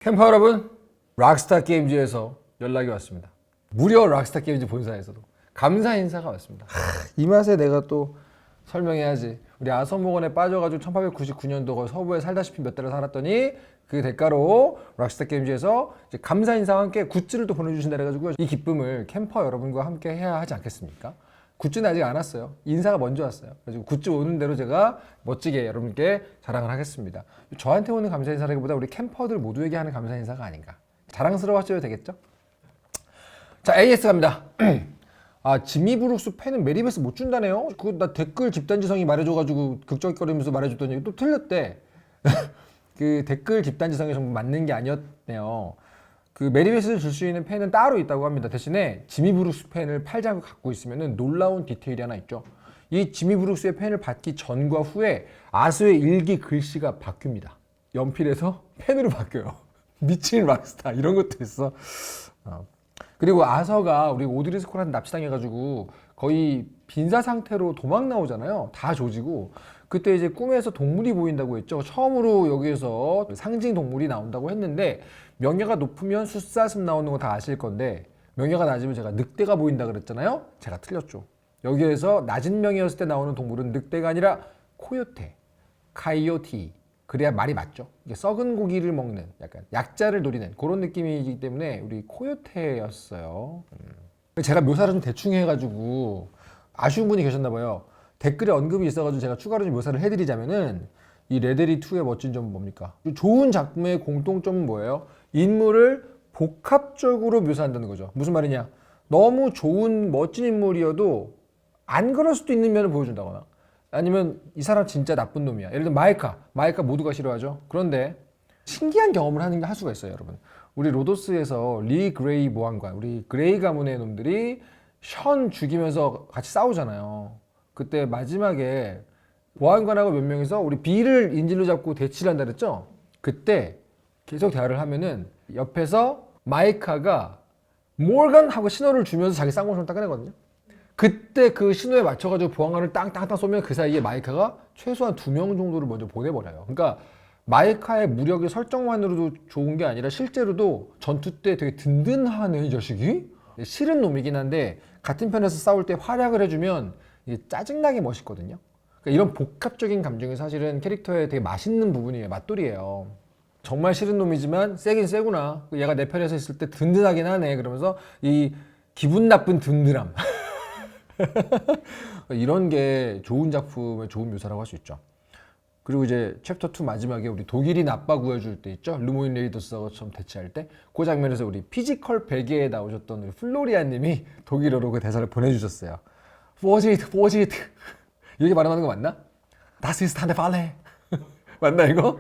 캠퍼 여러분, 락스타 게임즈에서 연락이 왔습니다. 무려 락스타 게임즈 본사에서도 감사 인사가 왔습니다. 이 맛에 내가 또 설명해야지. 우리 아서모건에 빠져가지고 1899년도 서부에 살다시피 몇 달을 살았더니 그 대가로 락스타 게임즈에서 이제 감사 인사와 함께 굿즈를 또 보내주신다 그래가지고 이 기쁨을 캠퍼 여러분과 함께 해야 하지 않겠습니까? 굿즈는 아직 안 왔어요. 인사가 먼저 왔어요. 그래서 굿즈 오는 대로 제가 멋지게 여러분께 자랑을 하겠습니다. 저한테 오는 감사 인사라기보다 우리 캠퍼들 모두에게 하는 감사 인사가 아닌가. 자랑스러워하셔도 되겠죠? 자, AS 갑니다. 아, 지미 브룩스 팬은 메리베스 못 준다네요? 그거 나 댓글 집단지성이 말해줘가지고 극적거리면서 말해줬더니 또 틀렸대. 그 댓글 집단지성이 정말 맞는 게 아니었네요. 그 메리베스를 줄 수 있는 펜은 따로 있다고 합니다. 대신에 지미 브룩스 펜을 팔자고 갖고 있으면 놀라운 디테일이 하나 있죠. 이 지미 브룩스의 펜을 받기 전과 후에 아수의 일기 글씨가 바뀝니다. 연필에서 펜으로 바뀌어요. 미친 락스타 이런 것도 있어. 그리고 아서가 우리 오드리 스콜한테 납치당해가지고 거의 빈사 상태로 도망 나오잖아요. 다 조지고. 그때 이제 꿈에서 동물이 보인다고 했죠. 처음으로 여기에서 상징 동물이 나온다고 했는데 명예가 높으면 숫사슴 나오는 거 다 아실 건데 명예가 낮으면 제가 늑대가 보인다 그랬잖아요. 제가 틀렸죠. 여기에서 낮은 명예였을 때 나오는 동물은 늑대가 아니라 코요테, 카이오티. 그래야 말이 맞죠. 이게 썩은 고기를 먹는 약간 약자를 노리는 그런 느낌이기 때문에 우리 코요테였어요. 제가 묘사를 좀 대충 해가지고 아쉬운 분이 계셨나 봐요. 댓글에 언급이 있어가지고 제가 추가로 좀 묘사를 해드리자면은 이 레데리 2의 멋진 점은 뭡니까? 좋은 작품의 공통점은 뭐예요? 인물을 복합적으로 묘사한다는 거죠. 무슨 말이냐? 너무 좋은 멋진 인물이어도 안 그럴 수도 있는 면을 보여준다거나 아니면 이 사람 진짜 나쁜 놈이야. 예를 들어 마이카 모두가 싫어하죠. 그런데 신기한 경험을 할 수가 있어요, 여러분. 우리 로도스에서 리 그레이 보안관, 우리 그레이 가문의 놈들이 션 죽이면서 같이 싸우잖아요. 그때 마지막에 보안관하고 몇 명이서 우리 비를 인질로 잡고 대치를 한다 그랬죠? 그때 계속 대화를 하면은 옆에서 마이카가 모건 하고 신호를 주면서 자기 쌍꺼풀을 딱 꺼내거든요. 그때 그 신호에 맞춰가지고 보안관을 땅땅땅 쏘면 그 사이에 마이카가 최소한 2명 정도를 먼저 보내버려요. 그러니까 마이카의 무력의 설정만으로도 좋은 게 아니라 실제로도 전투 때 되게 든든하네 이 자식이? 싫은 놈이긴 한데 같은 편에서 싸울 때 활약을 해주면 이게 짜증나게 멋있거든요. 그러니까 이런 복합적인 감정이 사실은 캐릭터의 되게 맛있는 부분이에요. 맛돌이에요. 정말 싫은 놈이지만 세긴 세구나. 얘가 내 편에서 있을 때 든든하긴 하네. 그러면서 이 기분 나쁜 든든함. 이런 게 좋은 작품의 좋은 묘사라고 할 수 있죠. 그리고 이제 챕터 2 마지막에 우리 독일이 나빠 구해줄 때 있죠. 르모인 레이더스하고 처음 대치할 때 그 장면에서 우리 피지컬 베개에 나오셨던 우리 플로리안 님이 독일어로 그 대사를 보내주셨어요. 포지트 이렇게 발음하는 거 맞나? Das ist eine Falle 맞나 이거?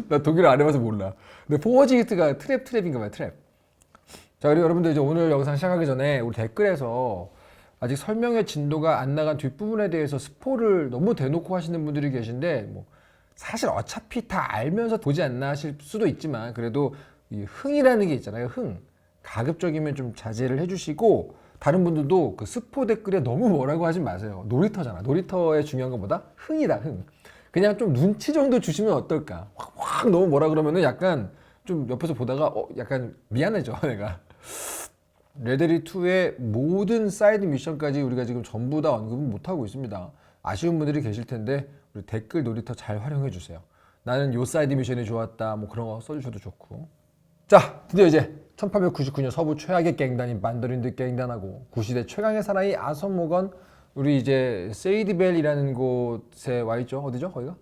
나 독일어 안 해봐서 몰라. 근데 포지트가 트랩인가 봐요. 트랩. 자, 그리고 여러분들 이제 오늘 영상 시작하기 전에 우리 댓글에서 아직 설명의 진도가 안 나간 뒷부분에 대해서 스포를 너무 대놓고 하시는 분들이 계신데 뭐 사실 어차피 다 알면서 보지 않나 하실 수도 있지만 그래도 이 흥이라는 게 있잖아요. 흥. 가급적이면 좀 자제를 해주시고 다른 분들도 그 스포 댓글에 너무 뭐라고 하지 마세요. 놀이터잖아. 놀이터의 중요한 것보다 흥이다. 흥. 그냥 좀 눈치 정도 주시면 어떨까? 확 너무 뭐라 그러면은 약간 좀 옆에서 보다가 약간 미안해져 내가. 레데리 2의 모든 사이드 미션까지 우리가 지금 전부 다 언급은 못하고 있습니다. 아쉬운 분들이 계실 텐데 우리 댓글 놀이터 잘 활용해 주세요. 나는 요 사이드 미션이 좋았다 뭐 그런 거 써주셔도 좋고. 자, 드디어 이제 1899년 서부 최악의 갱단인 만더린드 갱단하고 구시대 최강의 사나이 아서모건 우리 이제 세이디벨이라는 곳에 와 있죠. 어디죠? 거기가?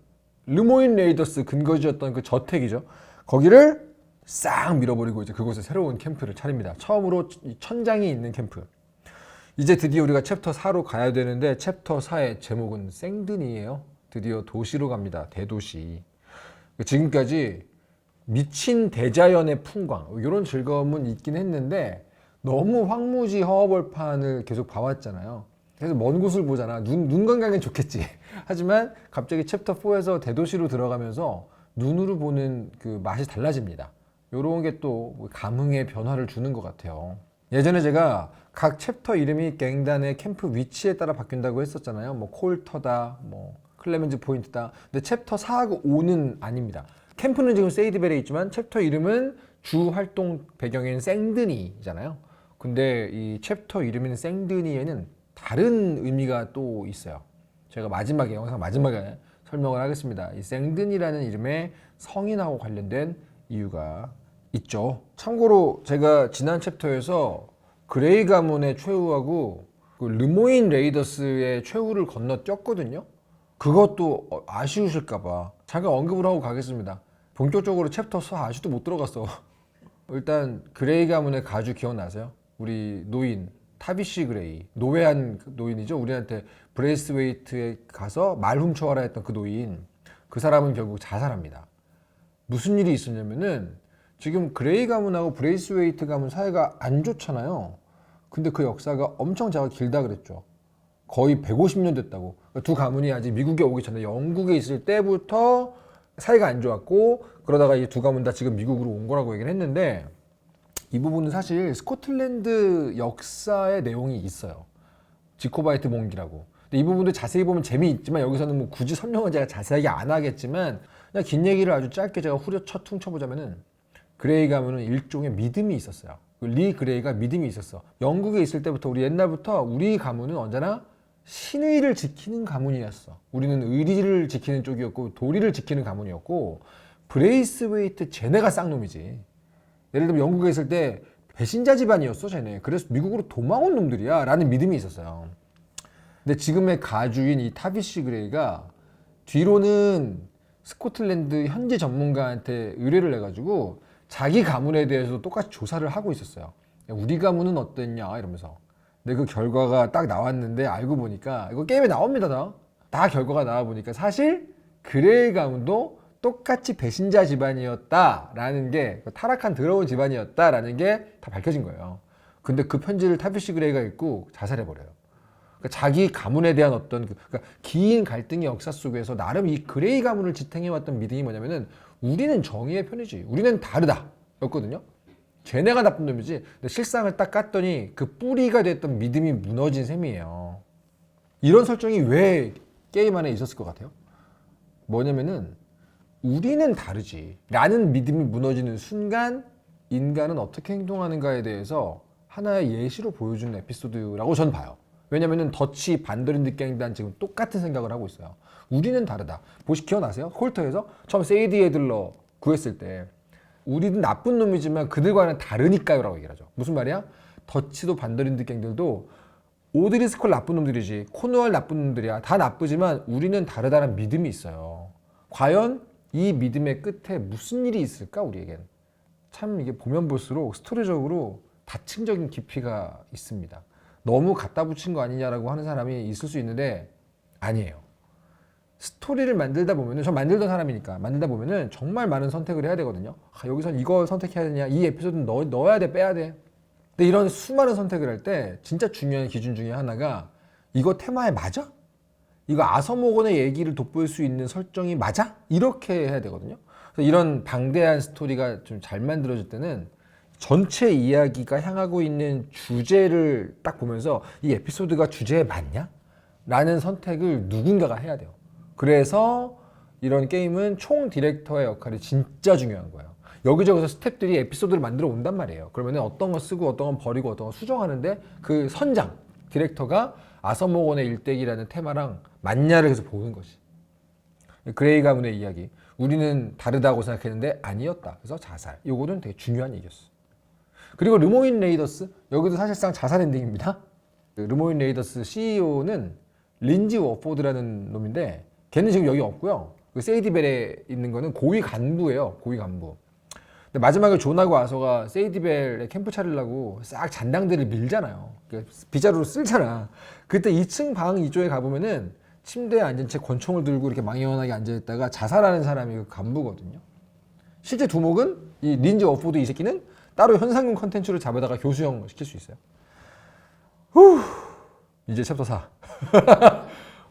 르모인 레이더스 근거지였던 그 저택이죠. 거기를 싹 밀어버리고 이제 그곳에 새로운 캠프를 차립니다. 처음으로 천장이 있는 캠프. 이제 드디어 우리가 챕터 4로 가야 되는데 챕터 4의 제목은 생든이에요. 드디어 도시로 갑니다. 대도시. 지금까지 미친 대자연의 풍광 이런 즐거움은 있긴 했는데 너무 황무지 허허벌판을 계속 봐왔잖아요. 그래서 먼 곳을 보잖아. 눈 건강엔 좋겠지. 하지만 갑자기 챕터 4에서 대도시로 들어가면서 눈으로 보는 그 맛이 달라집니다. 이런 게 또 감흥의 변화를 주는 것 같아요. 예전에 제가 각 챕터 이름이 갱단의 캠프 위치에 따라 바뀐다고 했었잖아요. 뭐 콜터다, 뭐 클레멘즈 포인트다. 근데 챕터 4하고 5는 아닙니다. 캠프는 지금 세이디벨에 있지만 챕터 이름은 주 활동 배경인 생드니잖아요. 근데 이 챕터 이름인 생드니에는 다른 의미가 또 있어요. 제가 마지막에 영상 마지막에 설명을 하겠습니다. 이 생든이라는 이름의 성인하고 관련된 이유가 있죠. 참고로 제가 지난 챕터에서 그레이 가문의 최후하고 그 르모인 레이더스의 최후를 건너뛰었거든요. 그것도 아쉬우실까봐 잠깐 언급을 하고 가겠습니다. 본격적으로 챕터 4 아직도 못 들어갔어. 일단 그레이 가문의 가주 기억나세요? 우리 노인 타비시 그레이, 노회한 노인이죠. 우리한테 브레이스웨이트에 가서 말 훔쳐와라 했던 그 노인, 그 사람은 결국 자살합니다. 무슨 일이 있었냐면은 지금 그레이 가문하고 브레이스웨이트 가문 사이가 안 좋잖아요. 근데 그 역사가 엄청 제가 길다 그랬죠. 거의 150년 됐다고. 두 가문이 아직 미국에 오기 전에 영국에 있을 때부터 사이가 안 좋았고, 그러다가 이 두 가문 다 지금 미국으로 온 거라고 얘기를 했는데, 이 부분은 사실 스코틀랜드 역사의 내용이 있어요. 지코바이트 몽기라고. 근데 이 부분도 자세히 보면 재미있지만 여기서는 뭐 굳이 설명은 제가 자세하게 안 하겠지만, 그냥 긴 얘기를 아주 짧게 제가 후려쳐 퉁쳐보자면은, 그레이 가문은 일종의 믿음이 있었어요. 리 그레이가 믿음이 있었어. 영국에 있을 때부터 우리 옛날부터 우리 가문은 언제나 신의를 지키는 가문이었어. 우리는 의리를 지키는 쪽이었고 도리를 지키는 가문이었고, 브레이스웨이트 쟤네가 쌍놈이지. 예를 들면 영국에 있을 때 배신자 집안이었어 쟤네. 그래서 미국으로 도망온 놈들이야 라는 믿음이 있었어요. 근데 지금의 가주인 이 타비시 그레이가 뒤로는 스코틀랜드 현지 전문가한테 의뢰를 해가지고 자기 가문에 대해서 똑같이 조사를 하고 있었어요. 우리 가문은 어땠냐 이러면서. 근데 그 결과가 딱 나왔는데 알고 보니까, 이거 게임에 나옵니다. 다 결과가 나와 보니까 사실 그레이 가문도 똑같이 배신자 집안이었다라는 게, 타락한 더러운 집안이었다라는 게 다 밝혀진 거예요. 근데 그 편지를 타비시 그레이가 읽고 자살해버려요. 그러니까 자기 가문에 대한 어떤 그러니까 긴 갈등의 역사 속에서 나름 이 그레이 가문을 지탱해왔던 믿음이 뭐냐면은, 우리는 정의의 편이지, 우리는 다르다 였거든요. 쟤네가 나쁜 놈이지. 근데 실상을 딱 깠더니 그 뿌리가 됐던 믿음이 무너진 셈이에요. 이런 설정이 왜 게임 안에 있었을 것 같아요? 뭐냐면은, 우리는 다르지 라는 믿음이 무너지는 순간 인간은 어떻게 행동하는가에 대해서 하나의 예시로 보여주는 에피소드라고 전 봐요. 왜냐면은 더치 반더린드 갱단 지금 똑같은 생각을 하고 있어요. 우리는 다르다. 보시 기억나세요? 홀터에서 처음 세이디 애들러 구했을 때, 우리는 나쁜 놈이지만 그들과는 다르니까요 라고 얘기를 하죠. 무슨 말이야? 더치도 반더린드 갱들도 오드리 스콜 나쁜 놈들이지, 코누얼 나쁜 놈들이야, 다 나쁘지만 우리는 다르다는 믿음이 있어요. 과연 이 믿음의 끝에 무슨 일이 있을까 우리에겐? 참 이게 보면 볼수록 스토리적으로 다층적인 깊이가 있습니다. 너무 갖다 붙인 거 아니냐라고 하는 사람이 있을 수 있는데 아니에요. 스토리를 만들다 보면은, 전 만들던 사람이니까 만들다 보면은 정말 많은 선택을 해야 되거든요. 여기선 이거 선택해야 되냐, 이 에피소드는 넣어야 돼, 빼야 돼. 근데 이런 수많은 선택을 할 때 진짜 중요한 기준 중에 하나가, 이거 테마에 맞아? 이거 아서모건의 얘기를 돋보일 수 있는 설정이 맞아? 이렇게 해야 되거든요. 그래서 이런 방대한 스토리가 좀 잘 만들어질 때는 전체 이야기가 향하고 있는 주제를 딱 보면서 이 에피소드가 주제에 맞냐? 라는 선택을 누군가가 해야 돼요. 그래서 이런 게임은 총 디렉터의 역할이 진짜 중요한 거예요. 여기저기서 스태프들이 에피소드를 만들어 온단 말이에요. 그러면 어떤 거 쓰고 어떤 건 버리고 어떤 거 수정하는데, 그 선장, 디렉터가 아서모건의 일대기라는 테마랑 맞냐를 계속 보는 거지. 그레이 가문의 이야기, 우리는 다르다고 생각했는데 아니었다. 그래서 자살. 요거는 되게 중요한 얘기였어. 그리고 르모인 레이더스, 여기도 사실상 자살 엔딩입니다. 르모인 레이더스 CEO는 린지 워포드라는 놈인데, 걔는 지금 여기 없고요. 그 세이디벨에 있는 거는 고위 간부예요. 고위 간부. 근데 마지막에 존하고 아서가 세이디벨에 캠프 차리려고 싹 잔당들을 밀잖아요. 빗자루로 쓸잖아. 그때 2층 방 2조에 가보면은 침대에 앉은 채 권총을 들고 이렇게 망연하게 앉아있다가 자살하는 사람이 그 간부거든요. 실제 두목은 이 린지 워포드 이 새끼는 따로 현상금 컨텐츠를 잡아다가 교수형 시킬 수 있어요. 후, 이제 챕터 4.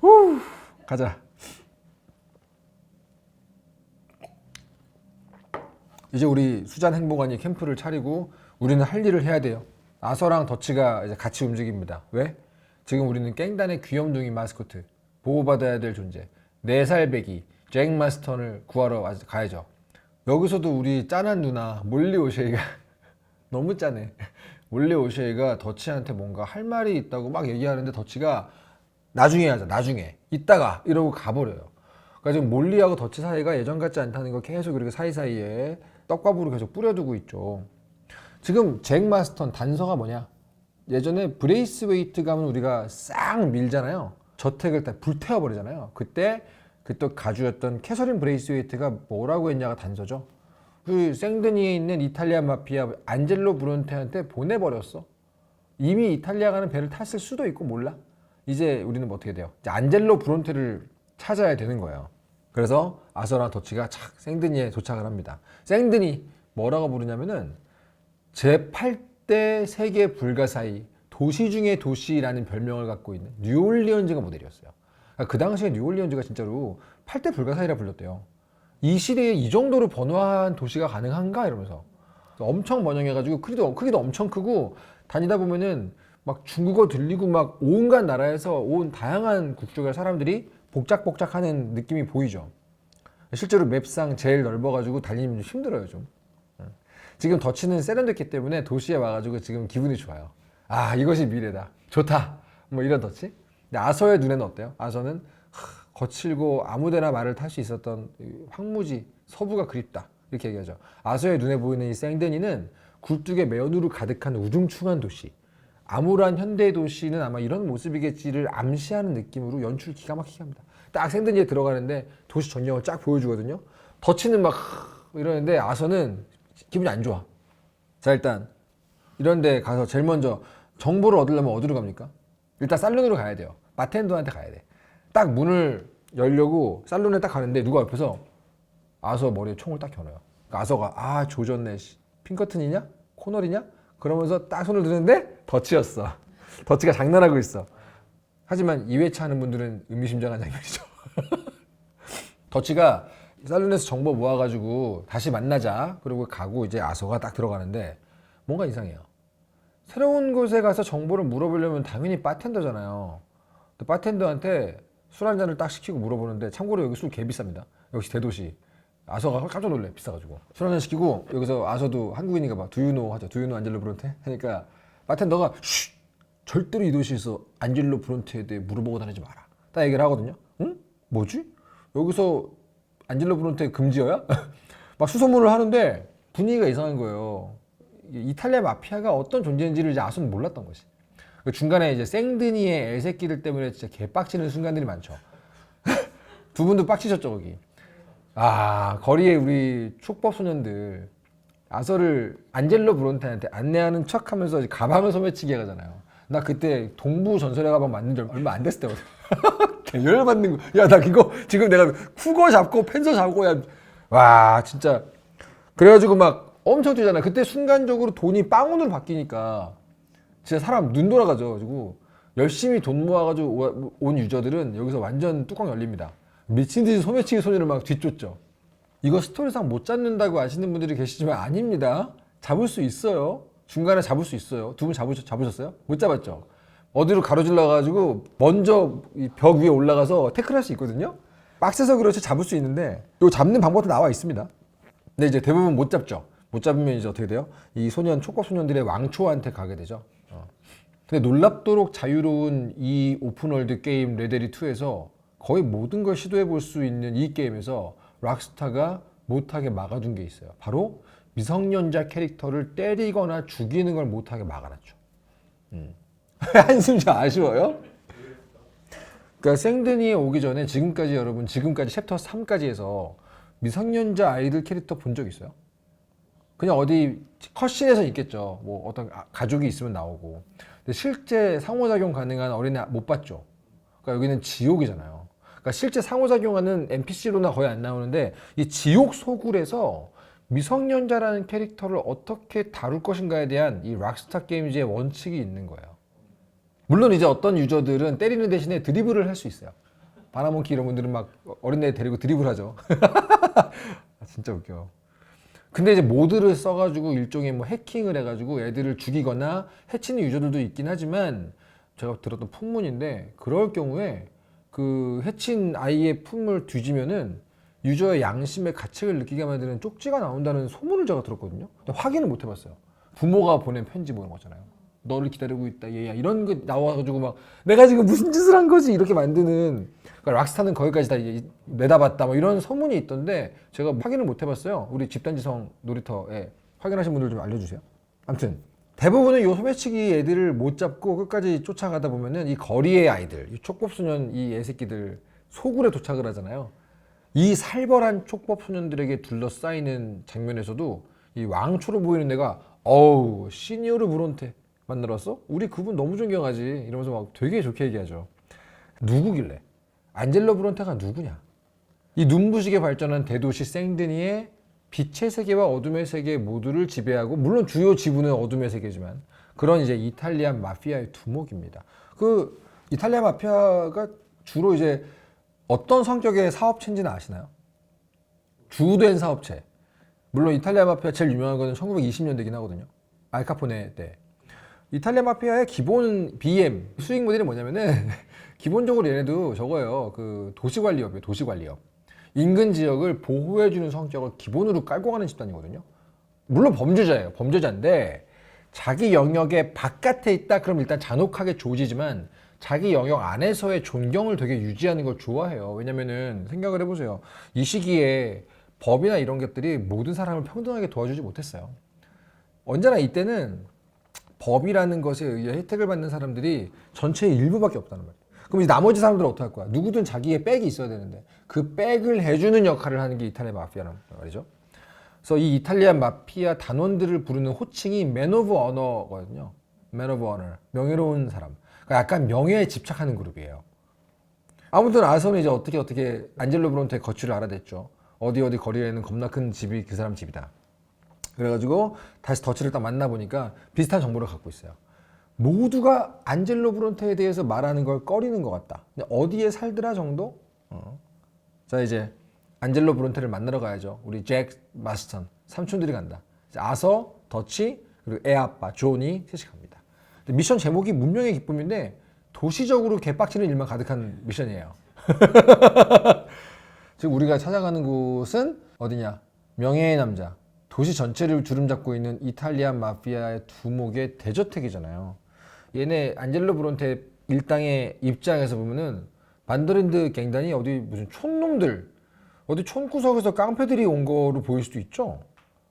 후, 가자. 이제 우리 수잔 행복한이 캠프를 차리고 우리는 할 일을 해야 돼요. 아서랑 더치가 이제 같이 움직입니다. 왜? 지금 우리는 깽단의 귀염둥이 마스코트, 보호받아야 될 존재, 4살 배기 잭 마스턴을 구하러 가야죠. 여기서도 우리 짠한 누나 몰리 오쉐이가 너무 짠해. 몰리 오쉐이가 더치한테 뭔가 할 말이 있다고 막 얘기하는데 더치가 나중에 하자, 나중에 이따가 이러고 가버려요. 그러니까 지금 몰리하고 더치 사이가 예전 같지 않다는 거 계속 이렇게 사이사이에 떡밥으로 계속 뿌려두고 있죠. 지금 잭 마스턴 단서가 뭐냐? 예전에 브레이스웨이트 가면 우리가 싹 밀잖아요. 저택을 다 불태워버리잖아요. 그때 그때 가주였던 캐서린 브레이스웨이트가 뭐라고 했냐가 단서죠. 그 생드니에 있는 이탈리아 마피아 안젤로 브론테한테 보내버렸어. 이미 이탈리아 가는 배를 탔을 수도 있고 몰라. 이제 우리는 뭐 어떻게 돼요? 이제 안젤로 브론테를 찾아야 되는 거예요. 그래서 아서랑 더치가 착 생드니에 도착을 합니다. 생드니 뭐라고 부르냐면은 제8대 세계 불가사의 도시 중의 도시라는 별명을 갖고 있는 뉴올리언즈가 모델이었어요. 그러니까 그 당시에 뉴올리언즈가 진짜로 8대 불가사의라 불렸대요. 이 시대에 이 정도로 번화한 도시가 가능한가 이러면서 엄청 번영해가지고 크기도 엄청 크고 다니다 보면은 막 중국어 들리고 막 온갖 나라에서 온 다양한 국적의 사람들이 복작복작하는 느낌이 보이죠. 실제로 맵상 제일 넓어가지고 달리면 좀 힘들어요 좀. 지금 더치는 세련됐기 때문에 도시에 와가지고 지금 기분이 좋아요. 아 이것이 미래다, 좋다, 뭐 이런 더치. 근데 아서의 눈에는 어때요? 아서는 거칠고 아무데나 말을 탈 수 있었던 황무지 서부가 그립다 이렇게 얘기하죠. 아서의 눈에 보이는 이 생데니는 굴뚝에 매연으로 가득한 우중충한 도시, 암울한 현대 도시는 아마 이런 모습이겠지를 암시하는 느낌으로 연출 기가 막히게 합니다. 딱 생데니에 들어가는데 도시 전경을 쫙 보여주거든요. 더치는 막 이러는데 아서는 기분이 안 좋아. 자 일단 이런데 가서 제일 먼저 정보를 얻으려면 어디로 갑니까? 일단 살론으로 가야 돼요. 바텐더한테 가야 돼. 딱 문을 열려고 살론에 딱 가는데 누가 옆에서 아서 머리에 총을 딱 겨눠요. 그러니까 아서가 아 조졌네, 핑커튼이냐? 코널이냐? 그러면서 딱 손을 드는데 더치였어. 더치가 장난하고 있어. 하지만 2회차 하는 분들은 의미심장한 장면이죠. 더치가 살론에서 정보 모아가지고 다시 만나자 그리고 가고 이제 아서가 딱 들어가는데 뭔가 이상해요. 새로운 곳에 가서 정보를 물어보려면 당연히 바텐더잖아요. 바텐더한테 술 한 잔을 딱 시키고 물어보는데 참고로 여기 술 개 비쌉니다. 역시 대도시. 아서가 깜짝 놀래, 비싸가지고. 술 한 잔 시키고 여기서 아서도 한국인인가 봐. 두유노 하죠. 두유노 안젤로 브론테 하니까 바텐더가 쉿! 절대로 이 도시에서 안젤로 브론테에 대해 물어보고 다니지 마라 딱 얘기를 하거든요. 응? 뭐지? 여기서 안젤로 브론테 금지어야? 막 수소문을 하는데 분위기가 이상한 거예요. 이탈리아 마피아가 어떤 존재인지를 이제 아서는 몰랐던 것이. 중간에 이제 생드니의 애새끼들 때문에 진짜 개빡치는 순간들이 많죠. 두 분도 빡치셨죠 거기. 아 거리에 우리 촉법 소년들 아서를 안젤로 브론테한테 안내하는 척하면서 가방을 소매치기 가잖아요. 나 그때 동부 전설의 가방 만든 지 얼마 안 됐을 때거든. 개열 받는 거. 야 나 이거 지금 내가 쿠거 잡고 펜서 잡고 와 진짜 그래가지고 막 엄청 뛰잖아. 그때 순간적으로 돈이 빵원으로 바뀌니까 진짜 사람 눈 돌아가죠. 가지고 열심히 돈 모아가지고 온 유저들은 여기서 완전 뚜껑 열립니다. 미친 듯이 소매치기 소년을 막 뒤쫓죠. 이거 스토리상 못 잡는다고 아시는 분들이 계시지만 아닙니다. 잡을 수 있어요. 중간에 잡을 수 있어요. 두 분 잡으셨어요? 못 잡았죠. 어디로 가로질러 가지고 먼저 벽 위에 올라가서 태클할 수 있거든요. 빡세서 그렇지 잡을 수 있는데 요 잡는 방법도 나와 있습니다. 근데 이제 대부분 못 잡죠. 못 잡으면 이제 어떻게 돼요? 이 소년 촉법 소년들의 왕초한테 가게 되죠. 근데 놀랍도록 자유로운 이 오픈월드 게임 레데리 2에서 거의 모든 걸 시도해 볼 수 있는 이 게임에서 락스타가 못하게 막아둔 게 있어요. 바로 미성년자 캐릭터를 때리거나 죽이는 걸 못하게 막아놨죠. 한숨 좀 아쉬워요? 그러니까 생드니에 오기 전에 지금까지 여러분 지금까지 챕터 3까지 해서 미성년자 아이들 캐릭터 본 적 있어요? 그냥 어디 컷신에서 있겠죠. 뭐 어떤 가족이 있으면 나오고. 근데 실제 상호작용 가능한 어린애 못 봤죠. 그러니까 여기는 지옥이잖아요. 그러니까 실제 상호작용하는 NPC로나 거의 안 나오는데 이 지옥 소굴에서 미성년자라는 캐릭터를 어떻게 다룰 것인가에 대한 이 락스타 게임즈의 원칙이 있는 거예요. 물론 이제 어떤 유저들은 때리는 대신에 드리블을 할 수 있어요. 바나몬키 이런 분들은 막 어린애 데리고 드리블하죠. 진짜 웃겨. 근데 이제 모드를 써가지고 일종의 뭐 해킹을 해가지고 애들을 죽이거나 해치는 유저들도 있긴 하지만 제가 들었던 풍문인데 그럴 경우에 그 해친 아이의 품을 뒤지면은 유저의 양심의 가책을 느끼게 만드는 쪽지가 나온다는 소문을 제가 들었거든요. 근데 확인을 못 해봤어요. 부모가 보낸 편지 뭐 이런 거잖아요. 너를 기다리고 있다 얘야 이런 거 나와가지고 막 내가 지금 무슨 짓을 한 거지 이렇게 만드는, 그러니까 락스타는 거기까지 다 내다봤다 뭐 이런 소문이 있던데 제가 확인을 못 해봤어요. 우리 집단지성 놀이터에 확인하신 분들 좀 알려주세요. 아무튼 대부분은 요 소매치기 애들을 못 잡고 끝까지 쫓아가다 보면은 이 거리의 아이들, 이 촉법소년 이 애새끼들 소굴에 도착을 하잖아요. 이 살벌한 촉법소년들에게 둘러싸이는 장면에서도 이 왕초로 보이는 애가 어우 시니어르 브론테 만들었어? 우리 그분 너무 존경하지 이러면서 막 되게 좋게 얘기하죠. 누구길래? 안젤로 브론테가 누구냐? 이 눈부시게 발전한 대도시 생드니의 빛의 세계와 어둠의 세계 모두를 지배하고, 물론 주요 지부는 어둠의 세계지만 그런 이제 이탈리안 마피아의 두목입니다. 그 이탈리아 마피아가 주로 이제 어떤 성격의 사업체인지는 아시나요? 주된 사업체. 물론 이탈리아 마피아 제일 유명한 거는 1920년대긴 하거든요. 알카포네 때. 이탈리아 마피아의 기본 BM 수익 모델이 뭐냐면은 기본적으로 얘네도 저거예요. 그 도시관리업이에요. 도시관리업. 인근 지역을 보호해주는 성격을 기본으로 깔고 가는 집단이거든요. 물론 범죄자예요. 범죄자인데 자기 영역의 바깥에 있다 그럼 일단 잔혹하게 조지지만 자기 영역 안에서의 존경을 되게 유지하는 걸 좋아해요. 왜냐면은 생각을 해보세요. 이 시기에 법이나 이런 것들이 모든 사람을 평등하게 도와주지 못했어요. 언제나 이때는 법이라는 것에 의해 혜택을 받는 사람들이 전체의 일부밖에 없다는 말이에요. 그럼 이제 나머지 사람들은 어떻게 할 거야? 누구든 자기의 백이 있어야 되는데 그 백을 해주는 역할을 하는 게 이탈리아 마피아란 말이죠. 그래서 이 이탈리안 마피아 단원들을 부르는 호칭이 맨 오브 어너거든요. 맨 오브 어너, 명예로운 사람. 그러니까 약간 명예에 집착하는 그룹이에요. 아무튼 아서는 이제 어떻게 안젤로 브론테의 거취를 알아냈죠. 어디 거리에는 겁나 큰 집이 그 사람 집이다. 그래가지고 다시 더치를 딱 만나보니까 비슷한 정보를 갖고 있어요. 모두가 안젤로 브론테에 대해서 말하는 걸 꺼리는 것 같다. 어디에 살더라 정도? 자 이제 안젤로 브론테를 만나러 가야죠. 우리 잭 마스턴 삼촌들이 간다. 아서, 더치, 그리고 애 아빠 존이 셋이 갑니다. 미션 제목이 문명의 기쁨인데 도시적으로 개빡치는 일만 가득한 미션이에요. 지금 우리가 찾아가는 곳은 어디냐? 명예의 남자. 도시 전체를 주름잡고 있는 이탈리안 마피아의 두목의 대저택이잖아요. 얘네 안젤로 브론테 일당의 입장에서 보면은 반더랜드 갱단이 어디 무슨 촌놈들, 어디 촌구석에서 깡패들이 온 거로 보일 수도 있죠.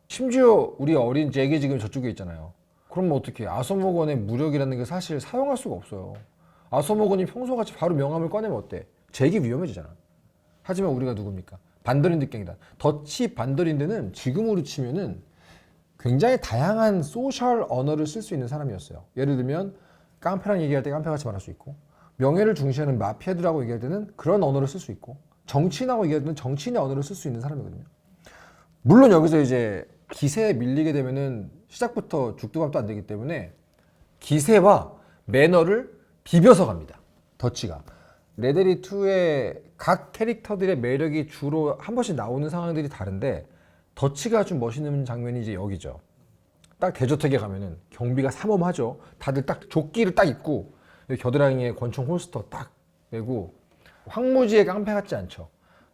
심지어 우리 어린 잭이 지금 저쪽에 있잖아요. 그럼 뭐 어떻게? 아서모건의 무력이라는 게 사실 사용할 수가 없어요. 아서모건이 평소같이 바로 명함을 꺼내면 어때? 잭이 위험해지잖아. 하지만 우리가 누굽니까? 반더랜드 갱단. 더치 반더랜드는 지금으로 치면은 굉장히 다양한 소셜 언어를 쓸 수 있는 사람이었어요. 예를 들면 깡패랑 얘기할 때 깡패같이 말할 수 있고, 명예를 중시하는 마피아들하고 얘기할 때는 그런 언어를 쓸 수 있고, 정치인하고 얘기할 때는 정치인의 언어를 쓸 수 있는 사람이거든요. 물론 여기서 이제 기세에 밀리게 되면은 시작부터 죽도 밥도 안 되기 때문에 기세와 매너를 비벼서 갑니다. 더치가. 레데리 2의 각 캐릭터들의 매력이 주로 한 번씩 나오는 상황들이 다른데 더치가 좀 멋있는 장면이 이제 여기죠. 딱 대저택에 가면은 경비가 삼엄하죠. 다들 딱 조끼를 딱 입고 겨드랑이에 권총 홀스터 딱 메고 황무지의 깡패 같지 않죠.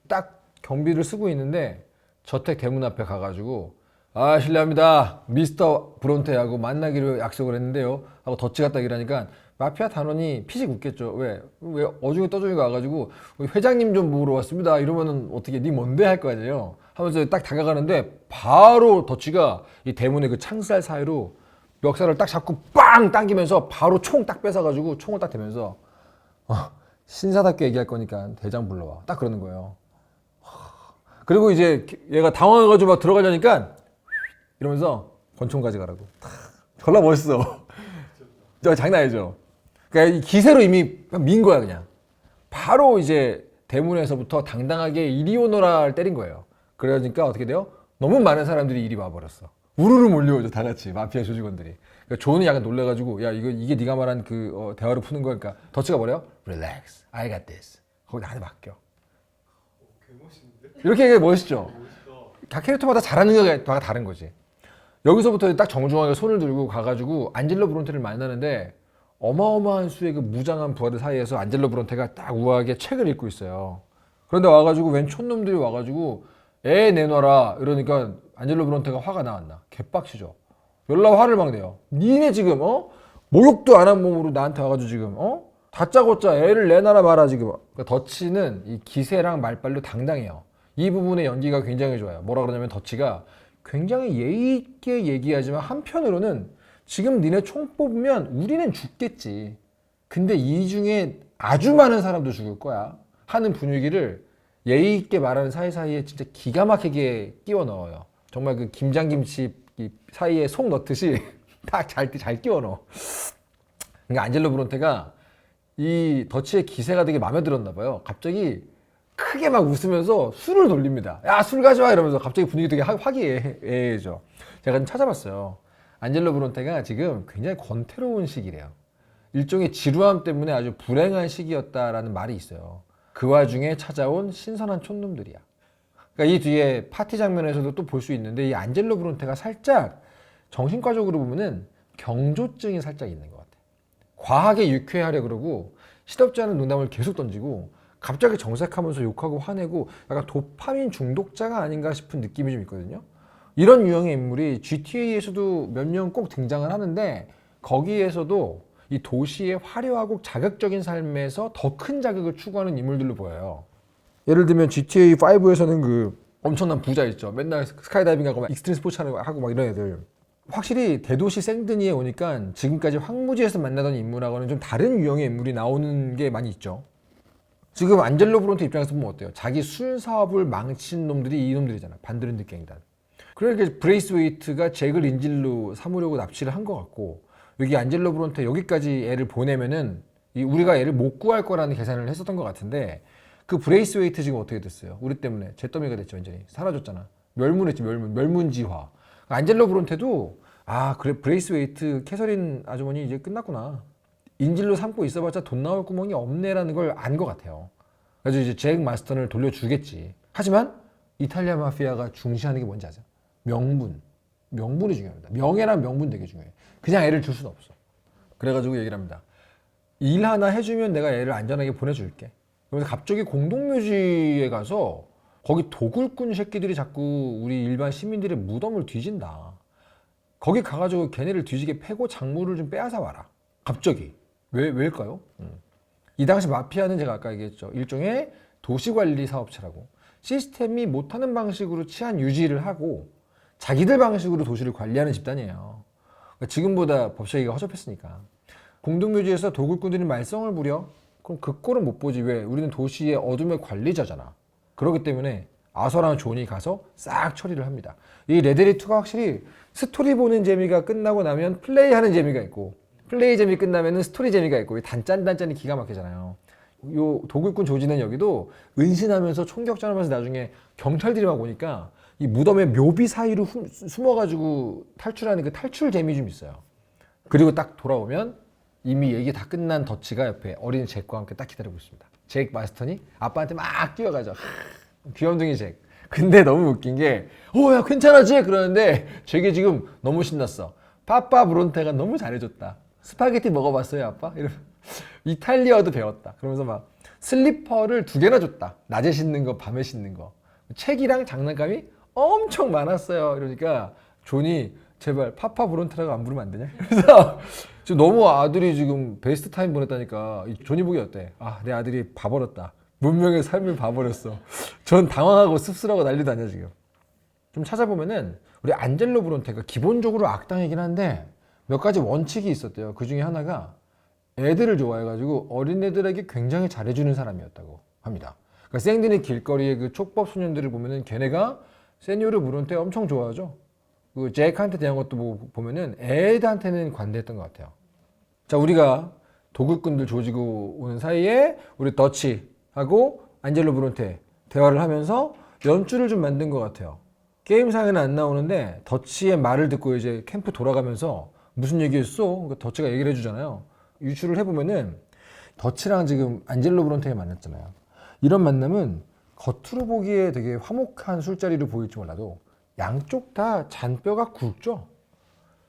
딱 경비를 쓰고 있는데 저택 대문 앞에 가가지고 아 실례합니다. 미스터 브론테하고 만나기로 약속을 했는데요. 하고 더치가 딱 이러니까 마피아 단원이 피식 웃겠죠. 왜 어중이 떠중이 가가지고 회장님 좀 보러 왔습니다. 이러면은 어떻게 니 뭔데 할 거 아니에요. 하면서 딱 다가가는데 바로 더치가 이 대문의 그 창살 사이로 멱살을 딱 잡고 빵 당기면서 바로 총 딱 뺏어가지고 총을 딱 대면서 신사답게 얘기할 거니까 대장 불러와. 딱 그러는 거예요. 그리고 이제 얘가 당황해가지고 막 들어가려니까 이러면서 권총 가져가라고. 졸라 멋있어. 저 장난 아니죠. 그러니까 이 기세로 이미 민 거야 그냥. 바로 이제 대문에서부터 당당하게 이리 오너라를 때린 거예요. 그러니까 어떻게 돼요? 너무 많은 사람들이 이리 와버렸어. 우르르 몰려오죠 다 같이 마피아 조직원들이. 그러니까 존이 약간 놀래가지고 야 이게 네가 말한 그 대화로 푸는 거니까 더치가 뭐래요? Relax, I got this. 거기 나한테 맡겨. 이렇게 얘기해 멋있죠. 각 캐릭터마다 잘하는 게 다른 거지. 여기서부터 딱 정중하게 손을 들고 가가지고 안젤로 브론테를 만나는데 어마어마한 수의 그 무장한 부하들 사이에서 안젤로 브론테가 딱 우아하게 책을 읽고 있어요. 그런데 와가지고 웬 촌놈들이 와가지고 애 내놔라 이러니까 안젤로 브론테가 화가 나왔나. 개빡치죠. 연락 화를 막 내요. 니네 지금 목욕도 안 한 몸으로 나한테 와가지고 지금 다짜고짜 애를 내놔라 마라 지금. 그러니까 더치는 이 기세랑 말빨로 당당해요. 이 부분의 연기가 굉장히 좋아요. 뭐라 그러냐면 더치가 굉장히 예의 있게 얘기하지만 한편으로는 지금 니네 총 뽑으면 우리는 죽겠지. 근데 이 중에 아주 많은 사람도 죽을 거야. 하는 분위기를 예의 있게 말하는 사이사이에 진짜 기가 막히게 끼워 넣어요. 정말 그 김장김치 사이에 속 넣듯이 딱 잘 끼워 넣어. 그러니까 안젤로 브론테가 이 더치의 기세가 되게 마음에 들었나 봐요. 갑자기 크게 막 웃으면서 술을 돌립니다. 야, 술 가져와 이러면서 갑자기 분위기 되게 화기애애해져. 제가 좀 찾아봤어요. 안젤로 브론테가 지금 굉장히 권태로운 시기래요. 일종의 지루함 때문에 아주 불행한 시기였다라는 말이 있어요. 그 와중에 찾아온 신선한 촌놈들이야. 그러니까 이 뒤에 파티 장면에서도 또 볼 수 있는데 이 안젤로 브론테가 살짝 정신과적으로 보면은 경조증이 살짝 있는 것 같아. 과하게 유쾌하려 그러고 시덥지 않은 농담을 계속 던지고 갑자기 정색하면서 욕하고 화내고 약간 도파민 중독자가 아닌가 싶은 느낌이 좀 있거든요. 이런 유형의 인물이 GTA에서도 몇 명 꼭 등장을 하는데 거기에서도 이 도시의 화려하고 자극적인 삶에서 더 큰 자극을 추구하는 인물들로 보여요. 예를 들면 GTA 5에서는 그 엄청난 부자 있죠. 맨날 스카이다이빙하고 막 익스트림 스포츠 하고 막 이런 애들. 확실히 대도시 생드니에 오니까 지금까지 황무지에서 만나던 인물하고는 좀 다른 유형의 인물이 나오는 게 많이 있죠. 지금 안젤로 브론테 입장에서 보면 어때요? 자기 술 사업을 망친 놈들이 이 놈들이잖아. 반드랜드 갱단. 그러니까 브레이스웨이트가 잭을 인질로 삼으려고 납치를 한 것 같고 여기 안젤로 브론테 여기까지 애를 보내면은 우리가 애를 못 구할 거라는 계산을 했었던 것 같은데 그 브레이스웨이트 지금 어떻게 됐어요? 우리 때문에 잿더미가 됐죠. 완전히 사라졌잖아. 멸문했지. 멸문지화. 안젤로 브론테도 그래 브레이스웨이트 캐서린 아주머니 이제 끝났구나. 인질로 삼고 있어봤자 돈 나올 구멍이 없네라는 걸 안 것 같아요. 그래서 이제 잭 마스턴을 돌려주겠지. 하지만 이탈리아 마피아가 중시하는 게 뭔지 아세요? 명분이 중요합니다. 명예란 명분 되게 중요해. 그냥 애를 줄 수는 없어. 그래가지고 얘기를 합니다. 일 하나 해주면 내가 애를 안전하게 보내줄게. 그래서 갑자기 공동묘지에 가서 거기 도굴꾼 새끼들이 자꾸 우리 일반 시민들의 무덤을 뒤진다. 거기 가가지고 걔네를 뒤지게 패고 작물을 좀 빼앗아 와라. 갑자기. 왜일까요? 이 당시 마피아는 제가 아까 얘기했죠. 일종의 도시관리 사업체라고. 시스템이 못하는 방식으로 치안 유지를 하고 자기들 방식으로 도시를 관리하는 집단이에요. 그러니까 지금보다 법제기가 허접했으니까. 공동묘지에서 도굴꾼들이 말썽을 부려? 그럼 그 꼴은 못 보지. 왜? 우리는 도시의 어둠의 관리자잖아. 그렇기 때문에 아서랑 존이 가서 싹 처리를 합니다. 이 레데리2가 확실히 스토리 보는 재미가 끝나고 나면 플레이하는 재미가 있고 플레이 재미 끝나면 스토리 재미가 있고 단짠이 기가 막히잖아요. 요 도굴꾼 조지는 여기도 은신하면서 총격전하면서 나중에 경찰들이 막 오니까 이 무덤의 묘비 사이로 숨어가지고 탈출하는 그 탈출 재미 좀 있어요. 그리고 딱 돌아오면 이미 얘기 다 끝난 더치가 옆에 어린 잭과 함께 딱 기다리고 있습니다. 잭 마스턴이 아빠한테 막 뛰어가죠. 귀염둥이 잭. 근데 너무 웃긴 게 야 괜찮아 잭 그러는데 잭이 지금 너무 신났어. 파파 브론테가 너무 잘해줬다. 스파게티 먹어봤어요 아빠? 이러면 이탈리아어도 배웠다. 그러면서 막 슬리퍼를 2개나 줬다. 낮에 신는 거 밤에 신는 거. 책이랑 장난감이 엄청 많았어요. 이러니까 존이 제발 파파 브론테라고 안 부르면 안 되냐? 그래서 지금 너무 아들이 지금 베스트 타임 보냈다니까 존이 보기 어때? 내 아들이 봐버렸다. 문명의 삶을 봐버렸어. 전 당황하고 씁쓸하고 난리도 아니야 지금. 좀 찾아보면은 우리 안젤로 브론테가 기본적으로 악당이긴 한데 몇 가지 원칙이 있었대요. 그 중에 하나가 애들을 좋아해가지고 어린애들에게 굉장히 잘해주는 사람이었다고 합니다. 그러니까 생드니 길거리의 그 촉법 소년들을 보면은 걔네가 세니오르 브론테 엄청 좋아하죠. 그 잭한테 대한 것도 보면은 애들한테는 관대했던 것 같아요. 자, 우리가 도굴꾼들 조지고 오는 사이에 우리 더치하고 안젤로 브론테 대화를 하면서 연출을 좀 만든 것 같아요. 게임상에는 안 나오는데 더치의 말을 듣고 이제 캠프 돌아가면서 무슨 얘기했어? 그러니까 더치가 얘기를 해주잖아요. 유출을 해보면은 더치랑 지금 안젤로 브론테가 만났잖아요. 이런 만남은 겉으로 보기에 되게 화목한 술자리로 보일지 몰라도 양쪽 다 잔뼈가 굵죠.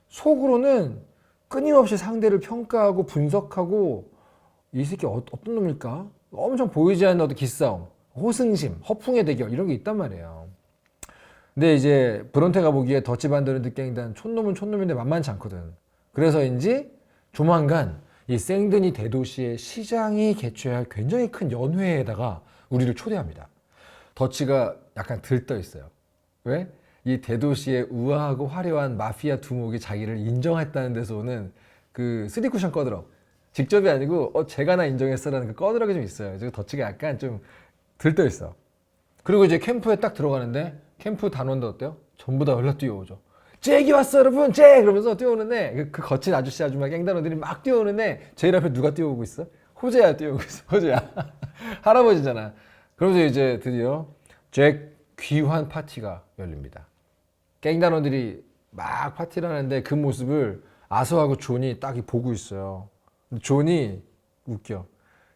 속으로는 끊임없이 상대를 평가하고 분석하고 이 새끼 어떤 놈일까? 엄청 보이지 않는 어떤 기싸움. 호승심, 허풍의 대결 이런 게 있단 말이에요. 근데 이제 브론테가 보기에 더치 반더랜드 갱단 촌놈은 촌놈인데 만만치 않거든. 그래서인지 조만간 이 생드니 대도시의 시장이 개최할 굉장히 큰 연회에다가 우리를 초대합니다. 더치가 약간 들떠 있어요. 왜? 이 대도시의 우아하고 화려한 마피아 두목이 자기를 인정했다는 데서 오는 그 3쿠션 꺼드럭. 직접이 아니고 제가 나 인정했어라는 그 꺼드럭이 좀 있어요. 그래서 더치가 약간 좀 들떠 있어. 그리고 이제 캠프에 딱 들어가는데 캠프 단원들 어때요? 전부 다 연락 뛰어오죠. 잭이 왔어 여러분 잭! 그러면서 뛰어오는데 그 거친 아저씨 아줌마 갱단원들이 막 뛰어오는데 제일 앞에 누가 뛰어오고 있어? 호재야 뛰어오고 있어. 호재야. 할아버지잖아. 그러면서 이제 드디어 잭 귀환 파티가 열립니다. 갱단원들이 막 파티를 하는데 그 모습을 아서하고 존이 딱 보고 있어요. 존이 웃겨.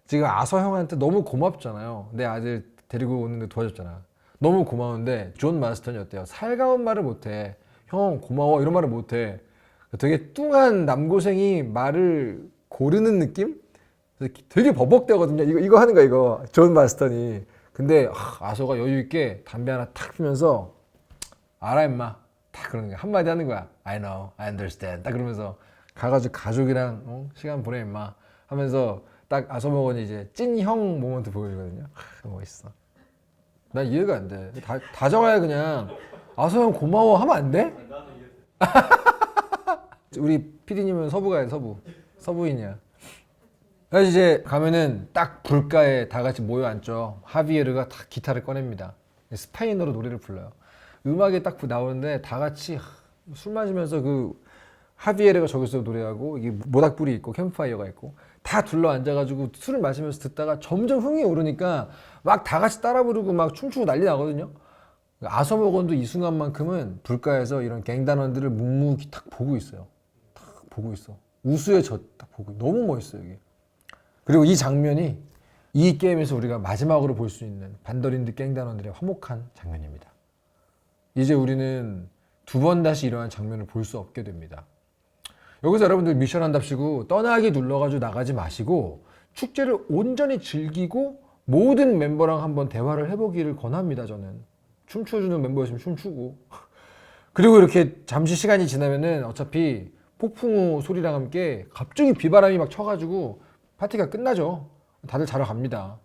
지금 아서 형한테 너무 고맙잖아요. 내 아들 데리고 오는데 도와줬잖아. 너무 고마운데 존 마스턴이 어때요? 살가운 말을 못해. 형 고마워 이런 말을 못해. 되게 뚱한 남고생이 말을 고르는 느낌? 되게 버벅대거든요. 이거 하는 거야 이거. 존 마스턴이. 근데 아서가 여유 있게 담배 하나 탁 피면서 알아 임마 딱 그러는 거야. 한마디 하는 거야. I know, I understand 딱 그러면서 가가지고 가족이랑 시간 보내 임마 하면서 딱 아서먹은이 이제 찐형 모먼트 보여주거든요. 멋있어. 난 이해가 안 돼. 다 적어야 그냥 아서형 고마워 하면 안 돼? 우리 PD님은 서부 가야 돼. 서부인이야. 그래서 이제 가면은 딱 불가에 다 같이 모여 앉죠. 하비에르가 딱 기타를 꺼냅니다. 스페인어로 노래를 불러요. 음악이 딱 나오는데 다 같이 술 마시면서 그 하비에르가 저기서 노래하고 이게 모닥불이 있고 캠프파이어가 있고 다 둘러 앉아가지고 술을 마시면서 듣다가 점점 흥이 오르니까 막 다 같이 따라 부르고 막 춤추고 난리 나거든요. 아서모건도 이 순간만큼은 불가에서 이런 갱단원들을 묵묵히 딱 보고 있어요. 딱 보고 있어. 우수에 딱 보고 너무 멋있어요 이게. 그리고 이 장면이 이 게임에서 우리가 마지막으로 볼 수 있는 반더린드 갱단원들의 화목한 장면입니다. 이제 우리는 두 번 다시 이러한 장면을 볼 수 없게 됩니다. 여기서 여러분들 미션 한답시고 떠나기 눌러가지고 나가지 마시고 축제를 온전히 즐기고 모든 멤버랑 한번 대화를 해보기를 권합니다. 저는 춤춰주는 멤버였으면 춤추고 그리고 이렇게 잠시 시간이 지나면은 어차피 폭풍우 소리랑 함께 갑자기 비바람이 막 쳐가지고 파티가 끝나죠. 다들 자러 갑니다.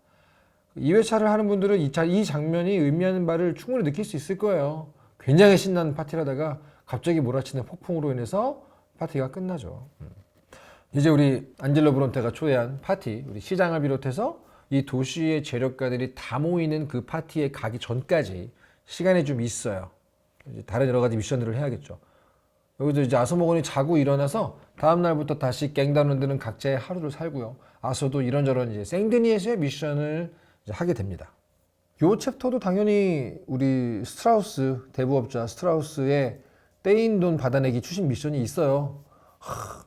2회차를 하는 분들은 이 장면이 의미하는 바를 충분히 느낄 수 있을 거예요. 굉장히 신나는 파티를 하다가 갑자기 몰아치는 폭풍으로 인해서 파티가 끝나죠. 이제 우리 안젤로 브론테가 초대한 파티, 우리 시장을 비롯해서 이 도시의 재력가들이 다 모이는 그 파티에 가기 전까지 시간이 좀 있어요. 이제 다른 여러 가지 미션들을 해야겠죠. 여기서 이제 아서모건이 자고 일어나서 다음 날부터 다시 갱단원들은 각자의 하루를 살고요. 아서도 이런저런 이제 생드니에서의 미션을 이제 하게 됩니다. 요 챕터도 당연히 우리 스트라우스 대부업자 스트라우스의 떼인 돈 받아내기 추신 미션이 있어요.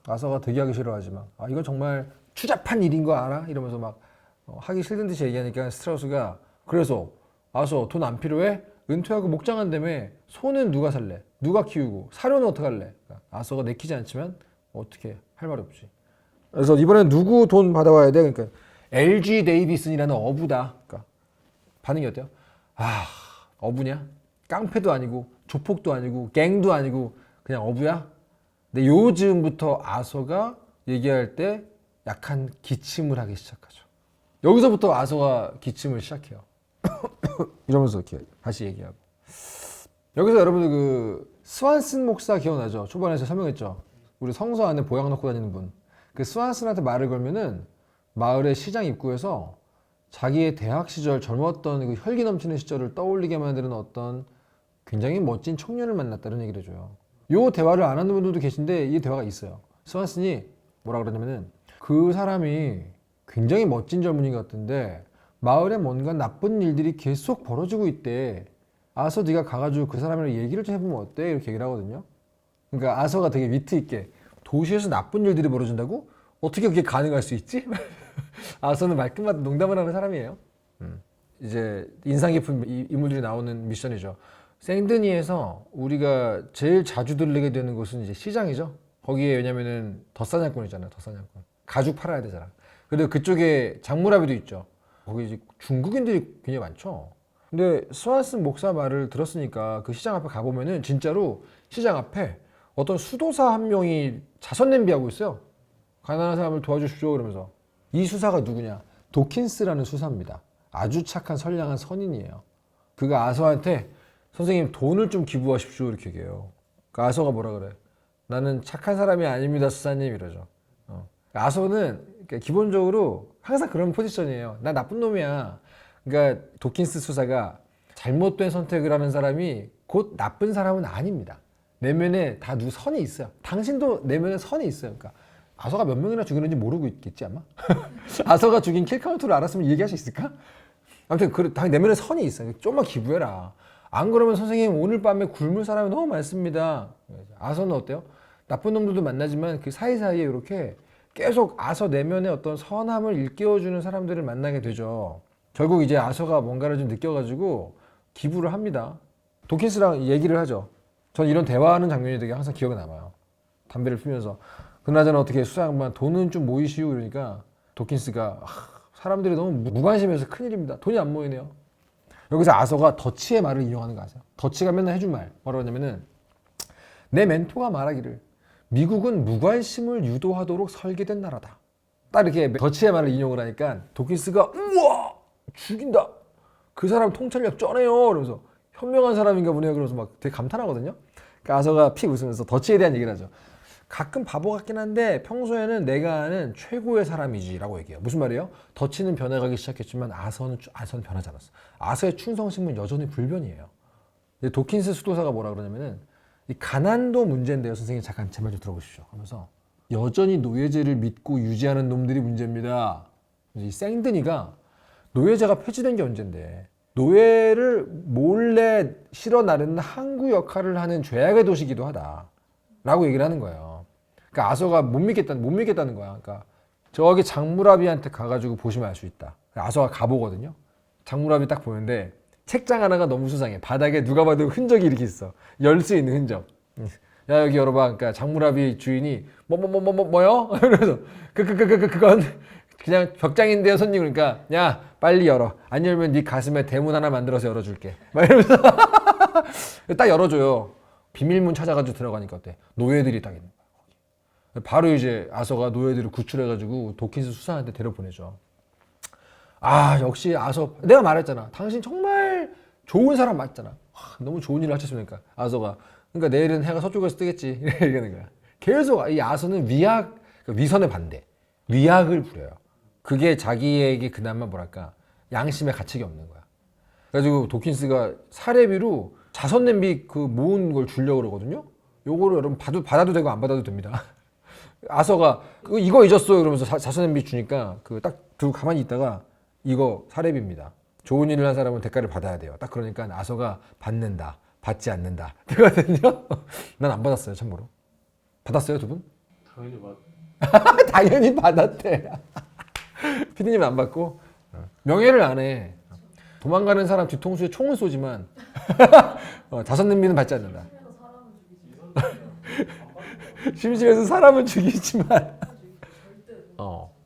아서가 되게 하기 싫어하지만 이건 정말 추잡한 일인 거 알아? 이러면서 막 하기 싫은 듯이 얘기하니까 스트라우스가 그래서 아서 돈 안 필요해? 은퇴하고 목장한다며 소는 누가 살래? 누가 키우고 사료는 어떡할래? 그러니까 아서가 내키지 않지만 어떻게 할 말이 없지. 그래서 이번엔 누구 돈 받아와야 돼? 그러니까 LG 데이비슨이라는 어부다. 그러니까 반응이 어때요? 어부냐? 깡패도 아니고 조폭도 아니고 갱도 아니고 그냥 어부야? 근데 요즘부터 아서가 얘기할 때 약간 기침을 하기 시작하죠. 여기서부터 아서가 기침을 시작해요. 이러면서 이렇게 다시 얘기하고. 여기서 여러분들 그 스완슨 목사 기억나죠? 초반에서 설명했죠. 우리 성서 안에 보약 넣고 다니는 분. 그 스완슨한테 말을 걸면은 마을의 시장 입구에서 자기의 대학 시절 젊었던 그 혈기 넘치는 시절을 떠올리게 만드는 어떤 굉장히 멋진 청년을 만났다는 얘기를 해줘요. 요 대화를 안 하는 분들도 계신데 이 대화가 있어요. 스완슨이 뭐라 그러냐면은 그 사람이 굉장히 멋진 젊은이 같은데 마을에 뭔가 나쁜 일들이 계속 벌어지고 있대. 아서 네가 가가지고 그 사람이랑 얘기를 좀 해보면 어때? 이렇게 얘기를 하거든요. 그러니까 아서가 되게 위트 있게 도시에서 나쁜 일들이 벌어진다고? 어떻게 그게 가능할 수 있지? 아서는 말끝마다 농담을 하는 사람이에요. 이제 인상 깊은 인물들이 나오는 미션이죠. 생드니에서 우리가 제일 자주 들리게 되는 곳은 이제 시장이죠. 거기에 왜냐면은 덧사냥꾼 있잖아요. 덧사냥꾼. 가죽 팔아야 되잖아. 그리고 그쪽에 장무라비도 있죠. 거기 이제 중국인들이 굉장히 많죠. 근데 스완슨 목사 말을 들었으니까 그 시장 앞에 가보면은 진짜로 시장 앞에 어떤 수도사 한 명이 자선 냄비하고 있어요. 가난한 사람을 도와주십시오 그러면서. 이 수사가 누구냐? 도킨스라는 수사입니다. 아주 착한 선량한 선인이에요. 그가 아서한테 선생님 돈을 좀 기부하십시오 이렇게 얘기해요. 그 아서가 뭐라 그래? 나는 착한 사람이 아닙니다 수사님 이러죠. 아서는 그러니까 기본적으로 항상 그런 포지션이에요. 나 나쁜 놈이야. 그러니까 도킨스 수사가 잘못된 선택을 하는 사람이 곧 나쁜 사람은 아닙니다. 내면에 다 선이 있어요. 당신도 내면에 선이 있어요. 그러니까 아서가 몇 명이나 죽였는지 모르고 있겠지 아마. 아서가 죽인 킬 카운트를 알았으면 얘기할 수 있을까? 아무튼 내면에 선이 있어요. 좀만 기부해라. 안 그러면 선생님 오늘 밤에 굶을 사람이 너무 많습니다. 아서는 어때요? 나쁜 놈들도 만나지만 그 사이사이에 이렇게 계속 아서 내면의 어떤 선함을 일깨워주는 사람들을 만나게 되죠. 결국 이제 아서가 뭔가를 좀 느껴가지고 기부를 합니다. 도킨스랑 얘기를 하죠. 전 이런 대화하는 장면이 되게 항상 기억에 남아요. 담배를 피면서 그나저나 어떻게 수사양반 돈은 좀 모이시오 이러니까 도킨스가 사람들이 너무 무관심해서 큰일입니다. 돈이 안 모이네요. 여기서 아서가 더치의 말을 인용하는 거 아세요? 더치가 맨날 해준 말 뭐라고 하냐면은 내 멘토가 말하기를 미국은 무관심을 유도하도록 설계된 나라다. 딱 이렇게 더치의 말을 인용을 하니까 도킨스가 우와 죽인다. 그 사람 통찰력 쩌네요. 이러면서 현명한 사람인가 보네요. 그러면서 막 되게 감탄하거든요. 그러니까 아서가 픽 웃으면서 더치에 대한 얘기를 하죠. 가끔 바보 같긴 한데 평소에는 내가 아는 최고의 사람이지 라고 얘기해요. 무슨 말이에요? 더치는 변해가기 시작했지만 아서는 변하지 않았어. 아서의 충성심은 여전히 불변이에요. 도킨스 수도사가 뭐라 그러냐면은 이 가난도 문제인데요. 선생님 잠깐 제 말 좀 들어보십시오 하면서 여전히 노예제를 믿고 유지하는 놈들이 문제입니다. 이 생드니가 노예제가 폐지된 게 언젠데 노예를 몰래 실어 나르는 항구 역할을 하는 죄악의 도시기도 하다 라고 얘기를 하는 거예요. 그러니까 아서가 못 믿겠다는 거야. 그러니까 저기 장무라비한테 가가지고 보시면 알 수 있다. 아서가 가보거든요. 장무라비 딱 보는데 책장 하나가 너무 수상해. 바닥에 누가 봐도 흔적이 이렇게 있어. 열 수 있는 흔적. 야 여기 열어봐. 그러니까 장무라비 주인이 뭐요? 그래서 그건 그냥 벽장인데요 손님. 그러니까 야 빨리 열어. 안 열면 네 가슴에 대문 하나 만들어서 열어줄게. 막 이러면서 딱 열어줘요. 비밀문 찾아가지고 들어가니까 어때? 노예들이 딱 있는 거야. 바로 이제 아서가 노예들을 구출해가지고 도킨스 수사한테 데려보내죠. 아 역시 아서 내가 말했잖아. 당신 정말 좋은 사람 맞잖아. 너무 좋은 일을 하셨으니까 아서가 그러니까 내일은 해가 서쪽에서 뜨겠지 이러는 거야. 계속 이 아서는 위선의 반대 위약을 부려요. 그게 자기에게 그나마 뭐랄까 양심의 가책이 없는 거야. 그래가지고 도킨스가 사례비로 자선 냄비 그 모은 걸 주려고 그러거든요. 요거를 여러분 받아도 되고 안 받아도 됩니다. 아서가 이거 잊었어요 그러면서 자선 냄비 주니까 그 딱 들고 가만히 있다가 이거 사례비입니다. 좋은 일을 한 사람은 대가를 받아야 돼요. 딱 그러니까 아서가 받는다, 받지 않는다. 되거든요. 난 안 받았어요, 참고로. 받았어요, 두 분? 당연히 맞. 당연히 받았대. 피디님은 안 받고 명예를 안 해. 도망가는 사람 뒤통수에 총을 쏘지만 자선 냄비는 받지 않는다. 심심해서 사람은 죽이지만.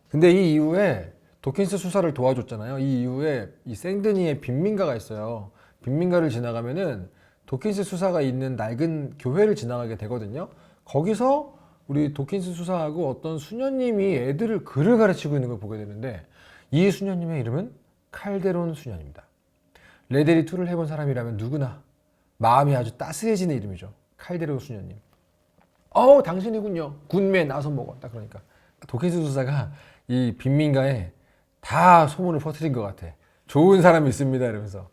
근데 이 이후에 도킨스 수사를 도와줬잖아요. 이 이후에 이 생드니에 빈민가가 있어요. 빈민가를 지나가면은 도킨스 수사가 있는 낡은 교회를 지나가게 되거든요. 거기서 우리 도킨스 수사하고 어떤 수녀님이 애들을 글을 가르치고 있는 걸 보게 되는데 이 수녀님의 이름은 칼데론 수녀입니다. 레데리 2를 해본 사람이라면 누구나 마음이 아주 따스해지는 이름이죠. 칼데론 수녀님. 당신이군요. 군맨 아서 먹어. 딱 그러니까 도킨스 수사가 이 빈민가에 다 소문을 퍼뜨린 것 같아. 좋은 사람이 있습니다 이러면서.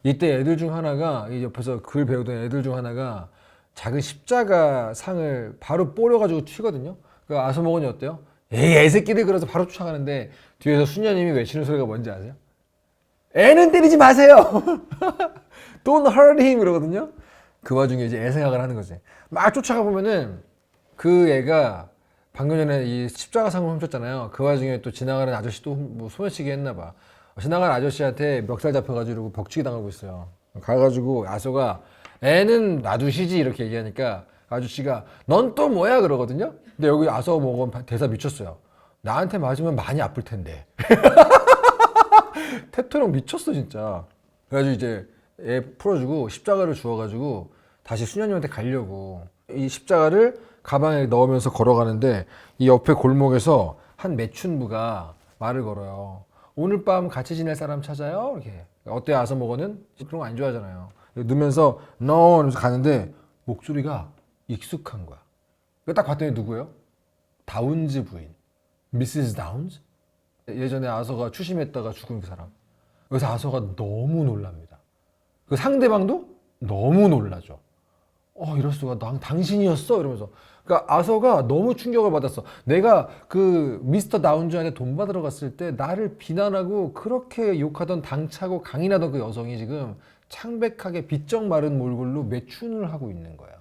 이때 애들 중 하나가 이 옆에서 글 배우던 애들 중 하나가 작은 십자가 상을 바로 뽀려가지고 튀거든요. 그 아서모건이 어때요? 에이 애새끼들 그래서 바로 쫓아가는데 뒤에서 수녀님이 외치는 소리가 뭔지 아세요? 애는 때리지 마세요. Don't hurt him 이러거든요. 그 와중에 이제 애 생각을 하는 거지. 막 쫓아가 보면은 그 애가 방금 전에 이 십자가상을 훔쳤잖아요. 그 와중에 또 지나가는 아저씨도 뭐 소매치기 했나 봐. 지나가는 아저씨한테 멱살 잡혀가지고 벽치기 당하고 있어요. 가가지고 아서가 애는 놔두시지 이렇게 얘기하니까 아저씨가 넌 또 뭐야 그러거든요. 근데 여기 아서 먹은 대사 미쳤어요. 나한테 맞으면 많이 아플 텐데. 테토령 미쳤어 진짜. 그래가지고 이제 애 풀어주고 십자가를 주워가지고 다시 수녀님한테 가려고 이 십자가를 가방에 넣으면서 걸어가는데 이 옆에 골목에서 한 매춘부가 말을 걸어요. 오늘 밤 같이 지낼 사람 찾아요? 이렇게. 어때 아서먹어는? 그런 거 안 좋아하잖아요. 넣으면서 no 이러면서 가는데 목소리가 익숙한 거야. 딱 봤더니 누구예요? 다운즈 부인. 미시스 다운즈? 예전에 아서가 추심했다가 죽은 그 사람. 그래서 아서가 너무 놀랍니다. 그 상대방도 너무 놀라죠. 이럴 수가 당신이었어? 이러면서. 그러니까 아서가 너무 충격을 받았어. 내가 그 미스터 다운즈한테 돈 받으러 갔을 때 나를 비난하고 그렇게 욕하던 당차고 강인하던 그 여성이 지금 창백하게 비쩍 마른 몰골로 매춘을 하고 있는 거예요.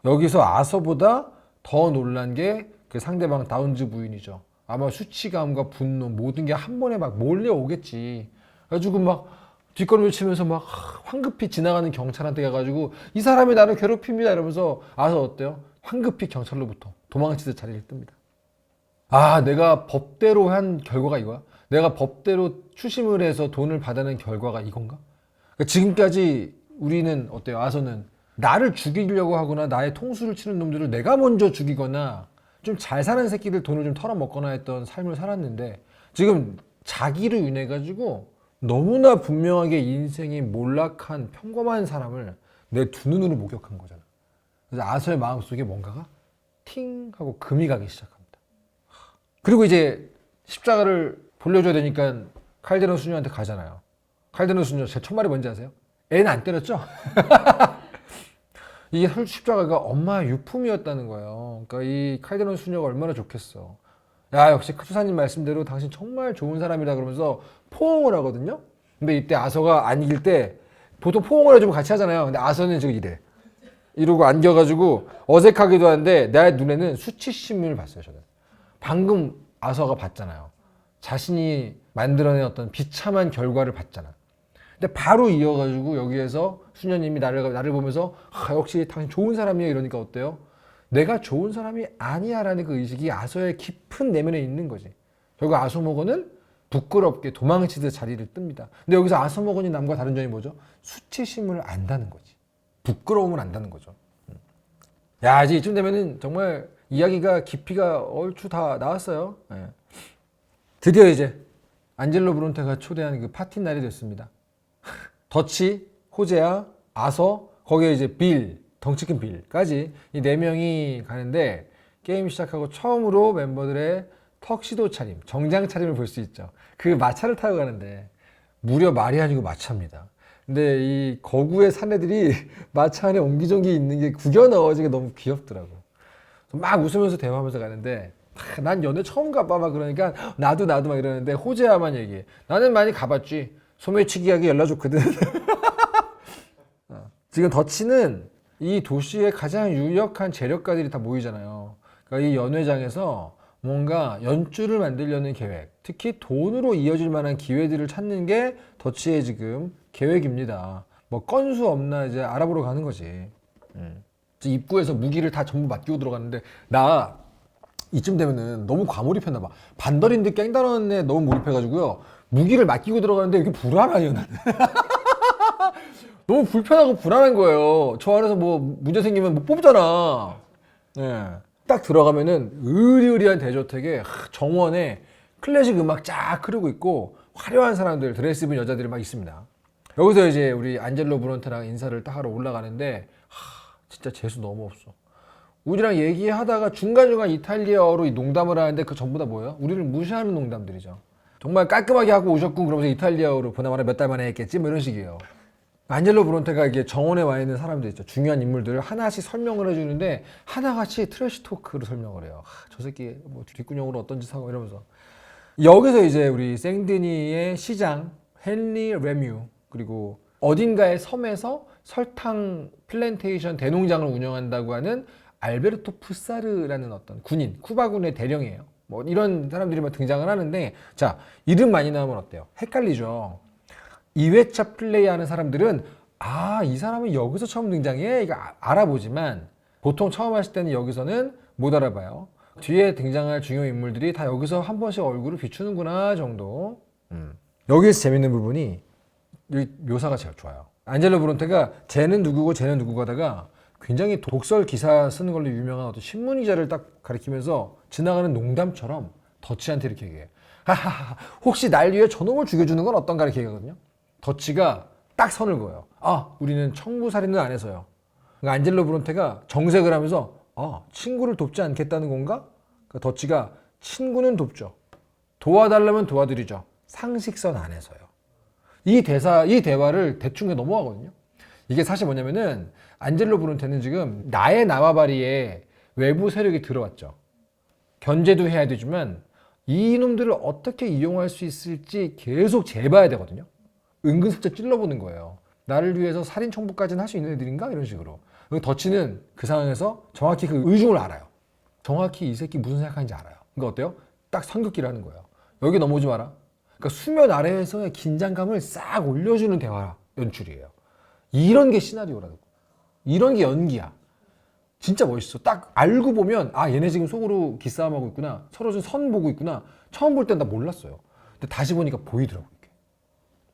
여기서 아서보다 더 놀란 게 그 상대방 다운즈 부인이죠. 아마 수치감과 분노 모든 게 한 번에 막 몰려오겠지. 그래가지고 막 뒷걸음질 치면서 막 황급히 지나가는 경찰한테 가가지고 이 사람이 나를 괴롭힙니다 이러면서 아서 어때요? 황급히 경찰로부터 도망치듯 자리를 뜹니다. 아, 내가 법대로 한 결과가 이거야? 내가 법대로 추심을 해서 돈을 받아낸 결과가 이건가? 그러니까 지금까지 우리는 어때요? 아서는 나를 죽이려고 하거나 나의 통수를 치는 놈들을 내가 먼저 죽이거나 좀 잘 사는 새끼들 돈을 좀 털어먹거나 했던 삶을 살았는데 지금 자기를 인해 가지고 너무나 분명하게 인생이 몰락한 평범한 사람을 내 두 눈으로 목격한 거잖아. 그래서 아서의 마음속에 뭔가가 팅 하고 금이 가기 시작합니다. 그리고 이제 십자가를 돌려줘야 되니까 칼데론 수녀한테 가잖아요. 칼데론 수녀 제 첫말이 뭔지 아세요? 애는 안 때렸죠? 이게 십자가가 엄마의 유품이었다는 거예요. 그러니까 이 칼데론 수녀가 얼마나 좋겠어. 야, 역시 수사님 말씀대로 당신 정말 좋은 사람이다 그러면서 포옹을 하거든요. 근데 이때 아서가 안 이길 때 보통 포옹을 해주면 같이 하잖아요. 근데 아서는 지금 이래. 이러고 안겨가지고 어색하기도 한데 내 눈에는 수치심을 봤어요. 저는. 방금 아서가 봤잖아요. 자신이 만들어낸 어떤 비참한 결과를 봤잖아. 근데 바로 이어가지고 여기에서 수녀님이 나를 보면서 역시 당신 좋은 사람이야 이러니까 어때요? 내가 좋은 사람이 아니야 라는 그 의식이 아서의 깊은 내면에 있는 거지. 결국 아서모건은 부끄럽게 도망치듯 자리를 뜹니다. 근데 여기서 아서모건이 남과 다른 점이 뭐죠? 수치심을 안다는 거지. 부끄러움을 안다는 거죠. 야, 이제 이쯤 되면은 정말 이야기가 깊이가 얼추 다 나왔어요. 네. 드디어 이제 안젤로 브론테가 초대한 그 파티 날이 됐습니다. 더치, 호제아, 아서, 거기에 이제 빌, 덩치 큰 빌까지 이 네 명이 가는데 게임 시작하고 처음으로 멤버들의 턱시도 차림, 정장 차림을 볼 수 있죠. 그 마차를 타고 가는데 무려 말이 아니고 마차입니다. 근데 이 거구의 사내들이 마차 안에 옹기종기 있는 게 구겨 넣어지게 너무 귀엽더라고. 막 웃으면서 대화하면서 가는데 난 연애 처음 가봐 막 그러니까 나도 막 이러는데 호재야만 얘기해. 나는 많이 가봤지. 소매치기하기 연락 좋거든. 지금 더치는 이 도시의 가장 유력한 재력가들이 다 모이잖아요. 그러니까 이 연회장에서 뭔가 연주를 만들려는 계획, 특히 돈으로 이어질 만한 기회들을 찾는 게 더치의 지금 계획입니다. 뭐 건수 없나 이제 알아보러 가는 거지. 입구에서 무기를 다 전부 맡기고 들어갔는데 나 이쯤 되면은 너무 과몰입했나 봐. 반달인 듯 깽다른에 너무 몰입해가지고요. 무기를 맡기고 들어가는데 이게 불안하네요 나는. 너무 불편하고 불안한 거예요. 저 안에서 뭐 문제 생기면 못 뽑잖아. 네. 딱 들어가면은 으리으리한 대저택에 정원에 클래식 음악 쫙 흐르고 있고 화려한 사람들, 드레스 입은 여자들이 막 있습니다. 여기서 이제 우리 안젤로 브론테랑 인사를 딱 하러 올라가는데 진짜 재수 너무 없어. 우리랑 얘기하다가 중간중간 이탈리아어로 농담을 하는데 그 전부 다 뭐예요? 우리를 무시하는 농담들이죠. 정말 깔끔하게 하고 오셨고 그러면서 이탈리아어로 보나마나 몇 달 만에 했겠지 뭐 이런 식이에요. 안젤로 브론테가 이게 정원에 와 있는 사람들 있죠. 중요한 인물들을 하나씩 설명을 해주는데 하나같이 트래시 토크로 설명을 해요. 저 새끼 뭐 뒷구녕으로 어떤 짓 하고 이러면서 여기서 이제 우리 생드니의 시장 헨리 레뮤 그리고 어딘가의 섬에서 설탕 플랜테이션 대농장을 운영한다고 하는 알베르토 푸사르라는 어떤 군인, 쿠바군의 대령이에요. 뭐 이런 사람들이 막 등장을 하는데 자, 이름 많이 나오면 어때요? 헷갈리죠. 2회차 플레이하는 사람들은 이 사람은 여기서 처음 등장해? 이거 알아보지만 보통 처음 하실 때는 여기서는 못 알아봐요. 뒤에 등장할 중요 인물들이 다 여기서 한 번씩 얼굴을 비추는구나 정도. 여기에서 재밌는 부분이 여기 묘사가 제일 좋아요. 안젤로 브론테가 쟤는 누구고 쟤는 누구고 하다가 굉장히 독설 기사 쓰는 걸로 유명한 어떤 신문 기자를 딱 가리키면서 지나가는 농담처럼 더치한테 이렇게 얘기해. 하하하, 혹시 날 위해 저놈을 죽여주는 건 어떤가 이렇게 얘기하거든요. 더치가 딱 선을 그어요. 아, 우리는 청부살인은 안 해서요. 그러니까 안젤로 브론테가 정색을 하면서 친구를 돕지 않겠다는 건가? 그러니까 더치가 친구는 돕죠. 도와달라면 도와드리죠. 상식선 안에서요. 이 대화를 대충 넘어가거든요. 이게 사실 뭐냐면은 안젤로 브론테는 지금 나의 나와바리에 외부 세력이 들어왔죠. 견제도 해야 되지만 이놈들을 어떻게 이용할 수 있을지 계속 재봐야 되거든요. 은근슬쩍 찔러보는 거예요. 나를 위해서 살인 청부까지는 할 수 있는 애들인가? 이런 식으로. 더치는 그 상황에서 정확히 그 의중을 알아요. 정확히 이 새끼 무슨 생각하는지 알아요. 그러니까 어때요? 딱 상극기를 하는 거예요. 여기 넘어오지 마라. 그러니까 수면 아래에서의 긴장감을 싹 올려주는 대화 연출이에요. 이런 게 시나리오라고. 이런 게 연기야. 진짜 멋있어. 딱 알고 보면 얘네 지금 속으로 기싸움하고 있구나. 서로 좀 선 보고 있구나. 처음 볼 땐 나 몰랐어요. 근데 다시 보니까 보이더라고 이게.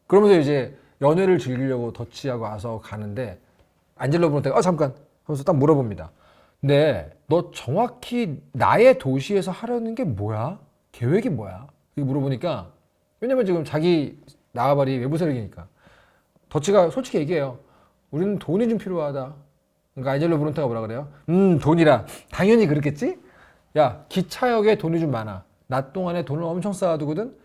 그러면서 이제 연애를 즐기려고 더치하고 와서 가는데 안젤로 브론테가 잠깐 하면서 딱 물어봅니다. 근데 너 정확히 나의 도시에서 하려는 게 뭐야? 계획이 뭐야? 이렇게 물어보니까 왜냐면 지금 자기 나와바리 외부 세력이니까 더치가 솔직히 얘기해요. 우리는 돈이 좀 필요하다. 그러니까 안젤로 브론테가 뭐라 그래요? 돈이라. 당연히 그렇겠지? 야, 기차역에 돈이 좀 많아. 낮 동안에 돈을 엄청 쌓아두거든?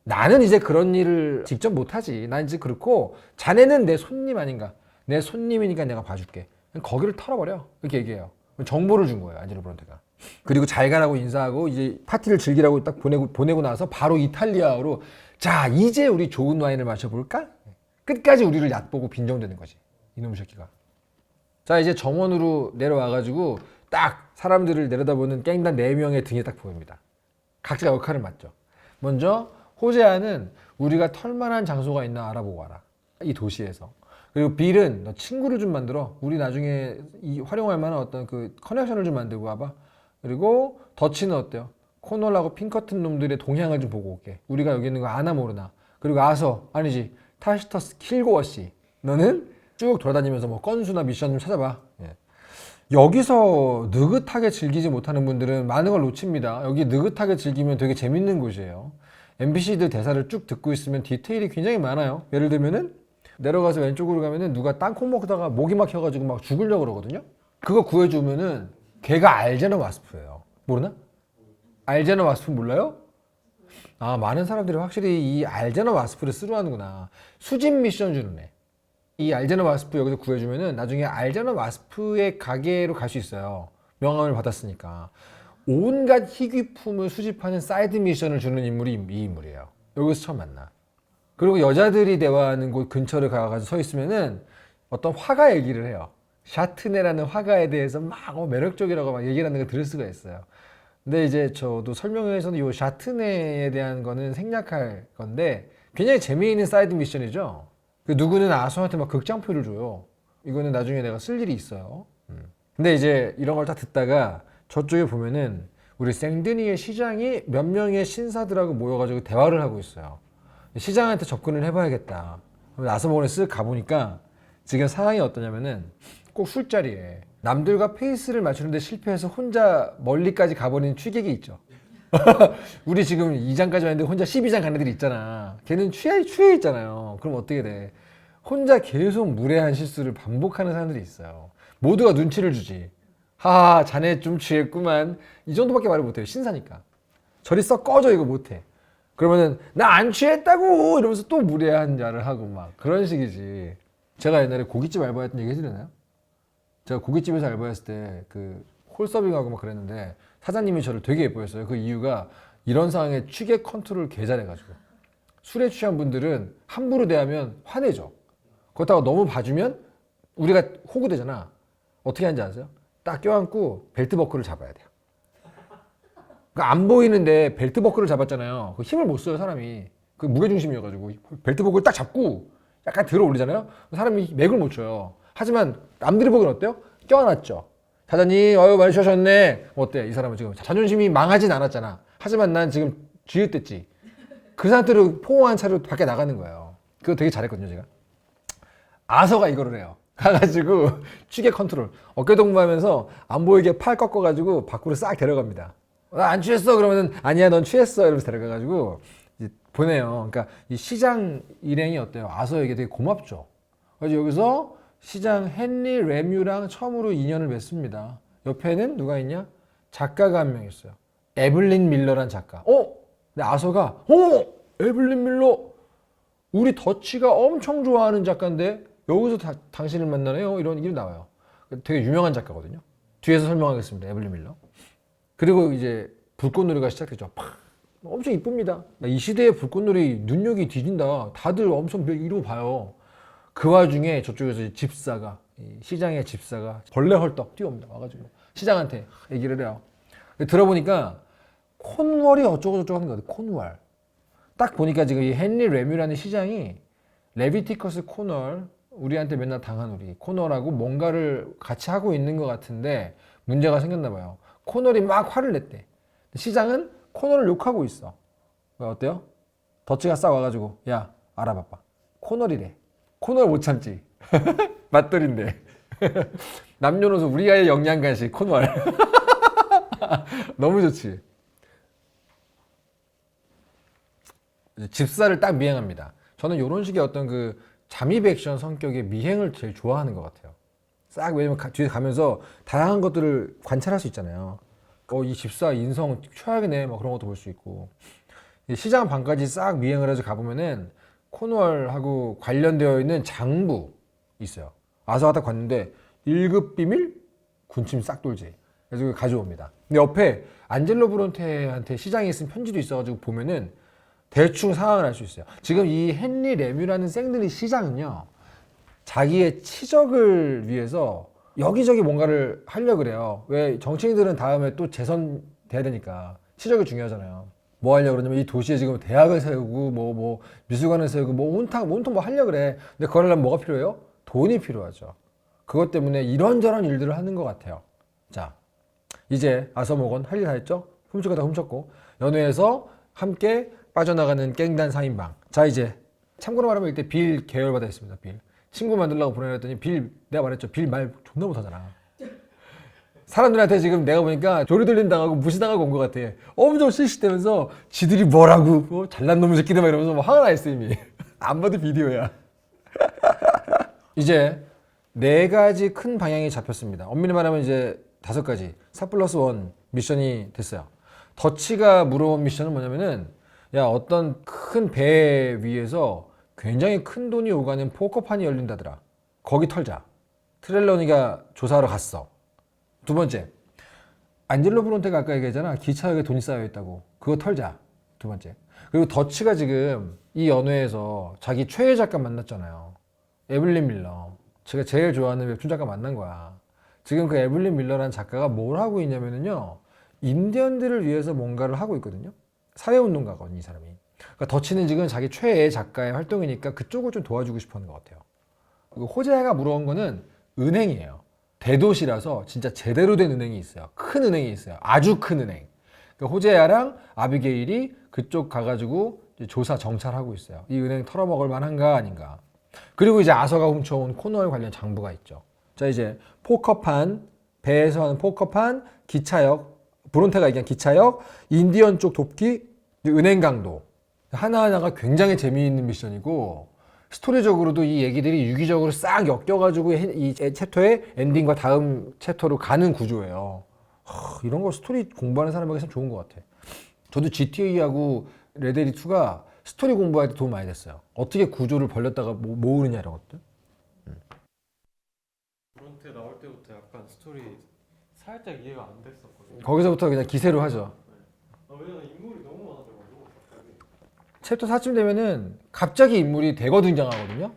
나는 이제 그런 일을 직접 못하지. 난 이제 그렇고 자네는 내 손님 아닌가? 내 손님이니까 내가 봐줄게. 거기를 털어버려. 이렇게 얘기해요. 정보를 준 거예요, 안젤로 브론테가. 그리고 잘 가라고 인사하고 이제 파티를 즐기라고 딱 보내고 나서 바로 이탈리아어로 자, 이제 우리 좋은 와인을 마셔볼까? 끝까지 우리를 얕보고 빈정대는 거지. 이놈의 새끼가. 자, 이제 정원으로 내려와가지고 딱 사람들을 내려다보는 깽단 4명의 등이 딱 보입니다. 각자 역할을 맡죠. 먼저 호재아는 우리가 털만한 장소가 있나 알아보고 와라. 이 도시에서. 그리고 빌은 너 친구를 좀 만들어. 우리 나중에 활용할 만한 어떤 그 커넥션을 좀 만들고 와봐. 그리고 더치는 어때요? 코널하고 핑커튼 놈들의 동향을 좀 보고 올게. 우리가 여기 있는 거 아나 모르나. 그리고 아니지. 타시터스 킬고어씨. 너는 쭉 돌아다니면서 뭐 건수나 미션 좀 찾아봐. 예. 여기서 느긋하게 즐기지 못하는 분들은 많은 걸 놓칩니다. 여기 느긋하게 즐기면 되게 재밌는 곳이에요. NPC들 대사를 쭉 듣고 있으면 디테일이 굉장히 많아요. 예를 들면은 내려가서 왼쪽으로 가면은 누가 땅콩 먹다가 목이 막혀가지고 막 죽으려고 그러거든요. 그거 구해주면은 걔가 알제너 와스프예요. 모르나? 알제너 와스프 몰라요? 많은 사람들이 확실히 이 알제너 와스프를 쓰러하는구나. 수집 미션 주는 애. 이 알제너 와스프 여기서 구해주면은 나중에 알제너 와스프의 가게로 갈 수 있어요. 명함을 받았으니까. 온갖 희귀품을 수집하는 사이드 미션을 주는 인물이 이 인물이에요. 여기서 처음 만나. 그리고 여자들이 대화하는 곳 근처를 가가지고 서 있으면은 어떤 화가 얘기를 해요. 샤트네라는 화가에 대해서 막 매력적이라고 막 얘기를 하는 걸 들을 수가 있어요. 근데 이제 저도 설명회에서는 이 샤트네에 대한 거는 생략할 건데 굉장히 재미있는 사이드 미션이죠. 그 누구는 아소한테 막 극장표를 줘요. 이거는 나중에 내가 쓸 일이 있어요. 근데 이제 이런 걸 다 듣다가 저쪽에 보면은 우리 생드니의 시장이 몇 명의 신사들하고 모여가지고 대화를 하고 있어요. 시장한테 접근을 해봐야겠다. 아소몬에 쓱 가보니까 지금 상황이 어떠냐면은 꼭 술자리에 남들과 페이스를 맞추는데 실패해서 혼자 멀리까지 가버린 취객이 있죠. 우리 지금 2장까지 왔는데 혼자 12장 가는 애들이 있잖아. 걔는 취해 있잖아요. 그럼 어떻게 돼? 혼자 계속 무례한 실수를 반복하는 사람들이 있어요. 모두가 눈치를 주지. 하하, 자네 좀 취했구만. 이 정도밖에 말을 못해요. 신사니까. 저리 썩 꺼져 이거 못해. 그러면은 나 안 취했다고 이러면서 또 무례한 말을 하고 막 그런 식이지. 제가 옛날에 고깃집 알바했던 얘기 해드리나요? 제가 고깃집에서 알바했을 때 그 홀서빙하고 막 그랬는데 사장님이 저를 되게 예뻐했어요. 그 이유가 이런 상황에 취객 컨트롤 개 잘해가지고. 술에 취한 분들은 함부로 대하면 화내죠. 그렇다고 너무 봐주면 우리가 호구되잖아. 어떻게 하는지 아세요? 딱 껴안고 벨트 버클을 잡아야 돼요. 그러니까 안 보이는데 벨트 버클을 잡았잖아요. 그 힘을 못 써요, 사람이. 그 무게중심이어가지고 벨트 버클을 딱 잡고 약간 들어 올리잖아요. 사람이 맥을 못 쳐요. 하지만 남들이 보기엔 어때요? 껴안았죠. 사장님, 많이 쉬셨네. 어때? 이 사람은 지금 자존심이 망하진 않았잖아. 하지만 난 지금 쥐읒됐지. 그 상태로 포옹한 차로 밖에 나가는 거예요. 그거 되게 잘했거든요, 제가. 아서가 이거를 해요. 가가지고 취객 컨트롤 어깨 동무하면서 안 보이게 팔 꺾어가지고 밖으로 싹 데려갑니다. 나 안 취했어 그러면은 아니야 넌 취했어 이러면서 데려가가지고 이제 보내요. 그러니까 이 시장 일행이 어때요? 아서에게 되게 고맙죠. 그래서 여기서 시장 헨리 레뮤랑 처음으로 인연을 맺습니다. 옆에는 누가 있냐? 작가가 한 명 있어요. 에블린 밀러란 작가. 근데 아서가 에블린 밀러 우리 더치가 엄청 좋아하는 작가인데 여기서 당신을 만나네요. 이런 이름 나와요. 되게 유명한 작가거든요. 뒤에서 설명하겠습니다. 에블린 밀러. 그리고 이제 불꽃놀이가 시작되죠. 엄청 이쁩니다. 이 시대의 불꽃놀이 눈여기 뒤진다. 다들 엄청 이러고 봐요. 그 와중에 저쪽에서 집사가 시장의 집사가 벌레 헐떡 뛰어옵니다. 와가지고 시장한테 얘기를 해요. 들어보니까 콘월이 어쩌고저쩌고 하는 거예요. 콘월. 딱 보니까 지금 이 헨리 레뮤라는 시장이 레비티커스 코널 우리한테 맨날 당한 우리 코널하고 뭔가를 같이 하고 있는 것 같은데 문제가 생겼나 봐요. 코널이 막 화를 냈대. 시장은 코널을 욕하고 있어. 어때요? 더치가 싹 와가지고 야 알아봐봐. 코널이래. 코널 못 참지. 맞돌인데. 남녀노소 우리 아이의 영양간식 코널. 너무 좋지. 집사를 딱 미행합니다. 저는 이런 식의 어떤 그 잠입 액션 성격의 미행을 제일 좋아하는 것 같아요. 싹 왜냐면 뒤에 가면서 다양한 것들을 관찰할 수 있잖아요. 이 집사 인성 최악이네 막 그런 것도 볼 수 있고 시장 방까지 싹 미행을 해서 가보면은 코널하고 관련되어 있는 장부 있어요. 아서가 딱 갔는데 1급 비밀? 군침 싹 돌지. 그래서 가져옵니다. 근데 옆에 안젤로 브론테한테 시장에 쓴 편지도 있어가지고 보면은 대충 상황을 알 수 있어요. 지금 이 헨리 레뮤라는 생드리 시장은요, 자기의 치적을 위해서 여기저기 뭔가를 하려고 그래요. 왜 정치인들은 다음에 또 재선 돼야 되니까 치적이 중요하잖아요. 뭐 하려고 그러냐면 이 도시에 지금 대학을 세우고 뭐 미술관을 세우고 뭐 온통 뭐 하려고 그래. 근데 그걸 하려면 뭐가 필요해요? 돈이 필요하죠. 그것 때문에 이런저런 일들을 하는 것 같아요. 자, 이제 아서모건 할 일 다 했죠? 훔칠 거 다 훔쳤고 연회에서 함께 빠져나가는 깽단 4인방. 자, 이제 참고로 말하면 이때 빌 계열받아 있습니다. 빌 친구 만들려고 보내놨더니 빌 내가 말했죠. 빌 말 존나 못하잖아. 사람들한테 지금 내가 보니까 조리돌림 당하고 무시당하고 온 것 같아. 엄청 실시되면서 지들이 뭐라고 잘난 놈의 새끼들 막 이러면서 막 화가 나 있어 이미. 안 봐도 비디오야. 이제 4가지 큰 방향이 잡혔습니다. 엄밀히 말하면 이제 5가지 4+1 미션이 됐어요. 더치가 물어본 미션은 뭐냐면은 야 어떤 큰 배 위에서 굉장히 큰 돈이 오가는 포커판이 열린다더라. 거기 털자. 트렐러니가 조사하러 갔어. 2번째, 안젤로 브론테가 아까 얘기했잖아. 기차역에 돈이 쌓여있다고. 그거 털자. 2번째. 그리고 더치가 지금 이 연회에서 자기 최애 작가 만났잖아요. 에블린 밀러. 제가 제일 좋아하는 웹툰 작가 만난 거야. 지금 그 에블린 밀러라는 작가가 뭘 하고 있냐면요, 인디언들을 위해서 뭔가를 하고 있거든요. 사회운동가거든요, 이 사람이. 그러니까 더치는 지금 자기 최애 작가의 활동이니까 그쪽을 좀 도와주고 싶어 하는 것 같아요. 그리고 호재가 물어온 거는 은행이에요. 대도시라서 진짜 제대로 된 은행이 있어요. 큰 은행이 있어요. 아주 큰 은행. 그러니까 호재야랑 아비게일이 그쪽 가가지고 조사 정찰하고 있어요. 이 은행 털어먹을 만한가 아닌가. 그리고 이제 아서가 훔쳐온 코너에 관련 장부가 있죠. 자, 이제 포커판, 배에서 하는 포커판, 기차역, 브론테가 얘기한 기차역, 인디언 쪽 돕기, 은행 강도. 하나하나가 굉장히 재미있는 미션이고 스토리적으로도 이 얘기들이 유기적으로 싹 엮여가지고 이 챕터의 엔딩과 다음 챕터로 가는 구조예요. 이런 거 스토리 공부하는 사람에게서 좋은 것 같아. 저도 GTA하고 레데리2가 스토리 공부할 때 도움 많이 됐어요. 어떻게 구조를 벌렸다가 모으느냐 이런 것들. 브론테 나올 때부터 약간 스토리 살짝 이해가 안 됐었거든요. 거기서부터 그냥 기세로 하죠. 왜냐면 인물이 너무 많아져가지고 갑자기. 챕터 4쯤 되면은 갑자기 인물이 대거 등장하거든요.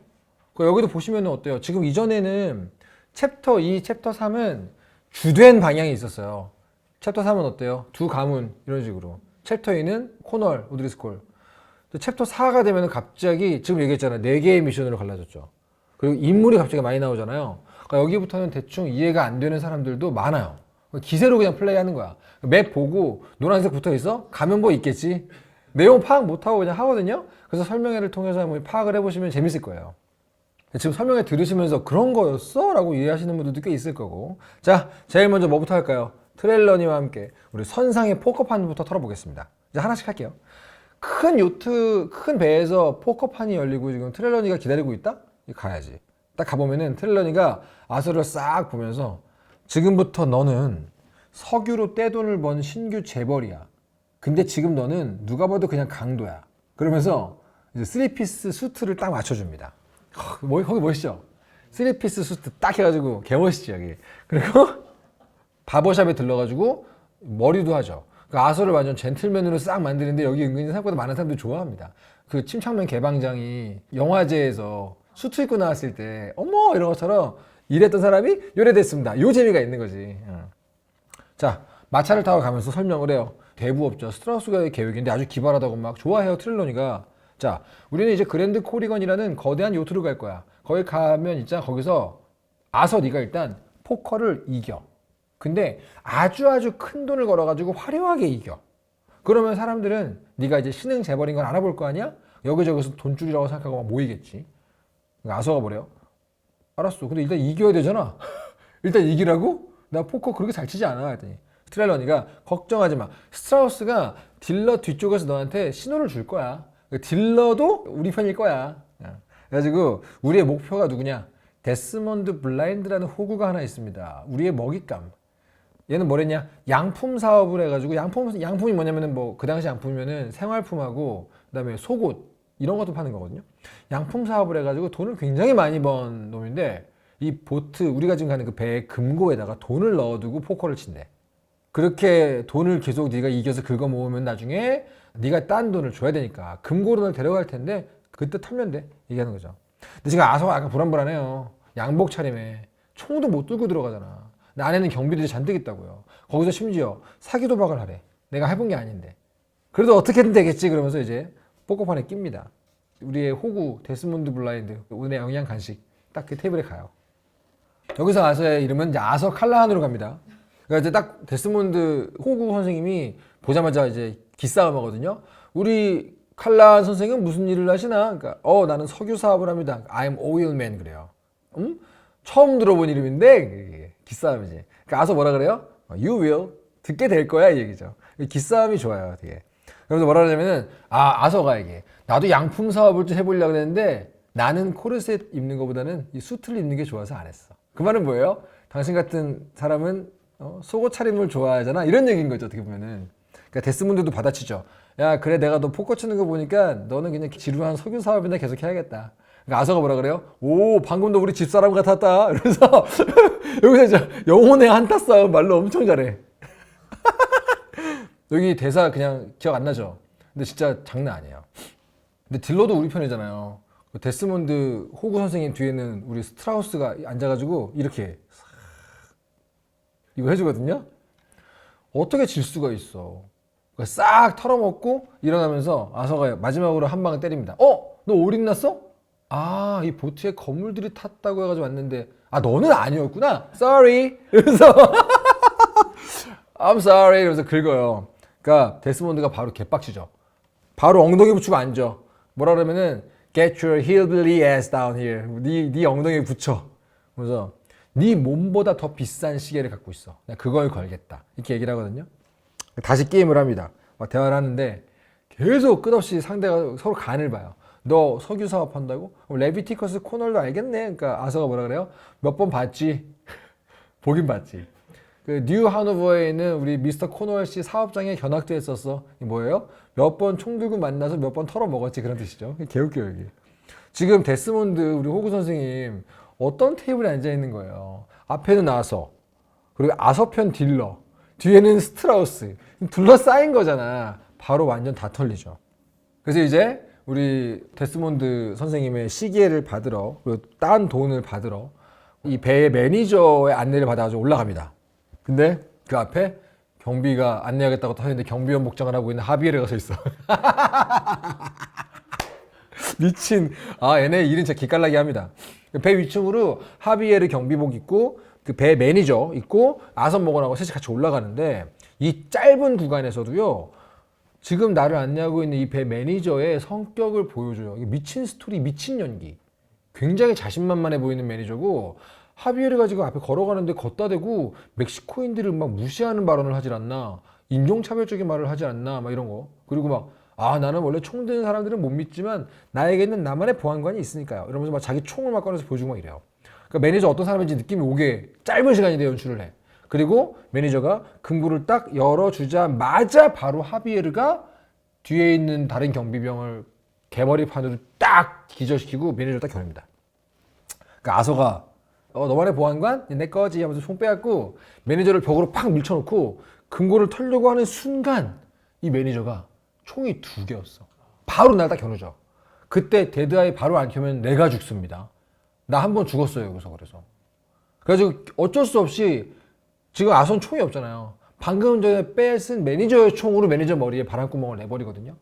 여기도 보시면 어때요? 지금 이전에는 챕터 2, 챕터 3은 주된 방향이 있었어요. 챕터 3은 어때요? 두 가문 이런 식으로. 챕터 2는 코널, 오드리스콜. 챕터 4가 되면 갑자기 지금 얘기했잖아요. 4개의 미션으로 갈라졌죠. 그리고 인물이 갑자기 많이 나오잖아요. 그러니까 여기부터는 대충 이해가 안 되는 사람들도 많아요. 기세로 그냥 플레이하는 거야. 맵 보고 노란색 붙어 있어? 가면 뭐 있겠지? 내용 파악 못하고 그냥 하거든요. 그래서 설명회를 통해서 한번 파악을 해보시면 재밌을 거예요. 지금 설명회 들으시면서 그런 거였어? 라고 이해하시는 분들도 꽤 있을 거고. 자, 제일 먼저 뭐부터 할까요? 트레일러니와 함께 우리 선상의 포커판부터 털어보겠습니다. 이제 하나씩 할게요. 큰 요트, 큰 배에서 포커판이 열리고 지금 트레일러니가 기다리고 있다? 가야지. 딱 가보면은 트레일러니가 아서를 싹 보면서 지금부터 너는 석유로 떼돈을 번 신규 재벌이야. 근데 지금 너는 누가 봐도 그냥 강도야. 그러면서 이제 3피스 수트를 딱 맞춰줍니다. 거기 멋있죠? 3피스 수트 딱 해가지고 개멋있지 여기. 그리고 바버샵에 들러가지고 머리도 하죠. 그 아서를 완전 젠틀맨으로 싹 만드는데 여기 은근히 생각보다 많은 사람들이 좋아합니다. 그 침착맨 개방장이 영화제에서 수트 입고 나왔을 때 어머 이런 것처럼 이랬던 사람이 요래됐습니다. 요 재미가 있는 거지. 자, 마차를 타고 가면서 설명을 해요. 대부업자 스트라우스가의 계획인데 아주 기발하다고 막 좋아해요 트릴로니가. 자, 우리는 이제 그랜드 코리건이라는 거대한 요트로 갈 거야. 거기 가면 있잖아, 거기서 아서 네가 일단 포커를 이겨. 근데 아주 큰 돈을 걸어가지고 화려하게 이겨. 그러면 사람들은 네가 이제 신흥 재벌인 걸 알아볼 거 아니야? 여기저기서 돈줄이라고 생각하고 막 모이겠지. 그러니까 아서가 뭐래요? 알았어. 근데 일단 이겨야 되잖아. 일단 이기라고? 나 포커 그렇게 잘 치지 않아. 했더니 스트렐러니가 걱정하지 마. 스트라우스가 딜러 뒤쪽에서 너한테 신호를 줄 거야. 딜러도 우리 편일 거야. 그래가지고 우리의 목표가 누구냐? 데스몬드 블라인드라는 호구가 하나 있습니다. 우리의 먹잇감. 얘는 뭐랬냐? 양품 사업을 해가지고 양품이 뭐냐면은 뭐 그 당시 양품이면은 생활품하고 그다음에 속옷 이런 것도 파는 거거든요. 양품 사업을 해가지고 돈을 굉장히 많이 번 놈인데 이 보트 우리가 지금 가는 그 배의 금고에다가 돈을 넣어두고 포커를 친대. 그렇게 돈을 계속 네가 이겨서 긁어 모으면 나중에 네가 딴 돈을 줘야 되니까 금고로 널 데려갈 텐데 그때 털면 돼. 얘기하는 거죠. 근데 지금 아서가 약간 불안불안해요. 양복 차림에 총도 못 들고 들어가잖아. 안에는 경비들이 잔뜩 있다고요. 거기서 심지어 사기 도박을 하래. 내가 해본 게 아닌데. 그래도 어떻게든 되겠지 그러면서 이제 포커판에 낍니다. 우리의 호구 데스몬드 블라인드 오늘의 영양 간식 딱 그 테이블에 가요. 여기서 아서의 이름은 이제 아서 칼라한으로 갑니다. 그러니까 이제 딱 데스몬드 호구 선생님이 보자마자 이제 기싸움 하거든요. 우리 칼라한 선생은 무슨 일을 하시나? 그러니까 나는 석유 사업을 합니다. I'm oil man 그래요. 처음 들어본 이름인데 기싸움이지. 그러니까 아서 뭐라 그래요? You will 듣게 될 거야 이 얘기죠. 기싸움이 좋아요, 되게. 그래서 뭐라 그러냐면은 아서가 이게 나도 양품 사업을 좀 해보려고 했는데 나는 코르셋 입는 것보다는 이 수트를 입는 게 좋아서 안 했어. 그 말은 뭐예요? 당신 같은 사람은 속옷 차림을 좋아하잖아. 이런 얘기인 거죠, 어떻게 보면은. 그러니까 데스몬드도 받아치죠. 야, 그래 내가 너 포커 치는 거 보니까 너는 그냥 지루한 석유 사업이나 계속 해야겠다. 그러니까 아서가 뭐라 그래요? 오, 방금도 우리 집사람 같았다. 그래서 여기서 이제 영혼의 한타 싸움 말로 엄청 잘해. 여기 대사 그냥 기억 안 나죠? 근데 진짜 장난 아니에요. 근데 딜러도 우리 편이잖아요. 데스몬드 호구 선생님 뒤에는 우리 스트라우스가 앉아가지고 이렇게 이거 해주거든요. 어떻게 질 수가 있어? 싹 털어먹고 일어나면서 아서가 마지막으로 한 방을 때립니다. 너 올인 났어? 이 보트에 건물들이 탔다고 해가지고 왔는데 너는 아니었구나. Sorry. 이러면서 I'm sorry. 이러면서 긁어요. 그러니까 데스몬드가 바로 개빡치죠. 바로 엉덩이 붙이고 앉아. 뭐라 그러면은 Get your hillbilly ass down here. 네 엉덩이에 붙여. 그래서 네 몸보다 더 비싼 시계를 갖고 있어. 나 그걸 걸겠다. 이렇게 얘기를 하거든요. 다시 게임을 합니다. 막 대화를 하는데 계속 끝없이 상대가 서로 간을 봐요. 너 석유 사업 한다고? 레비티커스 코널도 알겠네. 그러니까 아서가 뭐라 그래요? 몇 번 봤지? 보긴 봤지. 그 뉴 하노버에 있는 우리 미스터 코널 씨 사업장에 견학도 했었어. 이 뭐예요? 몇 번 총 들고 만나서 몇 번 털어 먹었지 그런 뜻이죠. 개웃겨요 여기. 지금 데스몬드 우리 호구 선생님 어떤 테이블에 앉아 있는 거예요. 앞에는 아서, 그리고 아서편 딜러, 뒤에는 스트라우스. 둘러싸인 거잖아. 바로 완전 다 털리죠. 그래서 이제 우리 데스몬드 선생님의 시계를 받으러, 그리고 딴 돈을 받으러 이 배의 매니저의 안내를 받아가지고 올라갑니다. 근데 그 앞에 경비가 안내하겠다고 하는데 경비원 복장을 하고 있는 하비에르가 서 있어. 미친. 얘네 일은 진짜 기깔나게 합니다. 배 위층으로 하비에르 경비복 입고 그 배 매니저 있고 아선 모건하고 셋이 같이 올라가는데 이 짧은 구간에서도요 지금 나를 안내하고 있는 이 배 매니저의 성격을 보여줘요. 이게 미친 스토리, 미친 연기. 굉장히 자신만만해 보이는 매니저고 하비에르가 지금 앞에 걸어가는데 걷다 대고 멕시코인들을 막 무시하는 발언을 하질 않나, 인종차별적인 말을 하지 않나, 막 이런 거. 그리고 막 나는 원래 총 드는 사람들은 못 믿지만 나에게는 나만의 보안관이 있으니까요. 이러면서 막 자기 총을 막 꺼내서 보여주고 막 이래요. 그러니까 매니저 어떤 사람인지 느낌이 오게 짧은 시간인데 연출을 해. 그리고 매니저가 금고를 딱 열어주자마자 바로 하비에르가 뒤에 있는 다른 경비병을 개머리판으로 딱 기절시키고 매니저를 딱 겨눕니다. 그러니까 아서가 너만의 보안관? 내 거지 하면서 총 빼앗고 매니저를 벽으로 팍 밀쳐놓고 금고를 털려고 하는 순간 이 매니저가 총이 2개였어. 바로 날 딱 겨누죠. 그때 데드아이 바로 안 켜면 내가 죽습니다. 나 한 번 죽었어요 여기서. 그래가지고 어쩔 수 없이 지금 아선 총이 없잖아요. 방금 전에 뺏은 매니저의 총으로 매니저 머리에 바람구멍을 내버리거든요.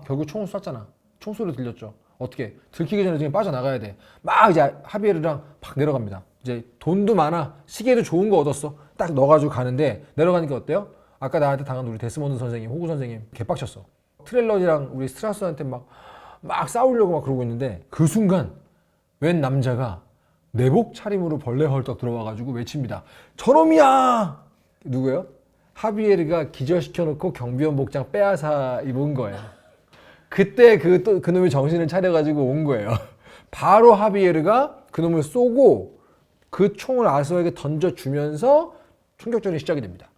결국 총을 쐈잖아. 총소리 들렸죠. 어떻게 들키기 전에 지금 빠져나가야 돼. 막 이제 하비에르랑 팍 내려갑니다. 이제 돈도 많아, 시계도 좋은 거 얻었어. 딱 넣어가지고 가는데 내려가니까 어때요? 아까 나한테 당한 우리 데스몬드 선생님, 호구 선생님 개빡쳤어. 트렐러지랑 우리 스트라스한테 막 싸우려고 막 그러고 있는데 그 순간 웬 남자가 내복 차림으로 벌레 헐떡 들어와가지고 외칩니다. 저놈이야! 누구예요? 하비에르가 기절시켜놓고 경비원 복장 빼앗아 입은 거예요. 그때 그놈이 정신을 차려가지고 온 거예요. 바로 하비에르가 그놈을 쏘고 그 총을 아서에게 던져주면서 총격전이 시작이 됩니다.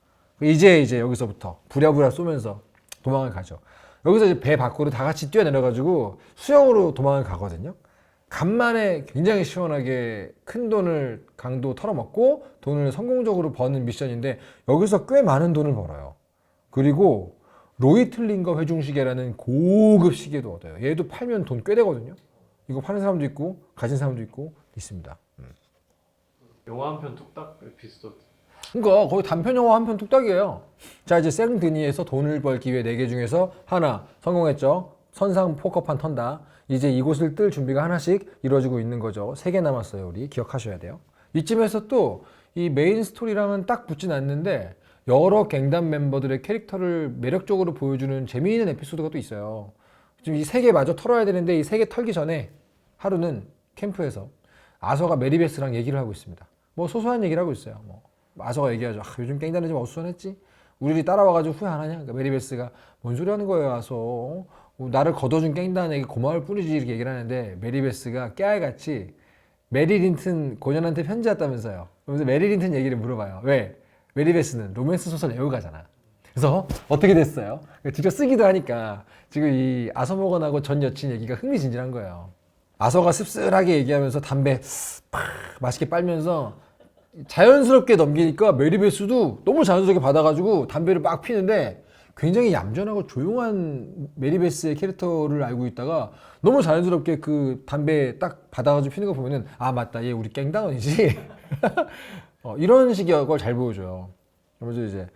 이제 여기서부터 부랴부랴 쏘면서 도망을 가죠. 여기서 이제 배 밖으로 다 같이 뛰어내려가지고 수영으로 도망을 가거든요. 간만에 굉장히 시원하게 큰 돈을 강도 털어먹고 돈을 성공적으로 버는 미션인데 여기서 꽤 많은 돈을 벌어요. 그리고 로이틀링거 회중시계라는 고급 시계도 얻어요. 얘도 팔면 돈 꽤 되거든요. 이거 파는 사람도 있고 가진 사람도 있고 있습니다. 영화 한 편 뚝딱 에피소드. 그러니까 거의 단편 영화 한 편 뚝딱이에요. 자, 이제 생드니에서 돈을 벌 기회 4개 중에서 하나 성공했죠. 선상 포커판 턴다. 이제 이곳을 뜰 준비가 하나씩 이루어지고 있는 거죠. 3개 남았어요. 우리 기억하셔야 돼요. 이쯤에서 또 이 메인 스토리랑은 딱 붙진 않는데 여러 갱단 멤버들의 캐릭터를 매력적으로 보여주는 재미있는 에피소드가 또 있어요. 지금 이 3개 마저 털어야 되는데 이 3개 털기 전에 하루는 캠프에서 아서가 메리베스랑 얘기를 하고 있습니다. 뭐 소소한 얘기를 하고 있어요. 뭐 아서가 얘기하죠. 요즘 갱단이 좀 어수선했지? 우리 따라와가지고 후회 안 하냐? 그러니까 메리베스가 뭔 소리 하는 거예요, 아서. 나를 걷어준 갱단에게 고마울 뿐이지 이렇게 얘기를 하는데 메리베스가 깨알같이 메리 린튼 고년한테 편지 왔다면서요. 그러면서 메리 린튼 얘기를 물어봐요. 왜? 메리베스는 로맨스 소설 애호가잖아. 그래서 어떻게 됐어요? 직접 쓰기도 하니까 지금 이 아서 모건하고 전 여친 얘기가 흥미진진한 거예요. 아서가 씁쓸하게 얘기하면서 담배 팍 맛있게 빨면서 자연스럽게 넘기니까 메리베스도 너무 자연스럽게 받아가지고 담배를 막 피는데 굉장히 얌전하고 조용한 메리베스의 캐릭터를 알고 있다가 너무 자연스럽게 그 담배 딱 받아가지고 피는 거 보면은 맞다, 얘 우리 갱단원이지. 이런 식의 걸 잘 보여줘요. 그러면서 이제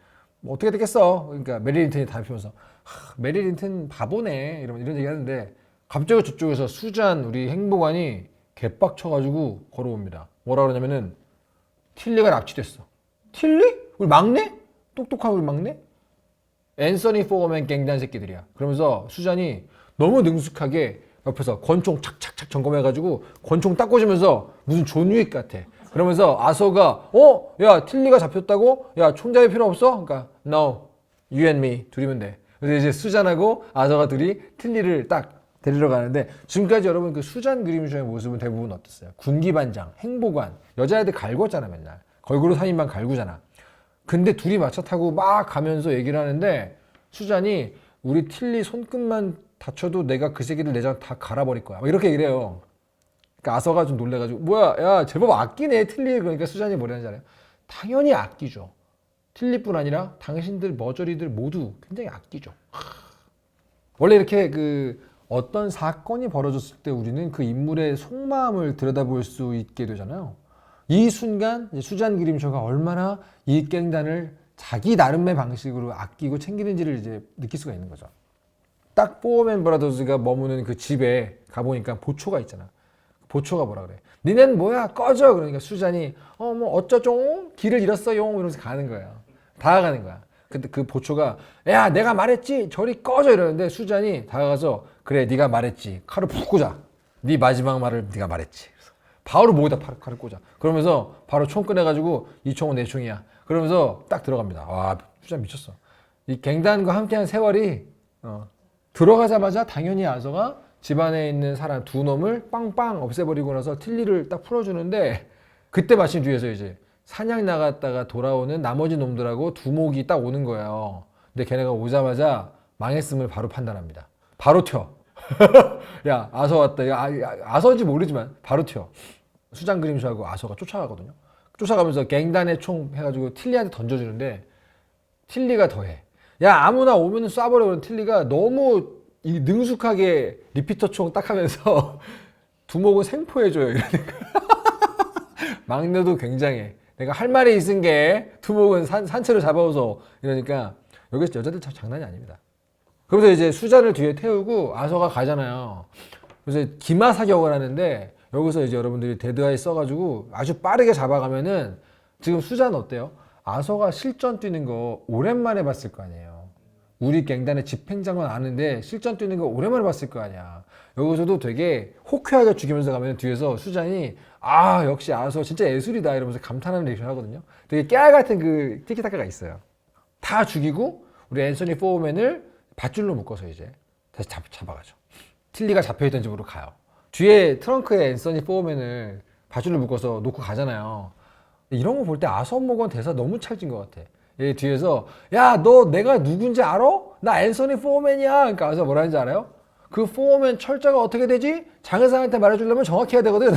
뭐 어떻게 됐겠어? 그러니까 메리 린튼이 담배 피면서 메리 린튼 바보네 이런 얘기 하는데 갑자기 저쪽에서 수잔 우리 행보관이 개빡쳐가지고 걸어옵니다. 뭐라 그러냐면은 틸리가 납치됐어. 틸리? 우리 막내? 똑똑한 우리 막내? 앤서니 포거맨 갱단 새끼들이야. 그러면서 수잔이 너무 능숙하게 옆에서 권총 착착착 점검해가지고 권총 딱 꽂으면서 무슨 존 윅 같아. 그러면서 아서가 야 틸리가 잡혔다고? 야 총 잡을 필요 없어? 그러니까 No, you and me 둘이면 돼. 그래서 이제 수잔하고 아서가 둘이 틸리를 딱 데리러 가는데 지금까지 여러분 그 수잔 그림쇼의 모습은 대부분 어땠어요? 군기반장, 행보관, 여자애들 갈궜잖아 맨날. 걸그룹 3인방 갈구잖아. 근데 둘이 마차 타고 막 가면서 얘기를 하는데 수잔이 우리 틸리 손끝만 다쳐도 내가 그 새끼들 내장 다 갈아버릴 거야. 막 이렇게 얘기를 해요. 그러니까 아서가 좀 놀래가지고 뭐야 야 제법 아끼네 틸리. 그러니까 수잔이 뭐라 하는지 알아요? 당연히 아끼죠. 틸리뿐 아니라 당신들 머저리들 모두 굉장히 아끼죠. 원래 이렇게 그 어떤 사건이 벌어졌을 때 우리는 그 인물의 속마음을 들여다볼 수 있게 되잖아요. 이 순간 수잔 그림쇼가 얼마나 이 갱단을 자기 나름의 방식으로 아끼고 챙기는지를 이제 느낄 수가 있는 거죠. 딱 포어맨 브라더스가 머무는 그 집에 가보니까 보초가 있잖아. 보초가 뭐라 그래? 니넨 뭐야 꺼져. 그러니까 수잔이 뭐 어쩌죠? 길을 잃었어요. 이러면서 가는 거예요. 다가가는 거야. 근데 그 보초가 야 내가 말했지 저리 꺼져 이러는데 수잔이 다가가서 그래 네가 말했지 칼을 푹 꽂아. 네 마지막 말을 네가 말했지. 그래서 바로 목에다 칼을 꽂아. 그러면서 바로 총 꺼내가지고 이 총은 내 총이야. 그러면서 딱 들어갑니다. 와 수잔 미쳤어. 이 갱단과 함께한 세월이 들어가자마자 당연히 아서가 집안에 있는 사람 두 놈을 빵빵 없애버리고 나서 틸리를 딱 풀어주는데 그때 마침 뒤에서 이제 사냥 나갔다가 돌아오는 나머지 놈들하고 두목이 딱 오는 거예요. 근데 걔네가 오자마자 망했음을 바로 판단합니다. 바로 튀어. 야 아서 왔다. 아서인지 모르지만 바로 튀어. 수장 그림쇼하고 아서가 쫓아가거든요. 쫓아가면서 갱단의 총 해가지고 틸리한테 던져주는데 틸리가 더해. 야 아무나 오면 쏴버려. 그런 틸리가 너무 능숙하게 리피터 총 딱 하면서 두목은 생포해줘요. 이러니까 막내도 굉장해. 내가 할 말이 있은 게 두목은 산채로 잡아오서 이러니까 여기서 여자들 참 장난이 아닙니다. 그러면서 이제 수잔을 뒤에 태우고 아서가 가잖아요. 그래서 기마 사격을 하는데 여기서 이제 여러분들이 데드아이 써가지고 아주 빠르게 잡아가면은 지금 수잔 어때요? 아서가 실전 뛰는 거 오랜만에 봤을 거 아니에요. 우리 갱단의 집행장관 아는데 실전 뛰는 거 오랜만에 봤을 거 아니야. 여기서도 되게 호쾌하게 죽이면서 가면 뒤에서 수잔이 아 역시 아서 진짜 예술이다 이러면서 감탄하는 리액션 하거든요. 되게 깨알 같은 그 티키타카가 있어요. 다 죽이고 우리 앤서니 포우맨을 밧줄로 묶어서 이제 다시 잡아가죠. 틸리가 잡혀있던 집으로 가요. 뒤에 트렁크에 앤서니 포우맨을 밧줄로 묶어서 놓고 가잖아요. 이런 거 볼 때 아서모건 대사 너무 찰진 것 같아. 얘 뒤에서 야 너 내가 누군지 알아? 나 앤서니 포우맨이야. 그러니까 아서 뭐라 하는지 알아요? 그 포우맨 철자가 어떻게 되지? 장의사한테 말해주려면 정확히 해야 되거든.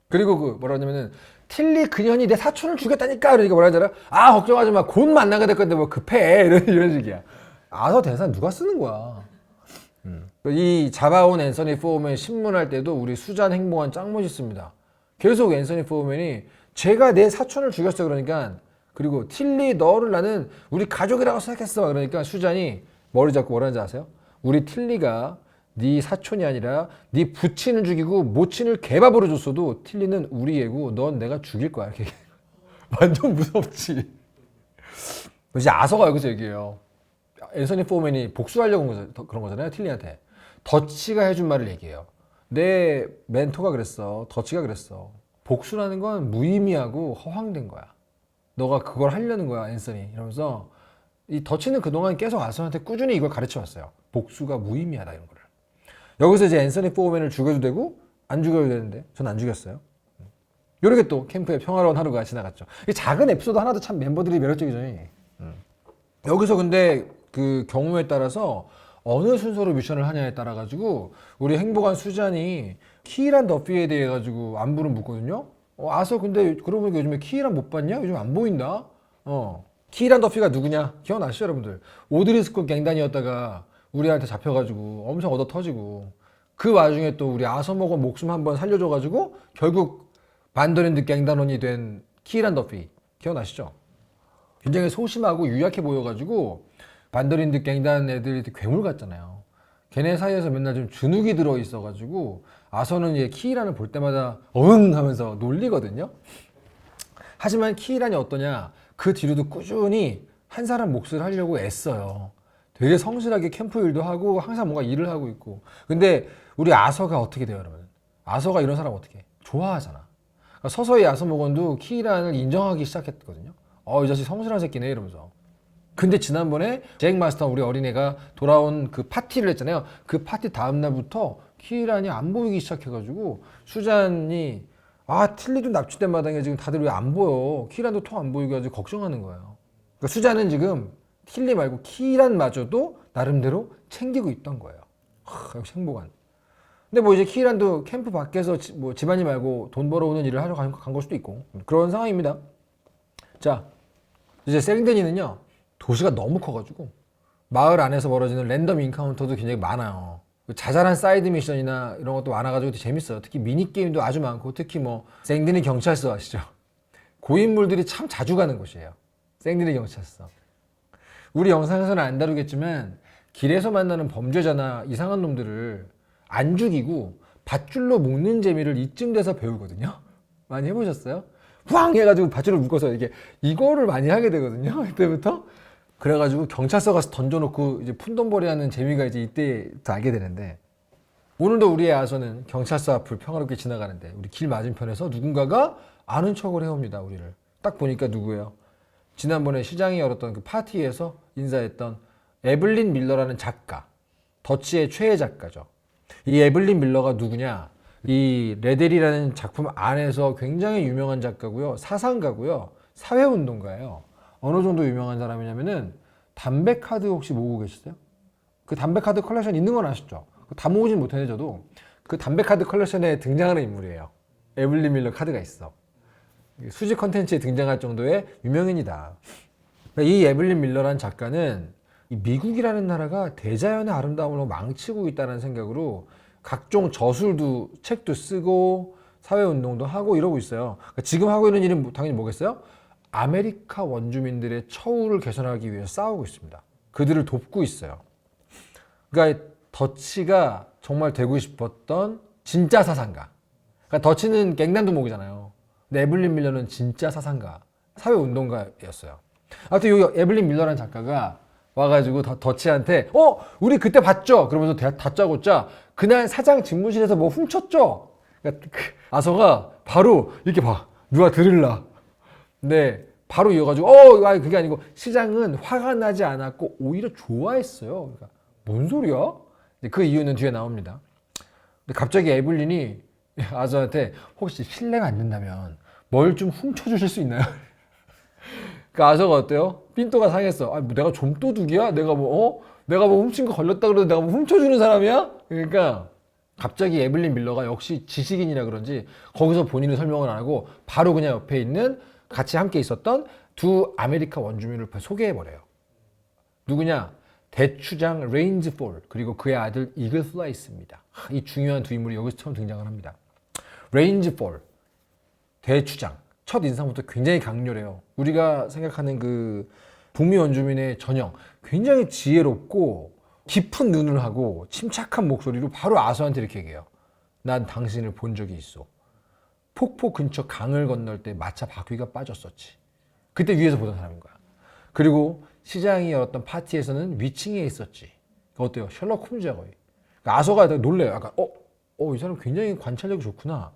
그리고 그 뭐라 하냐면은 틸리 그년이 내 사촌을 죽였다니까. 그러니까 뭐라 하잖아. 아 걱정하지 마. 곧 만나게 될 건데 뭐 급해. 이런 식이야. 아서 대사 누가 쓰는 거야. 이 잡아온 앤서니 포우맨 신문할 때도 우리 수잔 행동한 짱 멋있습니다. 계속 앤서니 포우맨이 제가 내 사촌을 죽였어. 그러니까 그리고 틸리 너를 나는 우리 가족이라고 생각했어. 그러니까 수잔이 머리 잡고 뭐라 하는지 아세요? 우리 틸리가 네 사촌이 아니라 네 부친을 죽이고 모친을 개밥으로 줬어도 틸리는 우리 애고 넌 내가 죽일 거야. 이렇게 완전 무섭지. 이제 아서가 여기서 얘기해요. 앤서니 포우맨이 복수하려고 그런 거잖아요. 틸리한테. 더치가 해준 말을 얘기해요. 내 멘토가 그랬어. 더치가 그랬어. 복수라는 건 무의미하고 허황된 거야. 너가 그걸 하려는 거야, 앤서니. 이러면서 이 더치는 그동안 계속 아서한테 꾸준히 이걸 가르쳐 왔어요. 복수가 무의미하다 이런 거를. 여기서 이제 앤서니 포우맨을 죽여도 되고 안 죽여도 되는데 전 안 죽였어요. 이렇게 또 캠프의 평화로운 하루가 지나갔죠. 이 작은 에피소드 하나도 참 멤버들이 매력적이죠. 여기서 근데 그 경우에 따라서 어느 순서로 미션을 하냐에 따라 가지고 우리 행복한 수잔이 키이란 더피에 대해 가지고 안부를 묻거든요. 아서 근데 그러고 보니까 요즘에 키이란 못 봤냐? 요즘 안 보인다. 키이란 더피가 누구냐? 기억나시죠 여러분들? 오드리 스콧 갱단이었다가 우리한테 잡혀가지고 엄청 얻어 터지고 그 와중에 또 우리 아서 먹은 목숨 한번 살려줘가지고 결국 반더랜드 갱단원이 된 키이란 더피 기억나시죠? 굉장히 소심하고 유약해 보여가지고 반더랜드 갱단 애들이 괴물 같잖아요. 걔네 사이에서 맨날 좀 주눅이 들어 있어가지고 아서는 얘 키이란을 볼 때마다 어흥 하면서 놀리거든요. 하지만 키이란이 어떠냐? 그 뒤로도 꾸준히 한 사람 몫을 하려고 애써요. 되게 성실하게 캠프 일도 하고 항상 뭔가 일을 하고 있고. 근데 우리 아서가 어떻게 돼요 여러분? 아서가 이런 사람 어떻게 해? 좋아하잖아. 그러니까 서서히 아서모건도 키이란을 인정하기 시작했거든요. 이 자식 성실한 새끼네 이러면서. 근데 지난번에 잭 마스터 우리 어린애가 돌아온 그 파티를 했잖아요. 그 파티 다음날부터 키이란이 안 보이기 시작해가지고 수잔이 틸리도 납치된 마당에 지금 다들 왜 안 보여? 키이란도 통 안 보이게 해가지고 걱정하는 거예요. 그러니까 수잔은 지금 틸리 말고 키이란마저도 나름대로 챙기고 있던 거예요. 역시 행복한. 근데 뭐 이제 키이란도 캠프 밖에서 뭐 집안일 말고 돈 벌어오는 일을 하러 간 걸 수도 있고 그런 상황입니다. 자, 이제 생데니는요 도시가 너무 커가지고 마을 안에서 벌어지는 랜덤 인카운터도 굉장히 많아요. 자잘한 사이드 미션이나 이런 것도 많아가지고 되게 재밌어요. 특히 미니게임도 아주 많고 특히 뭐 생데니 경찰서 아시죠? 고인물들이 참 자주 가는 곳이에요. 생데니 경찰서. 우리 영상에서는 안 다루겠지만 길에서 만나는 범죄자나 이상한 놈들을 안 죽이고 밧줄로 묶는 재미를 이쯤 돼서 배우거든요. 많이 해보셨어요? 후앙 해가지고 밧줄을 묶어서 이게 이거를 많이 하게 되거든요. 그때부터. 그래가지고 경찰서 가서 던져놓고 이제 푼돈벌이하는 재미가 이제 이때부터 알게 되는데, 오늘도 우리의 아서는 경찰서 앞을 평화롭게 지나가는데 우리 길 맞은편에서 누군가가 아는 척을 해옵니다. 우리를 딱 보니까 누구예요? 지난번에 시장이 열었던 그 파티에서 인사했던 에블린 밀러라는 작가, 더치의 최애 작가죠. 이 에블린 밀러가 누구냐? 이 레델이라는 작품 안에서 굉장히 유명한 작가고요, 사상가고요, 사회운동가예요. 어느 정도 유명한 사람이냐면은 담배카드 혹시 모으고 계시세요? 그 담배카드 컬렉션 있는 건 아시죠? 다 모으진 못했는데 저도 그 담배카드 컬렉션에 등장하는 인물이에요. 에블린 밀러 카드가 있어. 수집 컨텐츠에 등장할 정도의 유명인이다. 이 에블린 밀러라는 작가는 이 미국이라는 나라가 대자연의 아름다움으로 망치고 있다는 생각으로 각종 저술도, 책도 쓰고 사회운동도 하고 이러고 있어요. 그러니까 지금 하고 있는 일은 당연히 뭐겠어요? 아메리카 원주민들의 처우를 개선하기 위해서 싸우고 있습니다. 그들을 돕고 있어요. 그러니까 더치가 정말 되고 싶었던 진짜 사상가. 그러니까 더치는 갱단두목이잖아요. 근데 에블린 밀러는 진짜 사상가, 사회운동가였어요. 아무튼 이 에블린 밀러라는 작가가 와가지고 더치한테 우리 그때 봤죠? 그러면서 다짜고짜 그날 사장 집무실에서 뭐 훔쳤죠? 그러니까 아서가 바로 이렇게 봐. 누가 들을라. 근데 바로 이어가지고 그게 아니고 시장은 화가 나지 않았고 오히려 좋아했어요. 그러니까 뭔 소리야? 그 이유는 뒤에 나옵니다. 근데 갑자기 에블린이 아서한테 혹시 실례가 안 된다면 뭘 좀 훔쳐주실 수 있나요? 그 아서가 어때요? 삔또가 상했어. 뭐 내가 좀도둑이야? 내가 뭐 훔친 거 걸렸다 그러는데 내가 뭐 훔쳐주는 사람이야? 그러니까 갑자기 에블린 밀러가 역시 지식인이라 그런지 거기서 본인의 설명을 안 하고 바로 그냥 옆에 있는 같이 함께 있었던 두 아메리카 원주민을 소개해버려요. 누구냐? 대추장 레인즈폴 그리고 그의 아들 이글 플라이스입니다. 이 중요한 두 인물이 여기서 처음 등장을 합니다. 레인즈폴, 대추장. 첫 인상부터 굉장히 강렬해요. 우리가 생각하는 그 북미 원주민의 전형, 굉장히 지혜롭고 깊은 눈을 하고 침착한 목소리로 바로 아서한테 이렇게 얘기해요. 난 당신을 본 적이 있어. 폭포 근처 강을 건널 때 마차 바퀴가 빠졌었지. 그때 위에서 보던 사람인 거야. 그리고 시장이 열었던 파티에서는 위층에 있었지. 어때요? 셜록 홈즈야 거의. 그러니까 아서가 놀래요. 약간 이 사람 굉장히 관찰력이 좋구나.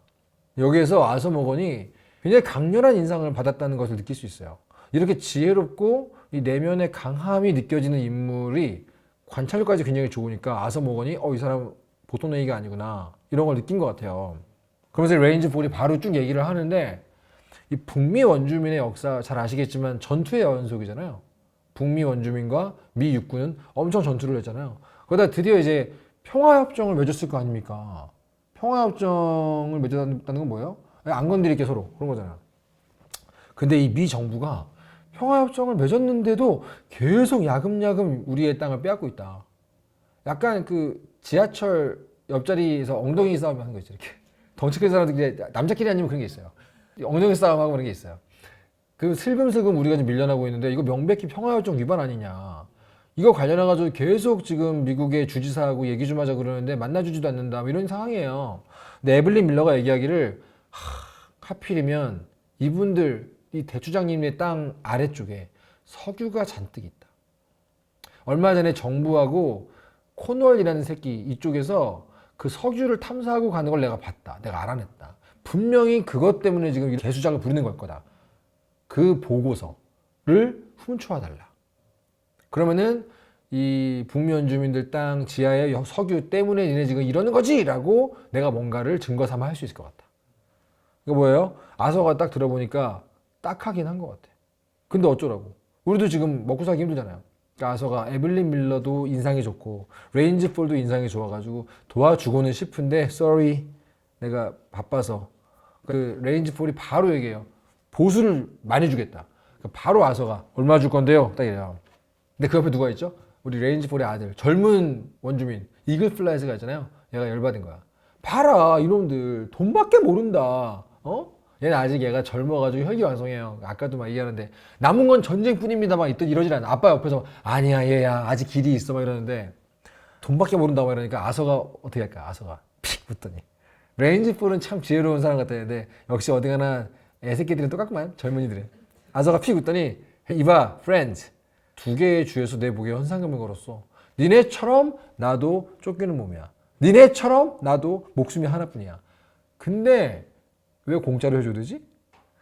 여기에서 아서 모건이 굉장히 강렬한 인상을 받았다는 것을 느낄 수 있어요. 이렇게 지혜롭고 이 내면의 강함이 느껴지는 인물이 관찰력까지 굉장히 좋으니까 아서 모건이 이 사람 보통 얘기가 아니구나 이런 걸 느낀 것 같아요. 그러면서 레인즈 볼이 바로 쭉 얘기를 하는데, 이 북미 원주민의 역사 잘 아시겠지만 전투의 연속이잖아요. 북미 원주민과 미 육군은 엄청 전투를 했잖아요. 그러다 드디어 이제 평화협정을 맺었을 거 아닙니까? 평화협정을 맺었다는 건 뭐예요? 안 건드릴게 서로 그런 거잖아요. 근데 이 미 정부가 평화협정을 맺었는데도 계속 야금야금 우리의 땅을 빼앗고 있다. 약간 그 지하철 옆자리에서 엉덩이 싸움 하는 거 있죠. 이렇게 덩치 큰 사람들끼리, 남자끼리 아니면 그런 게 있어요. 엉덩이 싸움하고 그런 게 있어요. 그 슬금슬금 우리가 좀 밀려나고 있는데 이거 명백히 평화협정 위반 아니냐. 이거 관련해가지고 계속 지금 미국의 주지사하고 얘기 좀 하자 그러는데 만나주지도 않는다. 뭐 이런 상황이에요. 근데 에블린 밀러가 얘기하기를 하필이면 이분들 이 대추장님의 땅 아래쪽에 석유가 잔뜩 있다. 얼마 전에 정부하고 코널이라는 새끼 이쪽에서 그 석유를 탐사하고 가는 걸 내가 봤다. 내가 알아냈다. 분명히 그것 때문에 지금 개수작을 부리는 걸 거다. 그 보고서를 훔쳐와 달라. 그러면은 이 북미 원주민들 땅 지하의 석유 때문에 니네 지금 이러는 거지! 라고 내가 뭔가를 증거 삼아 할 수 있을 것 같다. 이거 뭐예요? 아서가 딱 들어보니까 딱하긴 한 것 같아. 근데 어쩌라고. 우리도 지금 먹고 살기 힘들잖아요. 그러니까 아서가 에블린 밀러도 인상이 좋고 레인즈 폴도 인상이 좋아가지고 도와주고는 싶은데 sorry 내가 바빠서. 그 레인즈 폴이 바로 얘기해요. 보수를 많이 주겠다. 그러니까 바로 아서가 얼마 줄 건데요? 딱 이래요. 근데 그 옆에 누가 있죠? 우리 레인즈 폴의 아들 젊은 원주민 이글 플라이스가 있잖아요. 얘가 열받은 거야. 봐라 이놈들 돈밖에 모른다. 얘는 아직 얘가 젊어가지고 혈기왕성해요. 아까도 막 얘기하는데 남은 건 전쟁뿐입니다 막 이러질 않아. 아빠 옆에서 아니야 얘야 아직 길이 있어 막 이러는데 돈밖에 모른다고 이러니까 아서가 어떻게 할까? 아서가 픽 붙더니 레인지 폴은 참 지혜로운 사람 같았는데 역시 어디가나 애새끼들은 똑같구만. 젊은이들은. 아서가 픽 웃더니 이봐 friends 2개의 주에서 내 목에 현상금을 걸었어. 니네처럼 나도 쫓기는 몸이야. 니네처럼 나도 목숨이 하나뿐이야. 근데 왜 공짜로 해줘야 되지?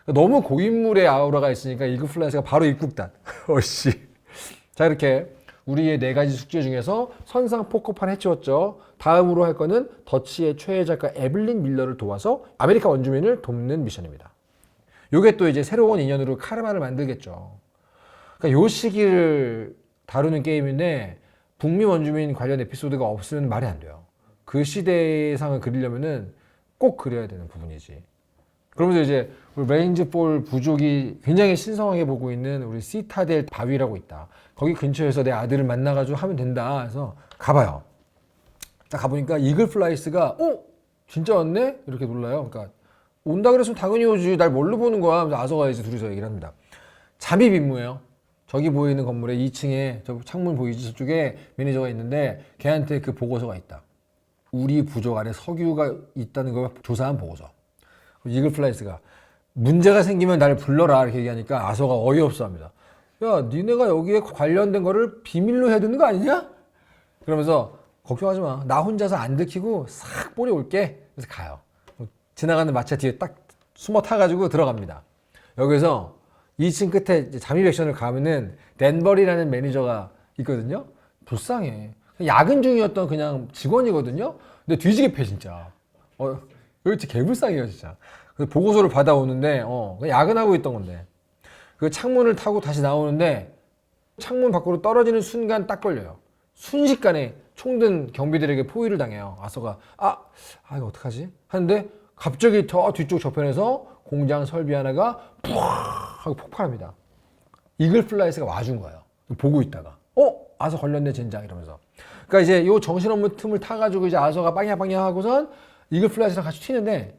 너무 고인물의 아우라가 있으니까 이글 플라이스가 바로 입국단. 어씨. 자 이렇게 우리의 4가지 숙제 중에서 선상 포커파를 해치웠죠. 다음으로 할 거는 더치의 최애 작가 에블린 밀러를 도와서 아메리카 원주민을 돕는 미션입니다. 요게 또 이제 새로운 인연으로 카르마를 만들겠죠. 그러니까 요 시기를 다루는 게임인데 북미 원주민 관련 에피소드가 없으면 말이 안 돼요. 그 시대상을 그리려면은 꼭 그려야 되는 부분이지. 그러면서 이제 우리 레인지볼 부족이 굉장히 신성하게 보고 있는 우리 시타델 바위라고 있다. 거기 근처에서 내 아들을 만나가지고 하면 된다. 해서 가봐요. 딱 가보니까 이글 플라이스가 진짜 왔네? 이렇게 놀라요. 그러니까 온다 그랬으면 당연히 오지. 날 뭘로 보는 거야? 하면서 아서가 이제 둘이서 얘기를 합니다. 잠입 임무예요. 저기 보이는 건물에 2층에 저 창문 보이지? 저쪽에 매니저가 있는데 걔한테 그 보고서가 있다. 우리 부족 안에 석유가 있다는 걸 조사한 보고서. 이글 플라이스가 문제가 생기면 나를 불러라 이렇게 얘기하니까 아서가 어이없어 합니다. 야 니네가 여기에 관련된 거를 비밀로 해야 되는 거 아니냐? 그러면서 걱정하지 마. 나 혼자서 안 들키고 싹 뿌리 올게. 그래서 가요. 지나가는 마차 뒤에 딱 숨어 타가지고 들어갑니다. 여기서 2층 끝에 이제 잠입 액션을 가면은 댄버리라는 매니저가 있거든요. 불쌍해. 야근 중이었던 그냥 직원이거든요. 근데 뒤지게 패 진짜. 여기 진짜 개불쌍해요 진짜. 그래서 보고서를 받아오는데 그냥 야근하고 있던 건데 그 창문을 타고 다시 나오는데 창문 밖으로 떨어지는 순간 딱 걸려요. 순식간에 총든 경비들에게 포위를 당해요. 아서가 이거 어떡하지? 하는데 갑자기 저 뒤쪽 저편에서 공장 설비 하나가 푹 하고 폭발합니다. 이글 플라이스가 와준 거예요. 보고 있다가 아서 걸렸네 젠장 이러면서. 그러니까 이제 요 정신없는 틈을 타가지고 이제 아서가 빵야 하고선 이글 플라이스랑 같이 튀는데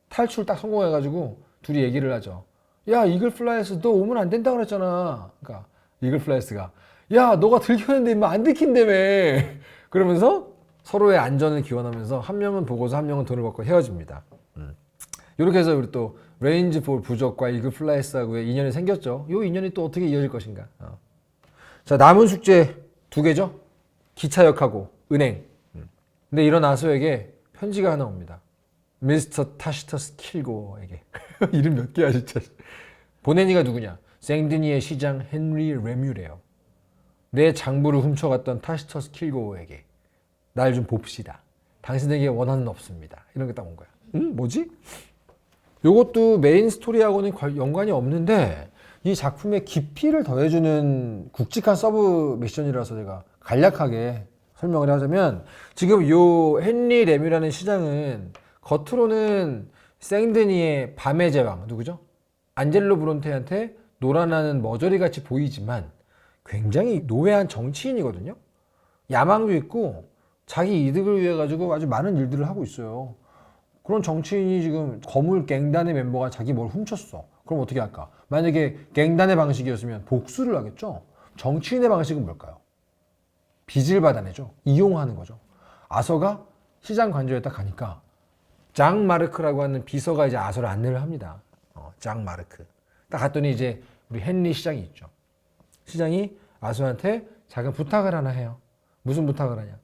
탈출 딱 성공해가지고 둘이 얘기를 하죠. 야 이글 플라이스 너 오면 안 된다고 그랬잖아. 그러니까 이글 플라이스가 야 너가 들켰는데 임마 안 들킨다며. 그러면서 서로의 안전을 기원하면서 한 명은 보고서 한 명은 돈을 받고 헤어집니다. 이렇게 해서 우리 또 레인지 볼 부족과 이글 플라이스하고의 인연이 생겼죠. 이 인연이 또 어떻게 이어질 것인가. 자 남은 숙제 2개죠. 기차역하고 은행. 근데 이런 아서에게 편지가 하나 옵니다. 미스터 타시터스 킬고에게. 이름 몇 개야 진짜. 보낸 이가 누구냐? 생드니의 시장 헨리 레뮤래요. 내 장부를 훔쳐갔던 타시터스 킬고에게 날 좀 봅시다. 당신에게 원한은 없습니다. 이런 게 딱 온 거야. 뭐지? 요것도 메인 스토리하고는 연관이 없는데 이 작품의 깊이를 더해주는 굵직한 서브 미션이라서 제가 간략하게 설명을 하자면 지금 요 헨리 레뮤라는 시장은 겉으로는 생드니의 밤의 제왕 누구죠? 안젤로 브론테한테 놀아나는 머저리 같이 보이지만 굉장히 노회한 정치인이거든요. 야망도 있고 자기 이득을 위해 가지고 아주 많은 일들을 하고 있어요. 그런 정치인이 지금 거물 갱단의 멤버가 자기 뭘 훔쳤어. 그럼 어떻게 할까? 만약에 갱단의 방식이었으면 복수를 하겠죠. 정치인의 방식은 뭘까요? 빚을 받아내죠. 이용하는 거죠. 아서가 시장 관저에 딱 가니까 장 마르크라고 하는 비서가 이제 아서를 안내를 합니다. 장 마르크. 딱 갔더니 이제 우리 헨리 시장이 있죠. 시장이 아서한테 작은 부탁을 하나 해요. 무슨 부탁을 하냐?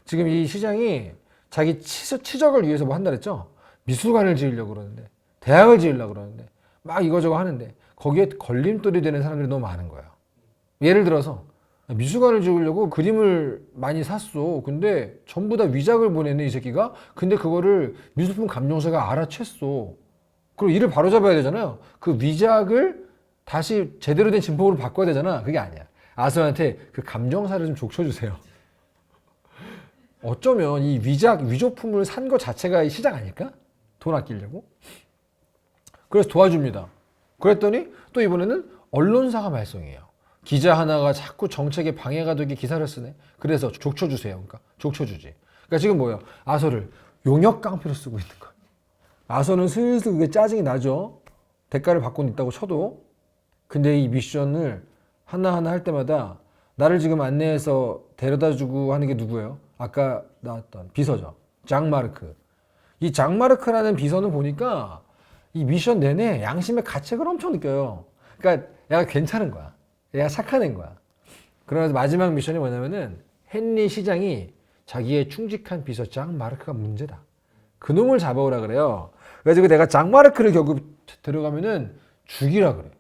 지금 이 시장이 자기 치적을 위해서 뭐 한다 그랬죠? 미술관을 지으려고 그러는데 대학을 지으려고 그러는데 막 이거저거 하는데 거기에 걸림돌이 되는 사람들이 너무 많은 거예요. 예를 들어서 미술관을 지으려고 그림을 많이 샀어. 근데 전부 다 위작을 보내는 이 새끼가. 근데 그거를 미술품 감정사가 알아챘어. 그럼 이를 바로잡아야 되잖아요. 그 위작을 다시 제대로 된 진품으로 바꿔야 되잖아. 그게 아니야. 아서한테 그 감정사를 좀 족쳐주세요. 어쩌면 이 위조품을 산 것 자체가 시작 아닐까? 돈 아끼려고? 그래서 도와줍니다. 그랬더니 또 이번에는 언론사가 말썽이에요. 기자 하나가 자꾸 정책에 방해가 되게 기사를 쓰네. 그래서 족쳐주세요. 그러니까 족쳐주지. 그러니까 지금 뭐예요? 아서를 용역 깡패로 쓰고 있는 거예요. 아서는 슬슬 그게 짜증이 나죠. 대가를 받고는 있다고 쳐도. 근데 이 미션을 하나하나 할 때마다 나를 지금 안내해서 데려다주고 하는 게 누구예요? 아까 나왔던 비서죠. 장 마르크. 이 장 마르크라는 비서는 보니까 이 미션 내내 양심의 가책을 엄청 느껴요. 그러니까 얘가 괜찮은 거야. 얘가 착한 애인 거야. 그러면서 마지막 미션이 뭐냐면은 헨리 시장이 자기의 충직한 비서 장 마르크가 문제다. 그놈을 잡아오라 그래요. 그래서 내가 장 마르크를 결국 데려가면은 죽이라 그래.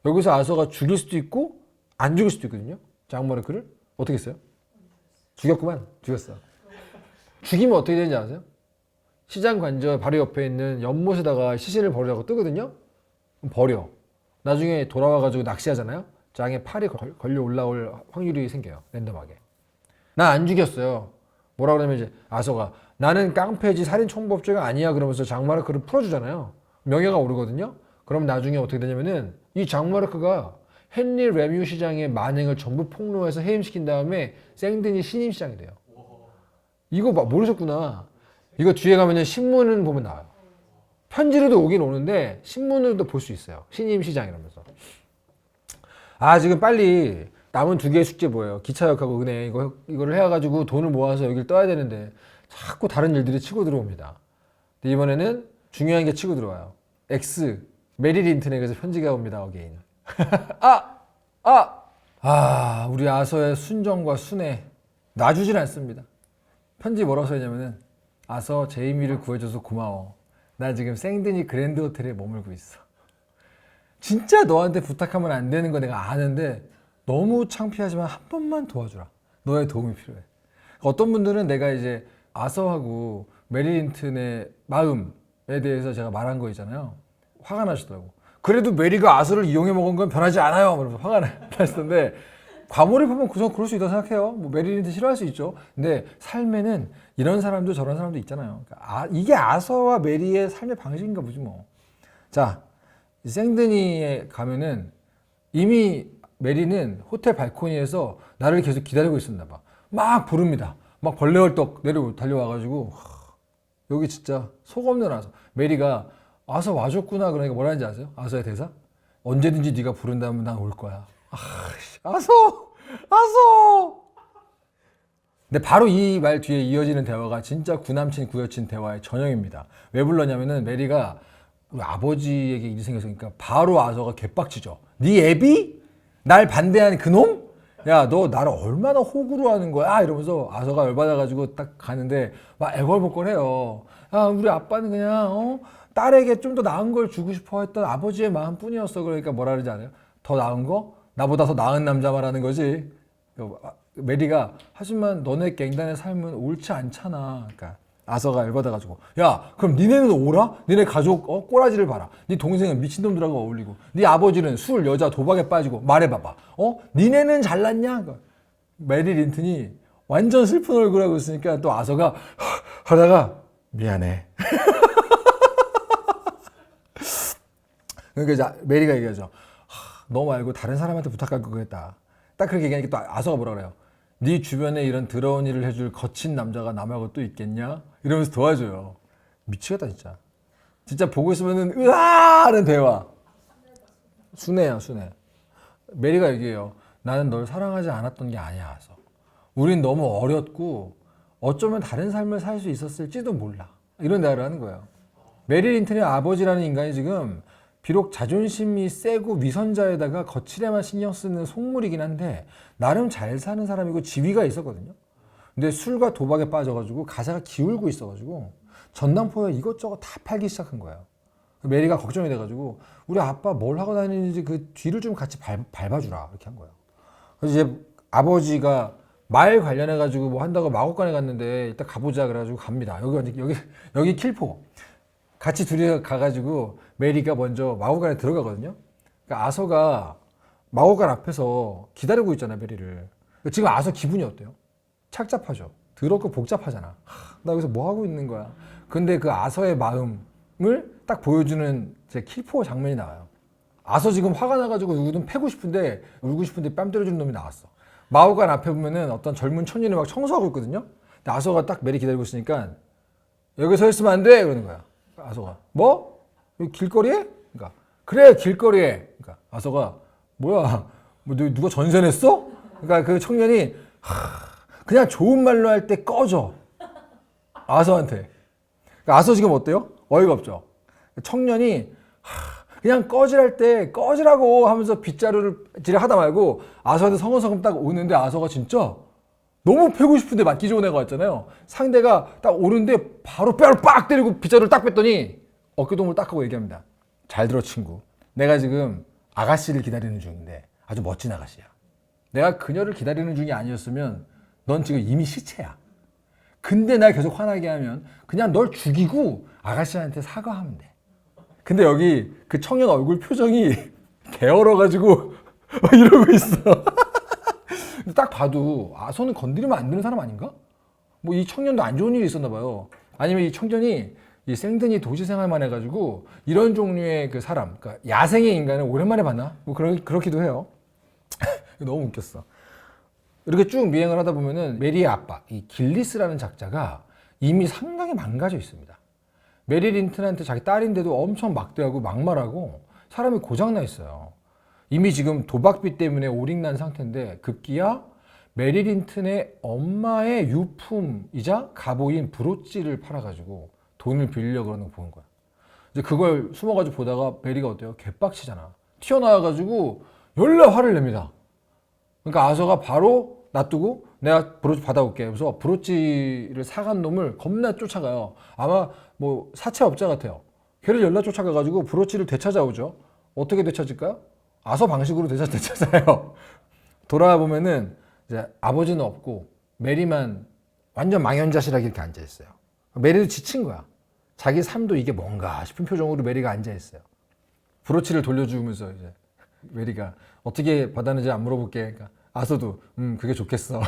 여기서 아서가 죽일 수도 있고 안 죽일 수도 있거든요. 장 마르크를 어떻게 했어요? 죽였구만. 죽였어. 죽이면 어떻게 되는지 아세요? 시장 관저 바로 옆에 있는 연못에다가 시신을 버리라고 뜨거든요. 그럼 버려. 나중에 돌아와가지고 낚시하잖아요. 장에 팔이 걸려 올라올 확률이 생겨요. 랜덤하게. 난 안 죽였어요. 뭐라 그러면 이제 아서가 나는 깡패지 살인 총법죄가 아니야 그러면서 장마르크를 풀어주잖아요. 명예가 오르거든요. 그럼 나중에 어떻게 되냐면은 이 장마르크가 헨리 레뮤 시장의 만행을 전부 폭로해서 해임시킨 다음에 생드니 신임 시장이 돼요. 이거 모르셨구나. 이거 뒤에 가면은 신문은 보면 나와요. 편지로도 오긴 오는데 신문으로도 볼 수 있어요. 신임 시장 이러면서. 아 지금 빨리 남은 2개의 숙제 뭐예요? 기차역하고 은행 이거를 해가지고 돈을 모아서 여기를 떠야 되는데 자꾸 다른 일들이 치고 들어옵니다. 근데 이번에는 중요한 게 치고 들어와요. X 메리 린튼에게서 편지가 옵니다. 어게인. 우리 아서의 순정과 순애 놔주질 않습니다. 편지 뭐라고 써있냐면은 아서 제이미를 구해줘서 고마워. 나 지금 생드니 그랜드 호텔에 머물고 있어. 진짜 너한테 부탁하면 안 되는 거 내가 아는데 너무 창피하지만 한 번만 도와주라. 너의 도움이 필요해. 어떤 분들은 내가 이제 아서하고 메리 린튼의 마음에 대해서 제가 말한 거 있잖아요. 화가 나시더라고. 그래도 메리가 아서를 이용해 먹은 건 변하지 않아요. 그러면서 화가 나시던데 과몰입하면 그럴 수 있다고 생각해요. 뭐 메리 린튼 싫어할 수 있죠. 근데 삶에는 이런 사람도 저런 사람도 있잖아요. 그러니까 이게 아서와 메리의 삶의 방식인가 보지 뭐. 자, 생드니에 가면은 이미 메리는 호텔 발코니에서 나를 계속 기다리고 있었나 봐. 막 부릅니다. 막 벌레벌떡 달려와가지고 여기 진짜 속 없는 아서. 메리가 아서 와줬구나 그러니까 뭐라 하는지 아세요? 아서의 대사? 언제든지 네가 부른다면 난 올 거야. 아서! 근데 바로 이 말 뒤에 이어지는 대화가 진짜 구남친 구여친 대화의 전형입니다. 왜 불렀냐면은 메리가 우리 아버지에게 일이 생겼으니까 바로 아서가 개빡치죠. 네 애비? 날 반대하는 그놈? 야, 너 나를 얼마나 호구로 하는 거야? 이러면서 아서가 열받아가지고 딱 가는데 막 애걸복걸해요. 야, 우리 아빠는 그냥 딸에게 좀 더 나은 걸 주고 싶어 했던 아버지의 마음뿐이었어. 그러니까 뭐라 그러지 않아요? 더 나은 거? 나보다 더 나은 남자 말하는 거지. 메리가 하지만 너네 갱단의 삶은 옳지 않잖아. 그러니까 아서가 열받아가지고 야 그럼 니네는 오라? 니네 가족 꼬라지를 봐라. 네 동생은 미친놈들하고 어울리고 네 아버지는 술, 여자, 도박에 빠지고 말해봐봐. 니네는 잘났냐? 그러니까 메리 린튼이 완전 슬픈 얼굴하고 있으니까 또 아서가 하다가 미안해. 그러니까 이제 메리가 얘기하죠. 너 말고 다른 사람한테 부탁할 거 그랬다. 딱 그렇게 얘기하니까 또 아서가 뭐라 그래요? 네 주변에 이런 더러운 일을 해줄 거친 남자가 남하고 또 있겠냐? 이러면서 도와줘요. 미치겠다 진짜. 진짜 보고 있으면은 으아 하는 대화. 순애야 순애. 메리가 얘기해요. 나는 널 사랑하지 않았던 게 아니야. 아서. 우린 너무 어렸고 어쩌면 다른 삶을 살 수 있었을지도 몰라. 이런 대화를 하는 거예요. 메리 린튼의 아버지라는 인간이 지금 비록 자존심이 세고 위선자에다가 거칠에만 신경 쓰는 속물이긴 한데 나름 잘 사는 사람이고 지위가 있었거든요. 근데 술과 도박에 빠져가지고 가사가 기울고 있어가지고 전당포에 이것저것 다 팔기 시작한 거예요. 메리가 걱정이 돼가지고 우리 아빠 뭘 하고 다니는지 그 뒤를 좀 같이 밟아주라 이렇게 한 거예요. 그래서 이제 아버지가 말 관련해가지고 뭐 한다고 마곡간에 갔는데 일단 가보자 그래가지고 갑니다. 여기 킬포. 같이 둘이 가가지고 메리가 먼저 마곡간에 들어가거든요. 그러니까 아서가 마곡간 앞에서 기다리고 있잖아 메리를. 지금 아서 기분이 어때요? 착잡하죠. 더럽고 복잡하잖아. 나 여기서 뭐 하고 있는 거야? 근데 그 아서의 마음을 딱 보여주는 제 킬포 장면이 나와요. 아서 지금 화가 나가지고 누구든 패고 싶은데 울고 싶은데 뺨 때려주는 놈이 나왔어. 마곡간 앞에 보면은 어떤 젊은 청년이 막 청소하고 있거든요. 근데 아서가 딱 메리 기다리고 있으니까 여기 서 있으면 안 돼 그러는 거야. 아서가 뭐? 여기 길거리에? 그러니까 그래 길거리에. 그러니까 아서가 뭐야? 뭐 누가 전세 냈어? 그러니까 그 청년이 그냥 좋은 말로 할 때 꺼져. 아서한테. 그러니까 아서 지금 어때요? 어이가 없죠. 청년이 그냥 꺼지랄 때 꺼지라고 하면서 빗자루를 하다 말고 아서한테 성어성금 딱 오는데 아서가 진짜 너무 패고 싶은데 맞기 좋은 애가 왔잖아요. 상대가 딱 오는데 바로 뼈를 빡 때리고 빗자루를 딱 뺐더니 어깨동무를 딱 하고 얘기합니다. 잘 들어 친구. 내가 지금 아가씨를 기다리는 중인데 아주 멋진 아가씨야. 내가 그녀를 기다리는 중이 아니었으면 넌 지금 이미 시체야. 근데 날 계속 화나게 하면 그냥 널 죽이고 아가씨한테 사과하면 돼. 근데 여기 그 청년 얼굴 표정이 게을러가지고 이러고 있어. 근데 딱 봐도 아서는 건드리면 안 되는 사람 아닌가? 뭐 이 청년도 안 좋은 일이 있었나 봐요. 아니면 이 청년이 이 생든이 도시 생활만 해가지고 이런 종류의 그 사람, 그러니까 야생의 인간을 오랜만에 봤나? 뭐 그렇기도 해요. 너무 웃겼어. 이렇게 쭉 미행을 하다 보면은 메리의 아빠, 이 길리스라는 작자가 이미 상당히 망가져 있습니다. 메리 린튼한테 자기 딸인데도 엄청 막대하고 막말하고 사람이 고장나 있어요. 이미 지금 도박비 때문에 오링난 상태인데 급기야 메리 린튼의 엄마의 유품이자 갑오인 브로치를 팔아가지고 돈을 빌리려고 그러는 거 보는 거야. 이제 그걸 숨어가지고 보다가 메리가 어때요? 개빡치잖아. 튀어나와가지고 열나 화를 냅니다. 그러니까 아서가 바로 놔두고 내가 브로치 받아올게. 그래서 브로치를 사간 놈을 겁나 쫓아가요. 아마 뭐 사채업자 같아요. 걔를 열나 쫓아가가지고 브로치를 되찾아오죠. 어떻게 되찾을까요? 아서 방식으로 되찾아요. 돌아와 보면은 이제 아버지는 없고 메리만 완전 망연자실하게 이렇게 앉아 있어요. 메리도 지친 거야. 자기 삶도 이게 뭔가 싶은 표정으로 메리가 앉아 있어요. 브로치를 돌려주면서 이제 메리가 어떻게 받았는지 안 물어볼게. 그러니까 아서도 그게 좋겠어.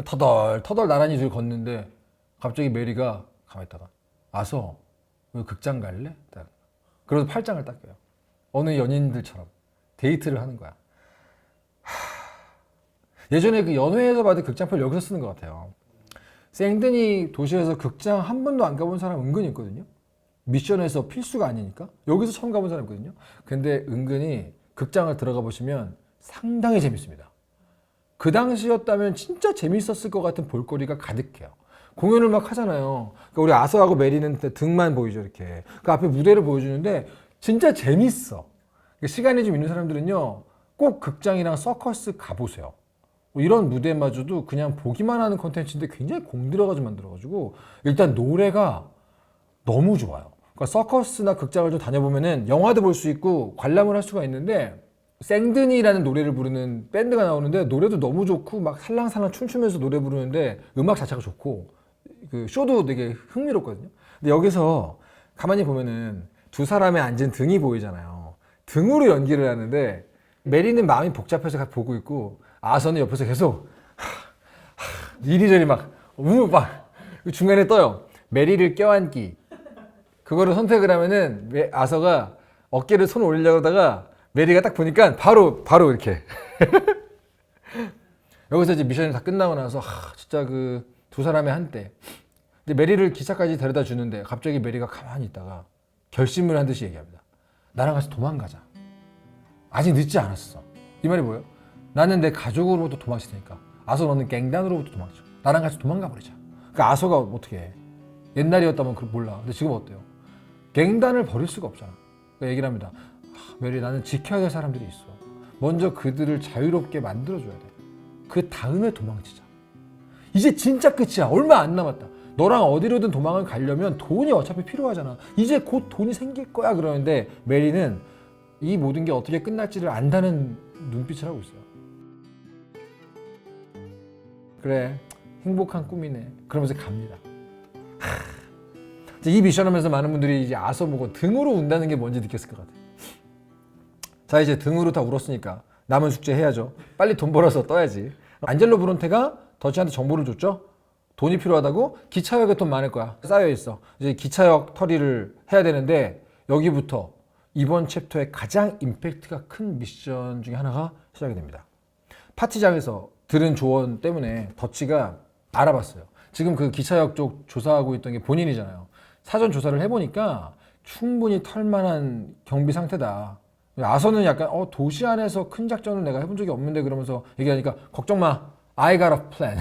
터덜 나란히 둘이 걷는데 갑자기 메리가 가만히 있다가 아서 왜 극장 갈래? 그래서 팔짱을 딱 껴요. 어느 연인들처럼 데이트를 하는 거야. 예전에 그 연회에서 받은 극장표를 여기서 쓰는 것 같아요. 생드니 도시에서 극장 한 번도 안 가본 사람 은근히 있거든요. 미션에서 필수가 아니니까. 여기서 처음 가본 사람 있거든요. 근데 은근히 극장을 들어가 보시면 상당히 재밌습니다. 그 당시였다면 진짜 재밌었을 것 같은 볼거리가 가득해요. 공연을 막 하잖아요. 그러니까 우리 아서하고 메리는 등만 보이죠, 이렇게. 그 앞에 무대를 보여주는데 진짜 재밌어. 그러니까 시간이 좀 있는 사람들은요, 꼭 극장이랑 서커스 가보세요. 이런 무대마저도 그냥 보기만 하는 컨텐츠인데 굉장히 공들여가지고 만들어가지고 일단 노래가 너무 좋아요. 그러니까 서커스나 극장을 좀 다녀보면은 영화도 볼 수 있고 관람을 할 수가 있는데 생드니라는 노래를 부르는 밴드가 나오는데 노래도 너무 좋고 막 살랑살랑 춤추면서 노래 부르는데 음악 자체가 좋고 그 쇼도 되게 흥미롭거든요. 근데 여기서 가만히 보면은 두 사람의 앉은 등이 보이잖아요. 등으로 연기를 하는데 메리는 마음이 복잡해서 보고 있고 아서는 옆에서 계속 이리저리 막 중간에 떠요. 메리를 껴안기. 그거를 선택을 하면은 아서가 어깨를 손 올리려고 하다가 메리가 딱 보니까 바로 이렇게. 여기서 이제 미션이 다 끝나고 나서 진짜 그 두 사람의 한때. 근데 메리를 기차까지 데려다 주는데 갑자기 메리가 가만히 있다가 결심을 한 듯이 얘기합니다. 나랑 같이 도망가자. 아직 늦지 않았어. 이 말이 뭐예요? 나는 내 가족으로부터 도망칠 테니까 아서 너는 갱단으로부터 도망쳐. 나랑 같이 도망가 버리자. 그러니까 아서가 어떻게 해? 옛날이었다면 몰라. 근데 지금 어때요? 갱단을 버릴 수가 없잖아. 그러니까 얘기를 합니다. 메리, 나는 지켜야 될 사람들이 있어. 먼저 그들을 자유롭게 만들어줘야 돼. 그 다음에 도망치자. 이제 진짜 끝이야. 얼마 안 남았다. 너랑 어디로든 도망을 가려면 돈이 어차피 필요하잖아. 이제 곧 돈이 생길 거야. 그러는데 메리는 이 모든 게 어떻게 끝날지를 안다는 눈빛을 하고 있어요. 그래, 행복한 꿈이네. 그러면서 갑니다. 이 미션 하면서 많은 분들이 이제 아서 보고 등으로 운다는 게 뭔지 느꼈을 것 같아요. 자, 이제 등으로 다 울었으니까 남은 숙제 해야죠. 빨리 돈 벌어서 떠야지. 안젤로 브론테가 더치한테 정보를 줬죠. 돈이 필요하다고. 기차역에 돈 많을 거야. 쌓여 있어. 이제 기차역 터리를 해야 되는데 여기부터 이번 챕터의 가장 임팩트가 큰 미션 중에 하나가 시작이 됩니다. 파티장에서 들은 조언 때문에 더치가 알아봤어요. 지금 그 기차역 쪽 조사하고 있던 게 본인이잖아요. 사전 조사를 해보니까 충분히 털만한 경비 상태다. 아서는 약간 도시 안에서 큰 작전을 내가 해본 적이 없는데 그러면서 얘기하니까 걱정 마. I got a plan.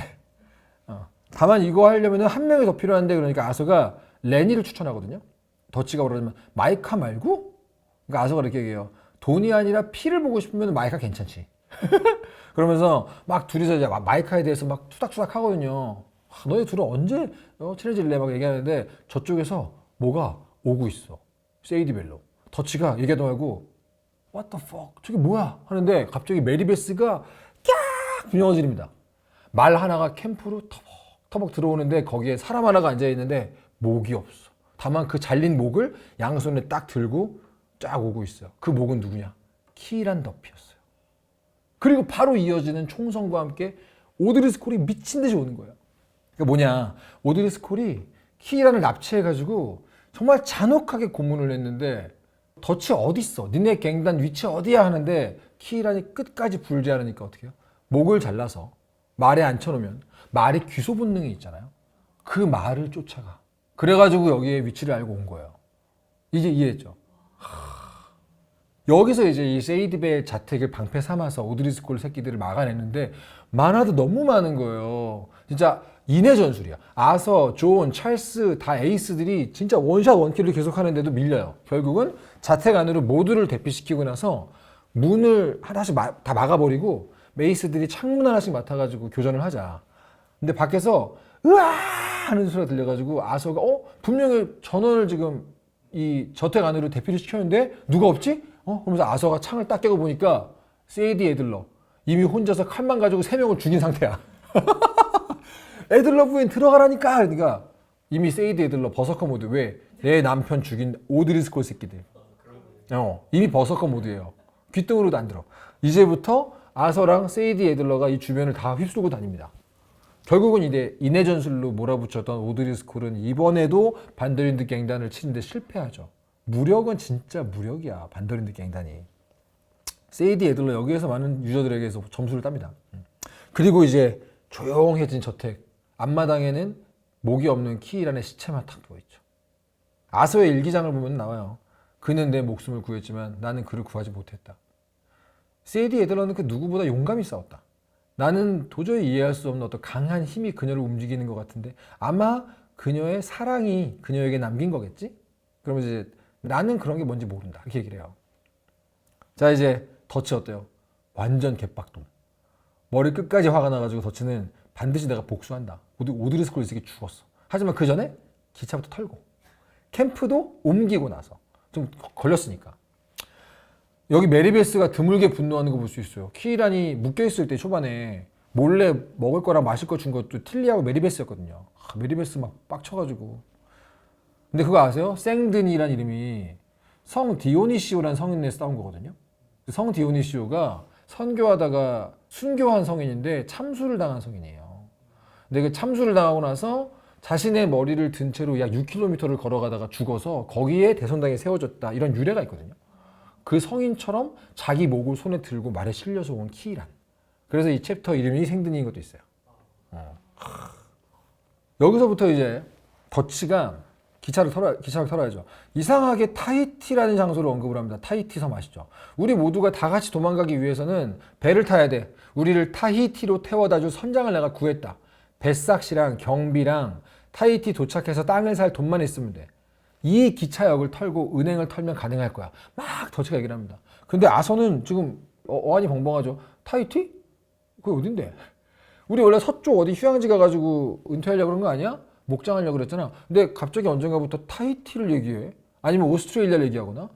다만 이거 하려면 한 명이 더 필요한데 그러니까 아서가 레니를 추천하거든요. 더치가 그러면 마이카 말고? 그러니까 아서가 이렇게 얘기해요. 돈이 아니라 피를 보고 싶으면 마이카 괜찮지. 그러면서 막 둘이서 이제 마이카에 대해서 막 투닥투닥 하거든요. 너희 둘은 언제 친해질래? 막 얘기하는데 저쪽에서 뭐가 오고 있어. 세이디 벨로. 더치가 얘기하도 말고 What the fuck? 저게 뭐야? 하는데 갑자기 메리베스가 깍 분영을 지릅니다. 말 하나가 캠프로 터벅터벅 들어오는데 거기에 사람 하나가 앉아있는데 목이 없어. 다만 그 잘린 목을 양손에 딱 들고 쫙 오고 있어요. 그 목은 누구냐? 키란 더피였어요. 그리고 바로 이어지는 총성과 함께 오드리 스콜이 미친 듯이 오는 거예요. 그러니까 뭐냐? 오드리 스콜이 키란을 납치해가지고 정말 잔혹하게 고문을 했는데 덫이 어딨어? 니네 갱단 위치 어디야? 하는데 키란이 끝까지 불지 않으니까 어떻게 해요? 목을 잘라서 말에 앉혀놓으면 말이 귀소 본능이 있잖아요. 그 말을 쫓아가. 그래가지고 여기에 위치를 알고 온 거예요. 이제 이해했죠? 여기서 이제 이 세이디베의 자택을 방패 삼아서 오드리 스콜 새끼들을 막아냈는데 만화도 너무 많은 거예요. 진짜 인의 전술이야. 아서, 존, 찰스 다 에이스들이 진짜 원샷 원킬을 계속 하는데도 밀려요. 결국은 자택 안으로 모두를 대피시키고 나서 문을 하나씩 다 막아버리고 메이스들이 창문 하나씩 맡아가지고 교전을 하자. 근데 밖에서 으아 하는 소리가 들려가지고 아서가 분명히 전원을 지금 이 저택 안으로 대피를 시켰는데 누가 없지? 그러면서 아서가 창을 딱 깨고 보니까 세이디 애들러 이미 혼자서 칼만 가지고 3명을 죽인 상태야. 애들러 부인 들어가라니까. 그러니까 이미 세이디 애들러 버서커 모드. 왜? 내 남편 죽인 오드리 스콜 새끼들. 이미 버서커 모드예요. 귓등으로도 안 들어. 이제부터 아서랑 세이디 애들러가 이 주변을 다 휩쓸고 다닙니다. 결국은 이제 인해 전술로 몰아붙였던 오드리 스콜은 이번에도 반더린드 갱단을 치는데 실패하죠. 무력은 진짜 무력이야. 반더린드 갱단이. 세이디 애들러 여기에서 많은 유저들에게서 점수를 땁니다. 그리고 이제 조용해진 저택 앞마당에는 목이 없는 키이란의 시체만 탁 누워있죠. 아서의 일기장을 보면 나와요. 그는 내 목숨을 구했지만 나는 그를 구하지 못했다. 세이디 애들러는 그 누구보다 용감히 싸웠다. 나는 도저히 이해할 수 없는 어떤 강한 힘이 그녀를 움직이는 것 같은데 아마 그녀의 사랑이 그녀에게 남긴 거겠지? 그러면 이제 나는 그런 게 뭔지 모른다. 이렇게 얘기를 해요. 자, 이제 덫이 어때요? 완전 개빡동. 머리 끝까지 화가 나가지고 덫은 반드시 내가 복수한다. 오드리 스콜 이 새끼 죽었어. 하지만 그 전에 기차부터 털고 캠프도 옮기고 나서 좀 걸렸으니까. 여기 메리베스가 드물게 분노하는 거 볼 수 있어요. 키이란이 묶여있을 때 초반에 몰래 먹을 거랑 마실 거 준 것도 틸리하고 메리베스였거든요. 메리베스 막 빡쳐가지고. 근데 그거 아세요? 생드니란 이름이 성 디오니시오라는 성인에 싸운 거거든요. 성 디오니시오가 선교하다가 순교한 성인인데 참수를 당한 성인이에요. 근데 그 참수를 당하고 나서 자신의 머리를 든 채로 약 6km를 걸어가다가 죽어서 거기에 대성당이 세워졌다. 이런 유래가 있거든요. 그 성인처럼 자기 목을 손에 들고 말에 실려서 온 키이란. 그래서 이 챕터 이름이 생드니인 것도 있어요. 여기서부터 이제 더치가 기차를 털어야죠. 이상하게 타히티라는 장소를 언급을 합니다. 타히티 섬 아시죠? 우리 모두가 다 같이 도망가기 위해서는 배를 타야 돼. 우리를 타히티로 태워다줄 선장을 내가 구했다. 뱃삭시랑 경비랑 타히티 도착해서 땅을 살 돈만 있으면 돼. 이 기차역을 털고 은행을 털면 가능할 거야. 막 더치가 얘기를 합니다. 근데 아서는 지금 어안이 벙벙하죠. 타히티? 그게 어딘데? 우리 원래 서쪽 어디 휴양지 가가지고 은퇴하려고 그런 거 아니야? 목장하려고 그랬잖아. 근데 갑자기 언젠가부터 타히티를 얘기해. 아니면 오스트레일리아를 얘기하거나.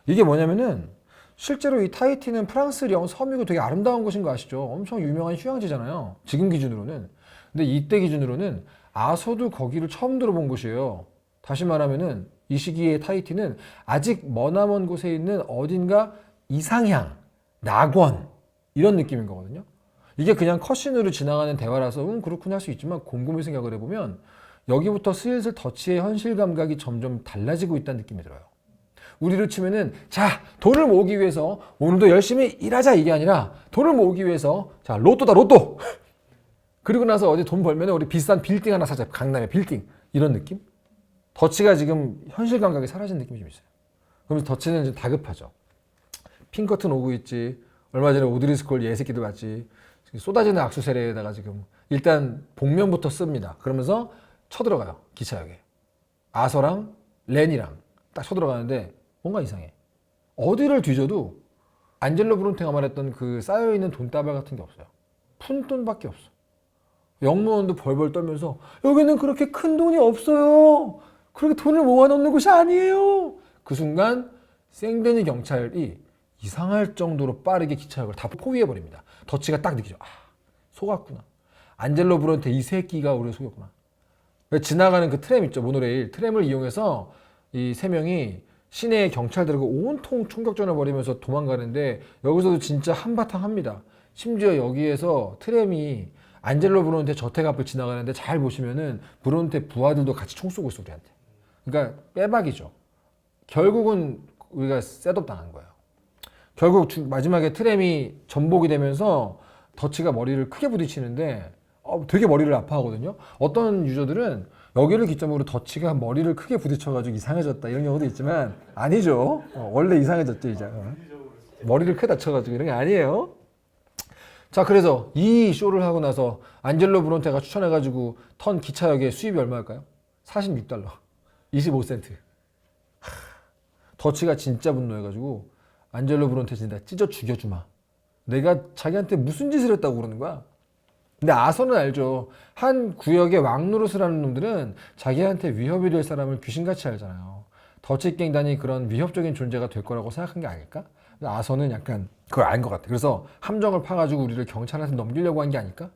이게 뭐냐면은 실제로 이 타히티는 프랑스령 섬이고 되게 아름다운 곳인 거 아시죠? 엄청 유명한 휴양지잖아요. 지금 기준으로는. 근데 이때 기준으로는 아서도 거기를 처음 들어본 곳이에요. 다시 말하면은 이 시기에 타히티는 아직 머나먼 곳에 있는 어딘가 이상향, 낙원 이런 느낌인 거거든요. 이게 그냥 컷신으로 지나가는 대화라서 그렇군 할 수 있지만 곰곰이 생각을 해보면 여기부터 슬슬 더치의 현실 감각이 점점 달라지고 있다는 느낌이 들어요. 우리로 치면은 자, 돈을 모으기 위해서 오늘도 열심히 일하자 이게 아니라 돈을 모으기 위해서 자, 로또다 로또. 그리고 나서 어디 돈 벌면 우리 비싼 빌딩 하나 사자. 강남의 빌딩. 이런 느낌? 더치가 지금 현실 감각이 사라진 느낌이 좀 있어요. 그러면서 더치는 좀 다급하죠. 핑커튼 오고 있지. 얼마 전에 오드리 스콜 예새끼들 봤지. 쏟아지는 악수 세례에다가 지금 일단 복면부터 씁니다. 그러면서 쳐들어가요. 기차역에. 아서랑 렌이랑 딱 쳐들어가는데 뭔가 이상해. 어디를 뒤져도 안젤로 브론테가 말했던 그 쌓여있는 돈다발 같은 게 없어요. 푼돈밖에 없어. 영무원도 벌벌 떨면서 여기는 그렇게 큰 돈이 없어요. 그렇게 돈을 모아놓는 곳이 아니에요. 그 순간 생데니 경찰이 이상할 정도로 빠르게 기차역을 다 포위해버립니다. 더치가 딱 느끼죠. 아, 속았구나. 안젤로 브론테 이 새끼가 우리를 속였구나. 지나가는 그 트램 있죠. 모노레일. 트램을 이용해서 이 세 명이 시내의 경찰들과 온통 총격전을 벌이면서 도망가는데 여기서도 진짜 한바탕 합니다. 심지어 여기에서 트램이 안젤로 브론테 저택 앞을 지나가는데 잘 보시면은 브론테 부하들도 같이 총 쏘고 있어 우리한테. 그러니까 빼박이죠. 결국은 우리가 셋업 당한 거예요. 결국 마지막에 트램이 전복이 되면서 더치가 머리를 크게 부딪히는데 되게 머리를 아파하거든요. 어떤 유저들은 여기를 기점으로 더치가 머리를 크게 부딪혀가지고 이상해졌다 이런 경우도 있지만 아니죠. 원래 이상해졌죠 이제. 머리를 크게 다쳐가지고 이런 게 아니에요. 자, 그래서 이 쇼를 하고 나서 안젤로 브론테가 추천해가지고 턴 기차역의 수입이 얼마일까요? 46달러 25센트. 더치가 진짜 분노해가지고 안젤로 브론테 진짜 찢어 죽여주마. 내가 자기한테 무슨 짓을 했다고 그러는 거야. 근데 아서는 알죠. 한 구역의 왕노릇을 하는 놈들은 자기한테 위협이 될 사람을 귀신같이 알잖아요. 더치 갱단이 그런 위협적인 존재가 될 거라고 생각한 게 아닐까? 아서는 약간 그걸 알 것 같아. 그래서 함정을 파가지고 우리를 경찰한테 넘기려고 한 게 아닐까?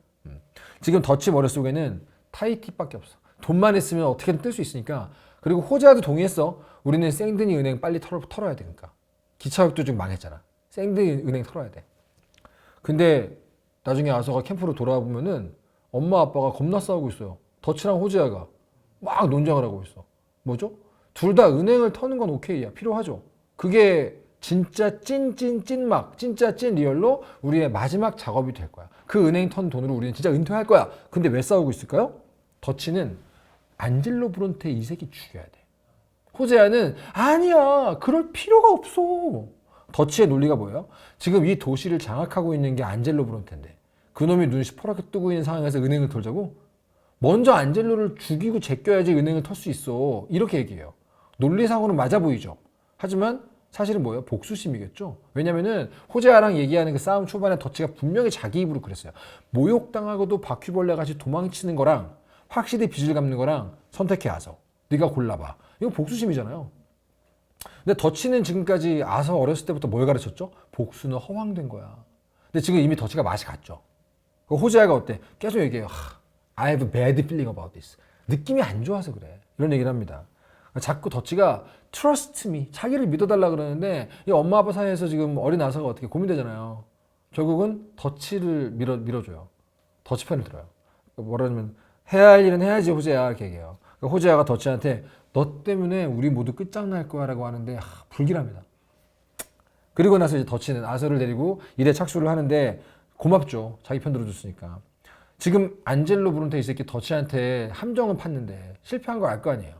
지금 더치 머릿속에는 타이티밖에 없어. 돈만 있으면 어떻게든 뜰 수 있으니까. 그리고 호재와도 동의했어. 우리는 생드니 은행 빨리 털어야 되니까. 기차역도 지금 망했잖아. 생드니 은행 털어야 돼. 근데 나중에 아서가 캠프로 돌아보면은 엄마 아빠가 겁나 싸우고 있어요. 더치랑 호지아가 막 논쟁을 하고 있어. 뭐죠? 둘 다 은행을 터는 건 오케이야. 필요하죠. 그게 진짜 찐막 진짜 찐 리얼로 우리의 마지막 작업이 될 거야. 그 은행 턴 돈으로 우리는 진짜 은퇴할 거야. 근데 왜 싸우고 있을까요? 더치는 안젤로 브론테 이 새끼 죽여야 돼. 호재아는 아니야. 그럴 필요가 없어. 더치의 논리가 뭐예요? 지금 이 도시를 장악하고 있는 게 안젤로 브론테인데 그놈이 눈 시퍼렇게 뜨고 있는 상황에서 은행을 털자고? 먼저 안젤로를 죽이고 제껴야지 은행을 털 수 있어. 이렇게 얘기해요. 논리상으로는 맞아 보이죠. 하지만 사실은 뭐예요? 복수심이겠죠. 왜냐면은 호재아랑 얘기하는 그 싸움 초반에 더치가 분명히 자기 입으로 그랬어요. 모욕당하고도 바퀴벌레 같이 도망치는 거랑 확실히 빚을 갚는 거랑 선택해 아서. 네가 골라봐. 이거 복수심이잖아요. 근데 더치는 지금까지 아서 어렸을 때부터 뭘 가르쳤죠? 복수는 허황된 거야. 근데 지금 이미 더치가 맛이 갔죠. 호재아가 어때? 계속 얘기해요. I have a bad feeling about this. 느낌이 안 좋아서 그래. 이런 얘기를 합니다. 자꾸 더치가 trust me, 자기를 믿어달라 그러는데 이 엄마 아빠 사이에서 지금 어린 아서가 어떻게 고민되잖아요. 결국은 더치를 밀어줘요. 더치 편을 들어요. 뭐라냐면 해야 할 일은 해야지 호재야 이렇게 얘기해요. 호재아가 더치한테 너 때문에 우리 모두 끝장날 거야 라고 하는데 불길합니다. 그리고 나서 이제 더치는 아서를 데리고 일에 착수를 하는데 고맙죠. 자기 편 들어줬으니까. 지금 안젤로 브론테 이 새끼 더치한테 함정은 팠는데 실패한 걸 알 거 아니에요.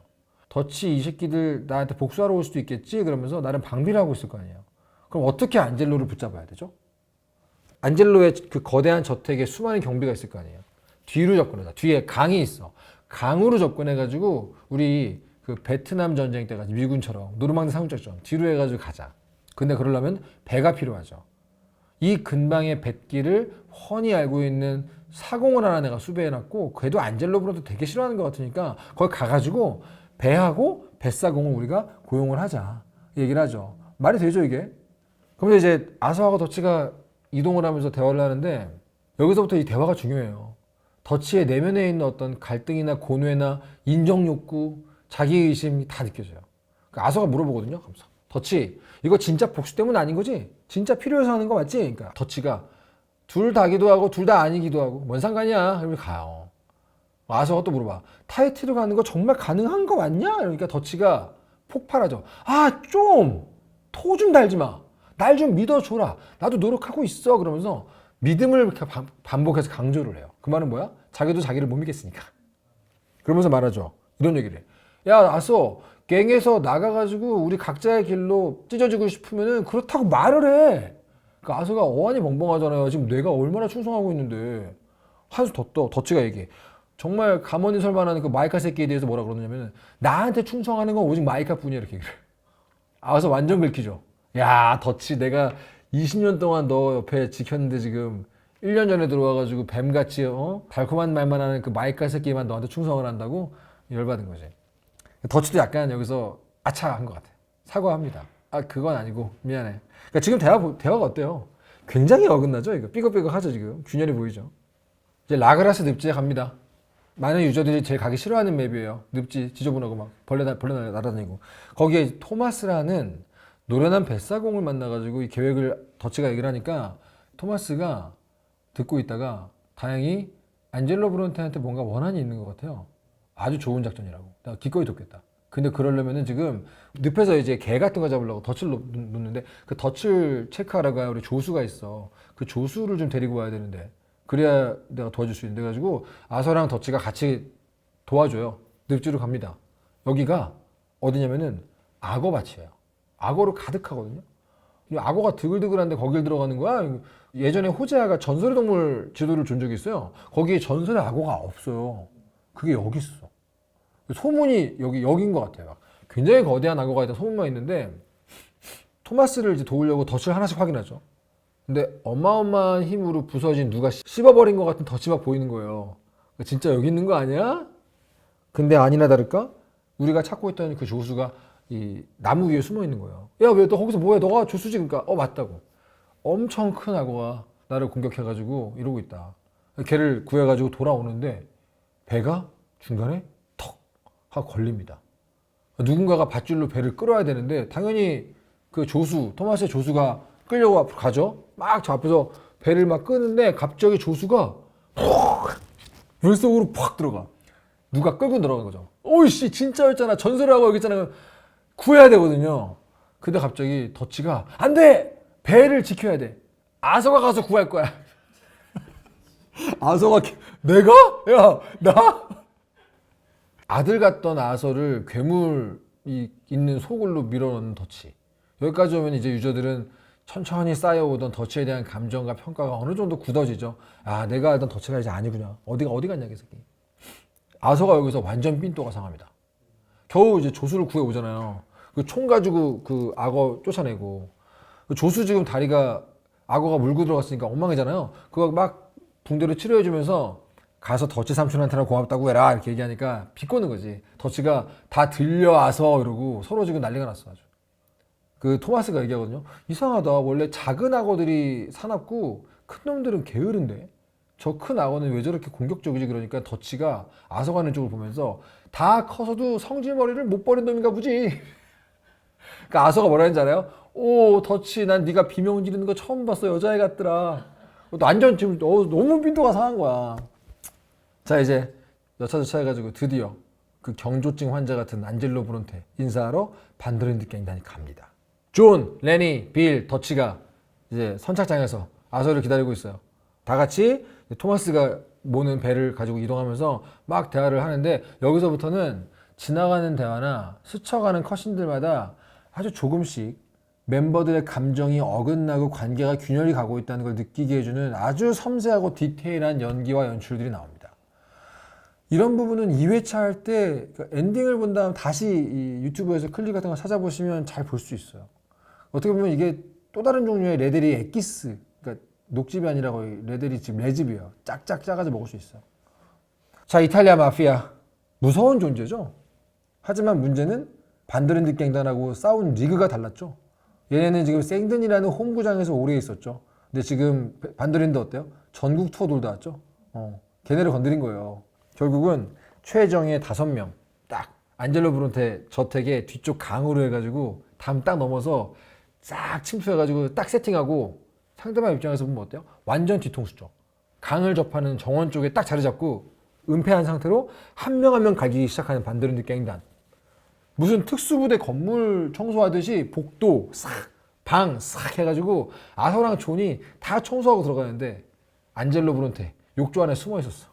더치 이 새끼들 나한테 복수하러 올 수도 있겠지 그러면서 나름 방비를 하고 있을 거 아니에요. 그럼 어떻게 안젤로를 붙잡아야 되죠? 안젤로의 그 거대한 저택에 수많은 경비가 있을 거 아니에요. 뒤로 접근하자. 뒤에 강이 있어. 강으로 접근해가지고 우리 그 베트남 전쟁 때까지 미군처럼 노르망디 상륙작전 뒤로 해가지고 가자. 근데 그러려면 배가 필요하죠. 이 근방의 뱃길을 훤히 알고 있는 사공을 하나 내가 수배해놨고 그래도 안젤로 브론테 되게 싫어하는 것 같으니까 거기 가가지고 배하고 뱃사공을 우리가 고용을 하자 얘기를 하죠. 말이 되죠 이게? 그러면 이제 아서하고 더치가 이동을 하면서 대화를 하는데 여기서부터 이 대화가 중요해요. 더치의 내면에 있는 어떤 갈등이나 고뇌나 인정욕구, 자기의심이 다 느껴져요. 그러니까 아서가 물어보거든요. 하면서 더치 이거 진짜 복수 때문 아닌 거지? 진짜 필요해서 하는 거 맞지? 그러니까 더치가 둘 다기도 하고 둘 다 아니기도 하고 뭔 상관이야? 그러면 가요. 아서가 또 물어봐. 타이티로 가는 거 정말 가능한 거 맞냐? 그러니까 더치가 폭발하죠. 아, 좀! 토 좀 달지 마. 날 좀 믿어줘라. 나도 노력하고 있어. 그러면서 믿음을 반복해서 강조를 해요. 그 말은 뭐야? 자기도 자기를 못 믿겠으니까. 그러면서 말하죠. 이런 얘기를 해. 야, 아서 갱에서 나가가지고 우리 각자의 길로 찢어지고 싶으면은 그렇다고 말을 해. 그러니까 아서가 어안이 벙벙하잖아요. 지금 내가 얼마나 충성하고 있는데. 한수 더 떠. 더치가 얘기해. 정말 가만히 설만한 그 마이카 새끼에 대해서 뭐라 그러느냐면 나한테 충성하는 건 오직 마이카 뿐이야 이렇게 얘기를 해. 아서 완전 긁히죠. 야, 덫이 내가 20년 동안 너 옆에 지켰는데 지금 1년 전에 들어와가지고 뱀같이 달콤한 말만 하는 그 마이카 새끼만 너한테 충성을 한다고 열받은 거지. 덫도 약간 여기서 아차한 것 같아. 사과합니다. 아, 그건 아니고 미안해. 그러니까 지금 대화가 어때요? 굉장히 어긋나죠. 이거 삐걱삐걱하죠. 지금 균열이 보이죠. 이제 라그라스 늪지에 갑니다. 많은 유저들이 제일 가기 싫어하는 맵이에요. 늪지 지저분하고 막 벌레 날아다니고. 거기에 토마스라는 노련한 뱃사공을 만나가지고 이 계획을 덫이가 얘기를 하니까 토마스가 듣고 있다가 다행히 안젤로 브론테한테 뭔가 원한이 있는 것 같아요. 아주 좋은 작전이라고. 내가 기꺼이 돕겠다. 근데 그러려면은 지금 늪에서 이제 개 같은 거 잡으려고 덫을 놓는데 그 덫을 체크하라고 우리 조수가 있어. 그 조수를 좀 데리고 와야 되는데 그래야 내가 도와줄 수 있는데 가지고 아서랑 덫이가 같이 도와줘요. 늪지로 갑니다. 여기가 어디냐면은 악어밭이에요. 악어로 가득하거든요. 이 악어가 드글드글한데 거길 들어가는 거야. 예전에 호재아가 전설의 동물 지도를 준 적이 있어요. 거기에 전설의 악어가 없어요. 그게 여기 있어. 소문이 여긴 것 같아요. 굉장히 거대한 악어가 있다 소문만 있는데 토마스를 이제 도우려고 덫을 하나씩 확인하죠. 근데 어마어마한 힘으로 부서진 누가 씹어버린 것 같은 덫이 막 보이는 거예요. 진짜 여기 있는 거 아니야? 근데 아니나 다를까 우리가 찾고 있던 그 조수가 이 나무 위에 숨어 있는 거예요. 야, 왜 너 거기서 뭐해? 너가 조수지? 그러니까 맞다고. 엄청 큰 악어가 나를 공격해가지고 이러고 있다. 걔를 구해가지고 돌아오는데 배가 중간에 턱 하고 걸립니다. 누군가가 밧줄로 배를 끌어야 되는데 당연히 그 조수 토마스의 조수가 끌려고 앞으로 가죠. 막 저 앞에서 배를 막 끄는데 갑자기 조수가 물속으로 팍 들어가. 누가 끌고 들어가는 거죠. 오이씨 진짜였잖아. 전설하고 여기 있잖아. 구해야 되거든요. 근데 갑자기 덫이가 안 돼! 배를 지켜야 돼. 아서가 가서 구할 거야. 아서가 내가? 야, 나? 아들 같던 아서를 괴물이 있는 소굴로 밀어넣는 덫이. 여기까지 오면 이제 유저들은 천천히 쌓여오던 덫에 대한 감정과 평가가 어느 정도 굳어지죠. 아, 내가 알던 덫이가 이제 아니구나. 어디 갔냐, 이 새끼. 아서가 여기서 완전 삔또가 상합니다. 겨우 이제 조수를 구해 오잖아요. 그 총 가지고 그 악어 쫓아내고. 그 조수 지금 다리가 악어가 물고 들어갔으니까 엉망이잖아요. 그거 막 붕대로 치료해주면서 가서 덫이 삼촌한테나 고맙다고 해라 이렇게 얘기하니까 비꼬는 거지. 덫이가 다 들려와서 이러고 서로 지금 난리가 났어 아주. 그 토마스가 얘기하거든요. 이상하다. 원래 작은 악어들이 사납고 큰 놈들은 게으른데 저 큰 악어는 왜 저렇게 공격적이지? 그러니까 덫이가 아서가는 쪽을 보면서 다 커서도 성질머리를 못 버린 놈인가 보지. 그러니까 아서가 뭐라 했는지 알아요? 오, 덫이 난 네가 비명 지르는 거 처음 봤어. 여자애 같더라. 완전 지금 너무 빈도가 상한 거야. 자, 이제 여차저차 해가지고 드디어 그 경조증 환자 같은 안젤로 브론테 인사하러 반드랜드 갱단이 갑니다. 존, 레니, 빌, 덫이가 이제 선착장에서 아서를 기다리고 있어요. 다 같이 토마스가 모는 배를 가지고 이동하면서 막 대화를 하는데 여기서부터는 지나가는 대화나 스쳐가는 컷신들마다 아주 조금씩 멤버들의 감정이 어긋나고 관계가 균열이 가고 있다는 걸 느끼게 해주는 아주 섬세하고 디테일한 연기와 연출들이 나옵니다. 이런 부분은 2회차 할 때 엔딩을 본 다음 다시 이 유튜브에서 클립 같은 거 찾아보시면 잘 볼 수 있어요. 어떻게 보면 이게 또 다른 종류의 레데리 엑기스, 그러니까 녹즙이 아니라 거의 레데리 즙, 레즙이에요. 짝짝 짜가지고 먹을 수 있어요. 자, 이탈리아 마피아. 무서운 존재죠. 하지만 문제는 반드랜드 갱단하고 싸운 리그가 달랐죠. 얘네는 지금 생든이라는 홈구장에서 오래 있었죠. 근데 지금 반드랜드 어때요? 전국 투어 돌다 왔죠. 걔네를 건드린 거예요. 결국은 최정예 5명 딱 안젤로 브론테 저택에 뒤쪽 강으로 해가지고 담 딱 넘어서 싹 침투해가지고 딱 세팅하고 상대방 입장에서 보면 어때요? 완전 뒤통수죠. 강을 접하는 정원 쪽에 딱 자리 잡고 은폐한 상태로 한 명 한 명 갈기기 시작하는 반드랜드 갱단. 무슨 특수부대 건물 청소하듯이 복도 싹, 방 싹 해가지고 아서랑 존이 다 청소하고 들어가는데 안젤로 브론테 욕조 안에 숨어 있었어.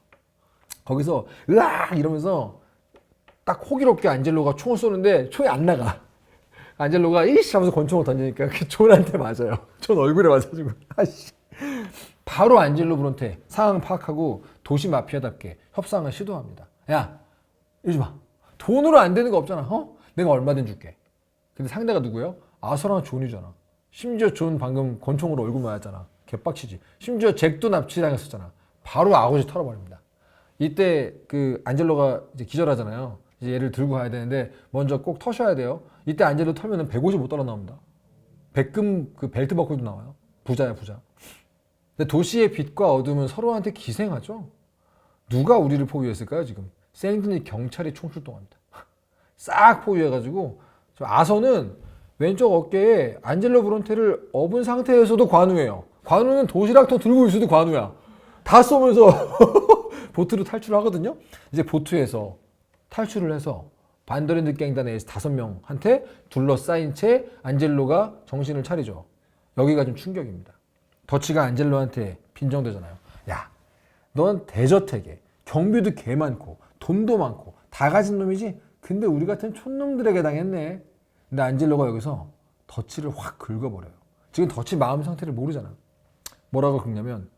거기서 으악 이러면서 딱 호기롭게 안젤로가 총을 쏘는데 총이 안 나가. 안젤로가 이씨 하면서 권총을 던지니까 그 존한테 맞아요. 존 얼굴에 맞아가지고 아씨. 바로 안젤로 브론테 상황 파악하고 도시 마피아답게 협상을 시도합니다. 야, 이러지 마. 돈으로 안 되는 거 없잖아. 내가 얼마든 줄게. 근데 상대가 누구예요? 아서랑 존이잖아. 심지어 존 방금 권총으로 얼굴 맞았잖아. 개빡치지. 심지어 잭도 납치당했었잖아. 바로 아고지 털어버립니다. 이때 그 안젤로가 이제 기절하잖아요. 이제 얘를 들고 가야 되는데 먼저 꼭 터셔야 돼요. 이때 안젤로 털면은 155달러 나옵니다. 백금 그 벨트 버클도 나와요. 부자야 부자. 근데 도시의 빛과 어둠은 서로한테 기생하죠. 누가 우리를 포위했을까요 지금? 생드니 경찰이 총출동합니다. 싹 포위해가지고 저 아서는 왼쪽 어깨에 안젤로 브론테를 업은 상태에서도 관우예요. 관우는 도시락통 들고 있어도 관우야. 다 쏘면서 보트로 탈출하거든요. 이제 보트에서 탈출을 해서 반더랜드 갱단의 5명한테 둘러싸인 채 안젤로가 정신을 차리죠. 여기가 좀 충격입니다. 더치가 안젤로한테 빈정대잖아요. 야, 넌 대저택에 경비도 개 많고 돈도 많고 다 가진 놈이지? 근데 우리 같은 촌놈들에게 당했네. 근데 안젤로가 여기서 더치를 확 긁어버려요. 지금 더치 마음 상태를 모르잖아. 뭐라고 긁냐면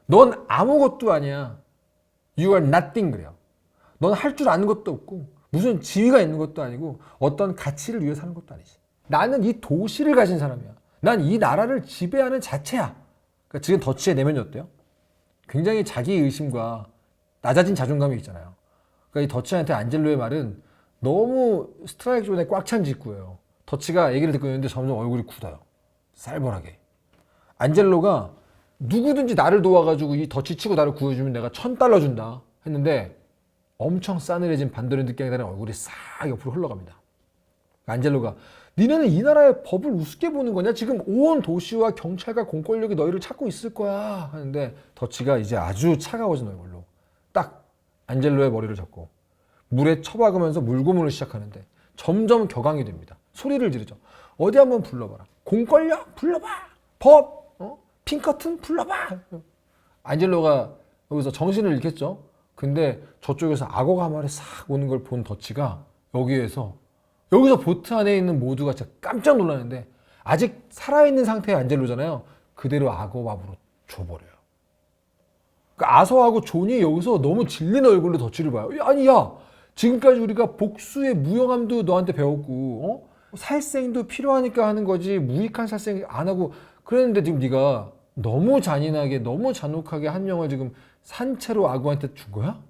넌 아무것도 아니야. You are nothing 그래요. 넌 할 줄 아는 것도 없고 무슨 지위가 있는 것도 아니고 어떤 가치를 위해 사는 것도 아니지. 나는 이 도시를 가진 사람이야. 난 이 나라를 지배하는 자체야. 그러니까 지금 더치의 내면이 어때요? 굉장히 자기 의심과 낮아진 자존감이 있잖아요. 그러니까 이 더치한테 안젤로의 말은 너무 스트라이크 존에 꽉 찬 직구예요. 더치가 얘기를 듣고 있는데 점점 얼굴이 굳어요. 쌀벌하게. 안젤로가 누구든지 나를 도와가지고 이 더치 치고 나를 구해주면 내가 $1,000 준다 했는데 엄청 싸늘해진 반더랜드 갱단의 얼굴이 싹 옆으로 흘러갑니다. 안젤로가 니네는 이 나라의 법을 우습게 보는 거냐? 지금 온 도시와 경찰과 공권력이 너희를 찾고 있을 거야 하는데 더치가 이제 아주 차가워진 얼굴로 딱 안젤로의 머리를 잡고 물에 처박으면서 물고문을 시작하는데 점점 격앙이 됩니다. 소리를 지르죠. 어디 한번 불러봐라. 공권력 불러봐. 법 핑커튼 불러봐. 안젤로가 여기서 정신을 잃겠죠. 근데 저쪽에서 악어가 한 마리 싹 오는 걸 본 더치가 여기서 보트 안에 있는 모두가 진짜 깜짝 놀라는데 아직 살아있는 상태의 안젤로잖아요. 그대로 악어 밥으로 줘버려요. 그러니까 아서하고 존이 여기서 너무 질린 얼굴로 더치를 봐요. 아니 야 지금까지 우리가 복수의 무용함도 너한테 배웠고 살생도 필요하니까 하는 거지 무익한 살생 안 하고 그랬는데 지금 네가 너무 잔인하게 너무 잔혹하게 한 명을 지금 산채로 악어한테 준 거야?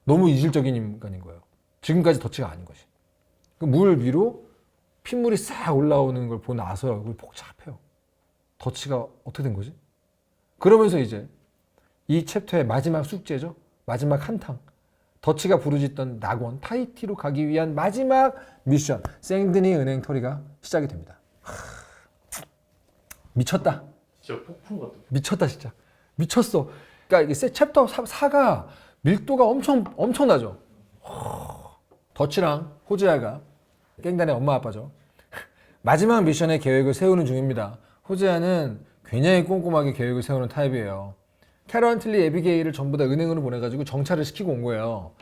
너무 이질적인 인간인 거예요. 지금까지 더치가 아닌 것이. 그 물 위로 핏물이 싹 올라오는 걸 본 아서의 얼굴이 복잡해요. 더치가 어떻게 된 거지? 그러면서 이제 이 챕터의 마지막 숙제죠. 마지막 한탕. 더치가 부르짖던 낙원 타히티로 가기 위한 마지막 미션 생드니 은행 털이가 시작이 됩니다. 미쳤다. 진짜 폭풍 같은. 미쳤다 진짜. 미쳤어. 그러니까 이게 챕터 4가 밀도가 엄청나죠. 더치랑 호즈야가 갱단의 엄마 아빠죠. 마지막 미션의 계획을 세우는 중입니다. 호즈야는 굉장히 꼼꼼하게 계획을 세우는 타입이에요. 캐런, 틀리, 에비게일을 전부 다 은행으로 보내가지고 정찰을 시키고 온 거예요.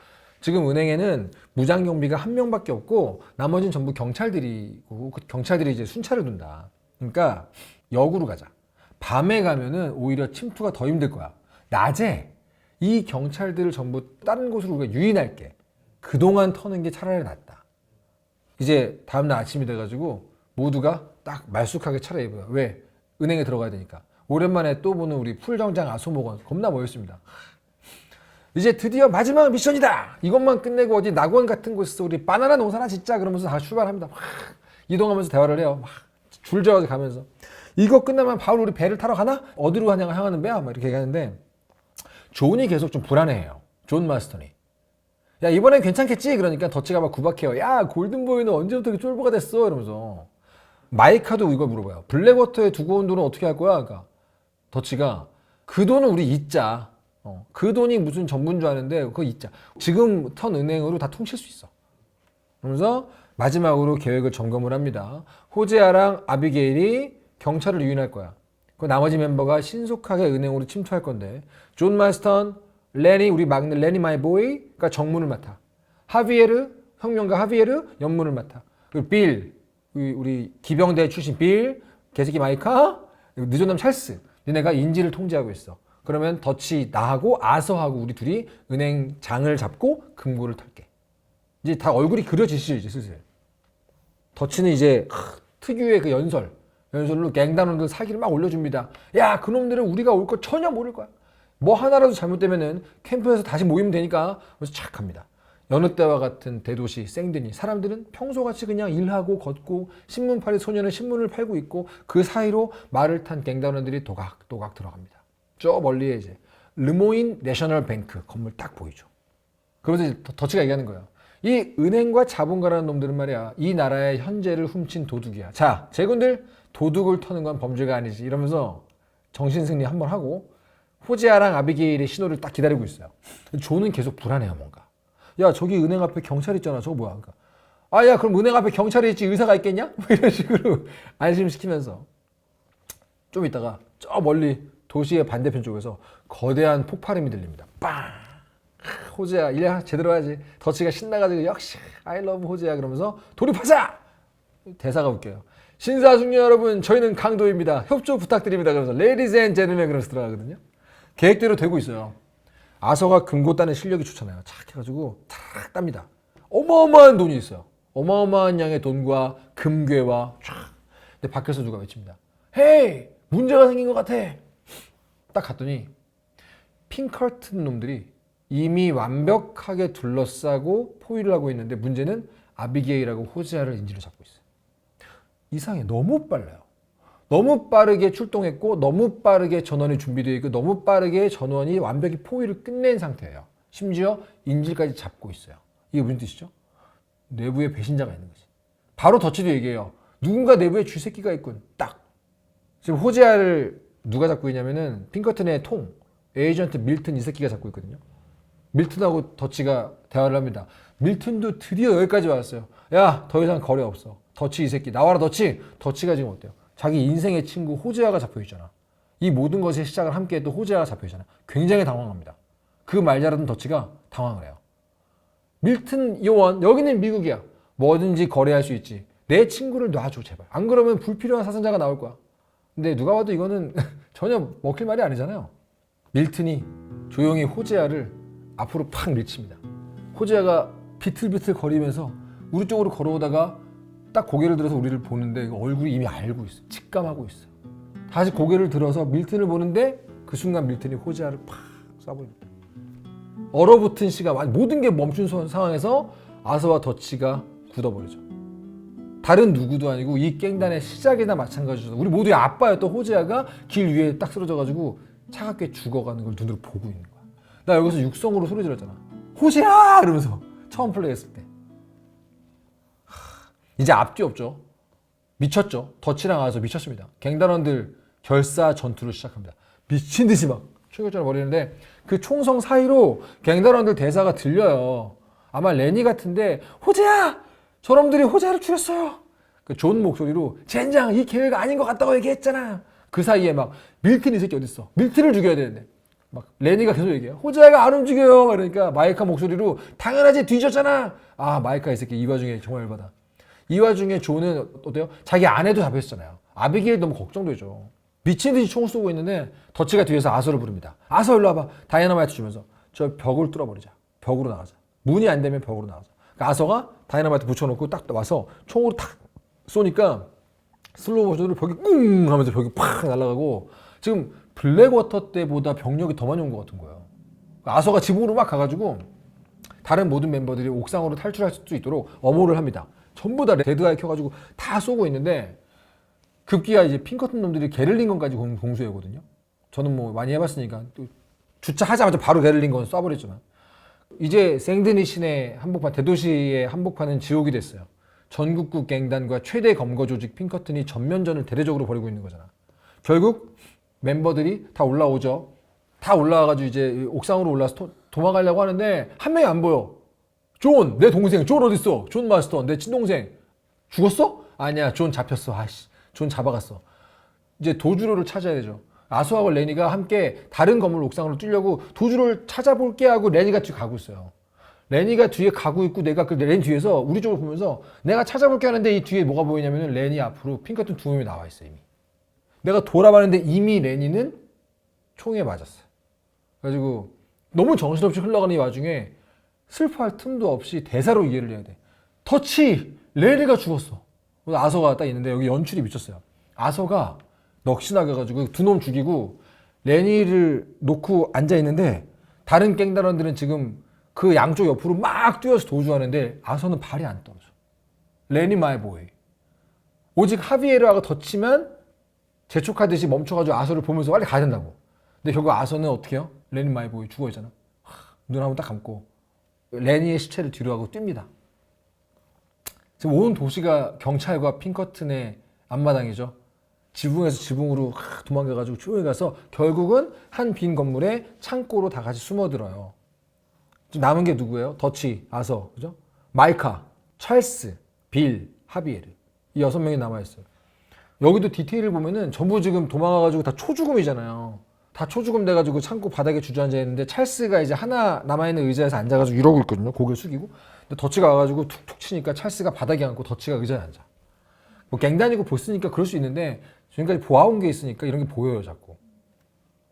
지금 은행에는 무장 경비가 1명밖에 없고 나머지는 전부 경찰들이고 그 경찰들이 이제 순찰을 둔다. 그러니까 역으로 가자. 밤에 가면은 오히려 침투가 더 힘들 거야. 낮에 이 경찰들을 전부 다른 곳으로 우리가 유인할게. 그동안 터는 게 차라리 낫다. 이제 다음날 아침이 돼가지고 모두가 딱 말쑥하게 차려입어요. 왜? 은행에 들어가야 되니까. 오랜만에 또 보는 우리 풀정장 아소목원 겁나 모였습니다. 이제 드디어 마지막 미션이다. 이것만 끝내고 어디 낙원 같은 곳에서 우리 바나나 농사나 짓자 그러면서 다 출발합니다. 막 이동하면서 대화를 해요. 막 줄저어 가면서 이거 끝나면 바로 우리 배를 타러 가나? 어디로 향하는 배야? 막 이렇게 얘기하는데 존이 계속 좀 불안해해요. 존 마스턴이. 야 이번엔 괜찮겠지? 그러니까 더치가 막 구박해요. 야 골든보이는 언제부터 이렇게 쫄보가 됐어? 이러면서 마이카도 이걸 물어봐요. 블랙워터에 두고 온 돈은 어떻게 할 거야? 그러니까 더치가 그 돈은 우리 잊자. 그 돈이 무슨 전부인 줄 아는데 그거 잊자. 지금 턴 은행으로 다 퉁칠 수 있어. 그러면서 마지막으로 계획을 점검을 합니다. 호제아랑 아비게일이 경찰을 유인할 거야. 그 나머지 멤버가 신속하게 은행으로 침투할 건데 존 마스턴, 레니 우리 막내 레니 마이 보이가 정문을 맡아. 하비에르 혁명가 하비에르 연문을 맡아. 그리고 빌 우리 기병대 출신 빌 개새끼 마이카 늦은놈 찰스 니네가 인지를 통제하고 있어. 그러면 더치 나하고 아서하고 우리 둘이 은행 장을 잡고 금고를 털게. 이제 다 얼굴이 그려지시죠 이제 슬슬. 더치는 이제 특유의 그 연설로 갱단원들 사기를 막 올려줍니다. 야, 그놈들은 우리가 올 거 전혀 모를 거야. 뭐 하나라도 잘못되면은 캠프에서 다시 모이면 되니까. 그래서 착 합니다. 여느 때와 같은 대도시 생드니 사람들은 평소같이 그냥 일하고 걷고 신문팔이 소년은 신문을 팔고 있고 그 사이로 말을 탄 갱단원들이 도각도각 들어갑니다. 저 멀리에 이제 르모인 내셔널 뱅크 건물 딱 보이죠. 그러면서 이제 더치가 얘기하는 거예요. 이 은행과 자본가라는 놈들은 말이야, 이 나라의 현재를 훔친 도둑이야. 자, 제군들, 도둑을 터는 건 범죄가 아니지. 이러면서 정신승리 한번 하고 호지아랑 아비게일의 신호를 딱 기다리고 있어요. 존은 계속 불안해요, 뭔가. 야, 저기 은행 앞에 경찰 있잖아. 저거 뭐야? 그러니까, 아, 야, 그럼 은행 앞에 경찰이 있지 의사가 있겠냐? 뭐 이런 식으로 안심시키면서 좀 있다가 저 멀리 도시의 반대편 쪽에서 거대한 폭발음이 들립니다. 빵! 호지야, 일 제대로 해야지. 더치가 신나가지고 역시 I love 호지야 그러면서 돌입하자! 대사가 웃겨요. 신사숙녀 여러분, 저희는 강도입니다. 협조 부탁드립니다. 그러면서 Ladies and gentlemen 그러면서 들어가거든요. 계획대로 되고 있어요. 아서가 금고 따는 실력이 좋잖아요. 착 해가지고 탁 땁니다. 어마어마한 돈이 있어요. 어마어마한 양의 돈과 금괴와 쫙. 근데 밖에서 누가 외칩니다. 헤이! 문제가 생긴 것 같아. 딱 갔더니 핑커튼 놈들이 이미 완벽하게 둘러싸고 포위를 하고 있는데 문제는 아비게일하고 호지아를 인질로 잡고 있어요. 이상해. 너무 빨라요. 너무 빠르게 출동했고 너무 빠르게 전원이 준비되어 있고 너무 빠르게 전원이 완벽히 포위를 끝낸 상태예요. 심지어 인질까지 잡고 있어요. 이게 무슨 뜻이죠? 내부에 배신자가 있는 거지. 바로 더치도 얘기해요. 누군가 내부에 쥐새끼가 있군. 딱. 지금 호지아를 누가 잡고 있냐면은 핑커튼의 에이전트 밀튼 이 새끼가 잡고 있거든요. 밀튼하고 더치가 대화를 합니다. 밀튼도 드디어 여기까지 왔어요. 야, 더 이상 거래 없어. 더치 이 새끼 나와라. 더치가 지금 어때요? 자기 인생의 친구 호지아가 잡혀있잖아. 이 모든 것의 시작을 함께 했던 호지아가 잡혀있잖아. 굉장히 당황합니다. 그 말 잘하던 더치가 당황을 해요. 밀튼 요원, 여기는 미국이야. 뭐든지 거래할 수 있지. 내 친구를 놔줘 제발. 안 그러면 불필요한 사상자가 나올 거야. 근데 누가 봐도 이거는 전혀 먹힐 말이 아니잖아요. 밀튼이 조용히 호지아를 앞으로 팍 밀칩니다. 호지아가 비틀비틀 거리면서 우리 쪽으로 걸어오다가 딱 고개를 들어서 우리를 보는데 얼굴이 이미 알고 있어요. 직감하고 있어요. 다시 고개를 들어서 밀튼을 보는데 그 순간 밀튼이 호지아를 팍 쏴버립니다. 얼어붙은 시간, 모든 게 멈춘 상황에서 아서와 더치가 굳어버리죠. 다른 누구도 아니고 이 깽단의 시작이나 마찬가지죠. 우리 모두의 아빠였던 호지아가 길 위에 딱 쓰러져가지고 차갑게 죽어가는 걸 눈으로 보고 있는 거야. 나 여기서 육성으로 소리 질렀잖아. 호지아! 이러면서 처음 플레이했을 때. 이제 앞뒤 없죠. 미쳤죠. 더치랑 아서 미쳤습니다. 갱단원들 결사 전투를 시작합니다. 미친 듯이 막 총격전을 벌이는데 그 총성 사이로 갱단원들 대사가 들려요. 아마 레니 같은데 호지아! 저놈들이 호지아를 죽였어요. 그 존 목소리로 젠장 이 계획 아닌 것 같다고 얘기했잖아. 그 사이에 막 밀튼 이 새끼 어딨어. 밀튼을 죽여야 되는데 막 레니가 계속 얘기해요. 호지아가 안 움직여요. 그러니까 마이카 목소리로 당연하지 뒤졌잖아. 아 마이카 이 새끼 이 와중에 정말 열받아. 이 와중에 존은 어때요? 자기 아내도 잡혔잖아요. 아비게일 너무 걱정되죠. 미친 듯이 총을 쏘고 있는데 더치가 뒤에서 아서를 부릅니다. 아서 일로 와봐. 다이너마이트 주면서 저 벽을 뚫어버리자. 벽으로 나가자. 문이 안 되면 벽으로 나가자. 그러니까 아서가 다이너마이트 붙여놓고 딱 와서 총으로 탁 쏘니까 슬로우 모션으로 벽이 꿍 하면서 벽이 팍 날아가고 지금 블랙워터 때보다 병력이 더 많이 온 것 같은 거예요. 아서가 지붕으로 막 가가지고 다른 모든 멤버들이 옥상으로 탈출할 수 있도록 엄호를 합니다. 전부 다 레드아이 켜가지고 다 쏘고 있는데 급기야 이제 핑커튼 놈들이 게를링건까지 공수해오거든요. 저는 뭐 많이 해봤으니까 또 주차하자마자 바로 게를링건 쏴버렸지만 이제 생드니 시내 한복판 대도시의 한복판은 지옥이 됐어요. 전국구 갱단과 최대 검거 조직 핑커튼이 전면전을 대대적으로 벌이고 있는 거잖아. 결국 멤버들이 다 올라오죠. 다 올라와가지고 이제 옥상으로 올라와서 도망가려고 하는데 한 명이 안 보여. 존, 내 동생. 존 어딨어? 존 마스턴, 내 친동생. 죽었어? 아니야, 존 잡혔어. 아이씨, 존 잡아갔어. 이제 도주로를 찾아야 되죠. 아소하고 레니가 함께 다른 건물 옥상으로 뛰려고 도주로를 찾아볼게 하고 레니가 뒤에 가고 있어요. 레니가 뒤에 가고 있고 내가 그 레니 뒤에서 우리 쪽을 보면서 내가 찾아볼게 하는데 이 뒤에 뭐가 보이냐면 레니 앞으로 핑커튼 두 명이 나와 있어 이미. 내가 돌아봤는데 이미 레니는 총에 맞았어요. 그래가지고 너무 정신없이 흘러가는 이 와중에 슬퍼할 틈도 없이 대사로 이해를 해야 돼. 더치! 레니가 죽었어. 아서가 딱 있는데 여기 연출이 미쳤어요. 아서가 넋이 나가가지고 두 놈 죽이고 레니를 놓고 앉아 있는데 다른 갱단원들은 지금 그 양쪽 옆으로 막 뛰어서 도주하는데 아서는 발이 안 떨어져. 레니 마이 보이. 오직 하비에르하고 덧치면 재촉하듯이 멈춰가지고 아서를 보면서 빨리 가야 된다고. 근데 결국 아서는 어떻게 해요? 레니 마이 보이 죽어 있잖아. 눈 한번 딱 감고 레니의 시체를 뒤로 하고 뜁니다. 지금 온 도시가 경찰과 핑커튼의 앞마당이죠. 지붕에서 지붕으로 도망가가지고 조용히 가서 결국은 한 빈 건물에 창고로 다 같이 숨어들어요. 지금 남은 게 누구예요? 더치, 아서, 그죠? 마이카, 찰스, 빌, 하비에르. 이 6명이 남아있어요. 여기도 디테일을 보면은 전부 지금 도망가가지고 다 초죽음이잖아요. 다 초죽음 돼가지고 창고 바닥에 주저앉아 있는데 찰스가 이제 하나 남아있는 의자에서 앉아가지고 이러고 있거든요. 고개를 숙이고. 근데 더치가 와가지고 툭툭 치니까 찰스가 바닥에 앉고 더치가 의자에 앉아. 뭐 갱단이고 보스니까 그럴 수 있는데 지금까지 보아온 게 있으니까 이런 게 보여요, 자꾸.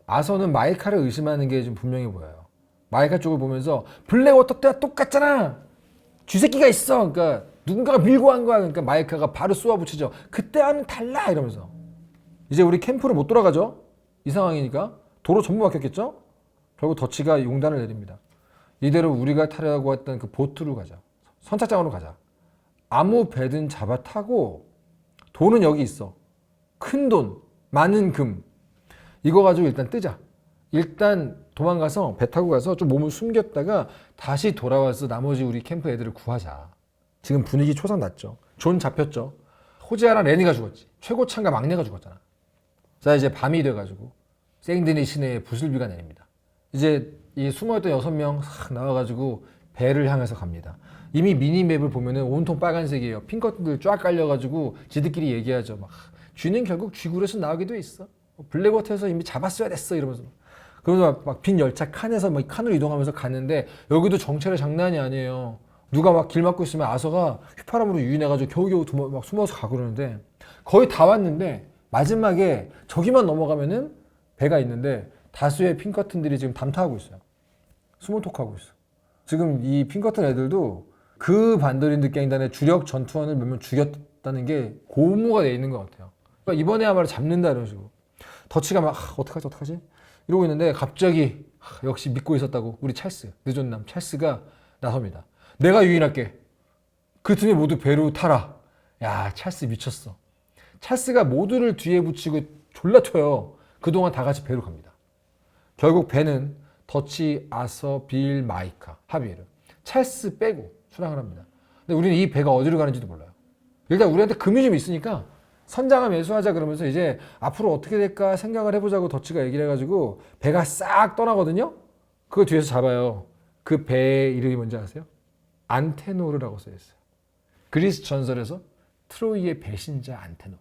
아서는 마이카를 의심하는 게 좀 분명히 보여요. 마이카 쪽을 보면서 블랙워터 때와 똑같잖아. 쥐새끼가 있어. 그러니까 누군가가 밀고 한 거야. 그러니까 마이카가 바로 쏘아붙이죠. 그때와는 달라 이러면서. 이제 우리 캠프로 못 돌아가죠. 이 상황이니까 도로 전부 막혔겠죠. 결국 더치가 용단을 내립니다. 이대로 우리가 타려고 했던 그 보트로 가자. 선착장으로 가자. 아무 배든 잡아 타고 돈은 여기 있어. 큰 돈, 많은 금. 이거 가지고 일단 뜨자. 일단 도망가서 배 타고 가서 좀 몸을 숨겼다가 다시 돌아와서 나머지 우리 캠프 애들을 구하자. 지금 분위기 초상 났죠. 존 잡혔죠. 호지아랑 레니가 죽었지. 최고창과 막내가 죽었잖아. 자, 이제 밤이 돼가지고 생드니 시내에 부슬비가 내립니다. 이제 이 숨어있던 6명 싹 나와가지고 배를 향해서 갑니다. 이미 미니맵을 보면은 온통 빨간색이에요. 핑커들 쫙 깔려가지고 지들끼리 얘기하죠. 막 쥐는 결국 쥐굴에서 나오게 돼 있어. 블랙워터에서 이미 잡았어야 됐어 이러면서. 그러면서 막 빈 열차 칸에서 막 칸으로 이동하면서 갔는데 여기도 정체가 장난이 아니에요. 누가 막 길 막고 있으면 아서가 휘파람으로 유인해가지고 겨우겨우 막 숨어서 가고 그러는데 거의 다 왔는데 마지막에 저기만 넘어가면은 배가 있는데 다수의 핑커튼들이 지금 담타하고 있어요. 스몰톡하고 있어. 지금 이 핑커튼 애들도 그 반더린드 갱단의 주력 전투원을 몇 명 죽였다는 게 고무가 돼 있는 것 같아요. 그러니까 이번에야말로 잡는다 이런 식으로. 더치가 막 어떡하지 이러고 있는데 갑자기 역시 믿고 있었다고 우리 찰스, 늦은남 찰스가 나섭니다. 내가 유인할게. 그 틈에 모두 배로 타라. 야, 찰스 미쳤어. 찰스가 모두를 뒤에 붙이고 졸라 튀어요. 그동안 다 같이 배로 갑니다. 결국 배는 더치, 아서, 빌, 마이카, 하비에르, 찰스 빼고 출항을 합니다. 근데 우리는 이 배가 어디로 가는지도 몰라요. 일단 우리한테 금이 좀 있으니까 선장을 매수하자 그러면서 이제 앞으로 어떻게 될까 생각을 해보자고 더치가 얘기를 해가지고 배가 싹 떠나거든요. 그거 뒤에서 잡아요. 그 배의 이름이 뭔지 아세요? 안테노르라고 써있어요. 그리스 전설에서 트로이의 배신자 안테노르.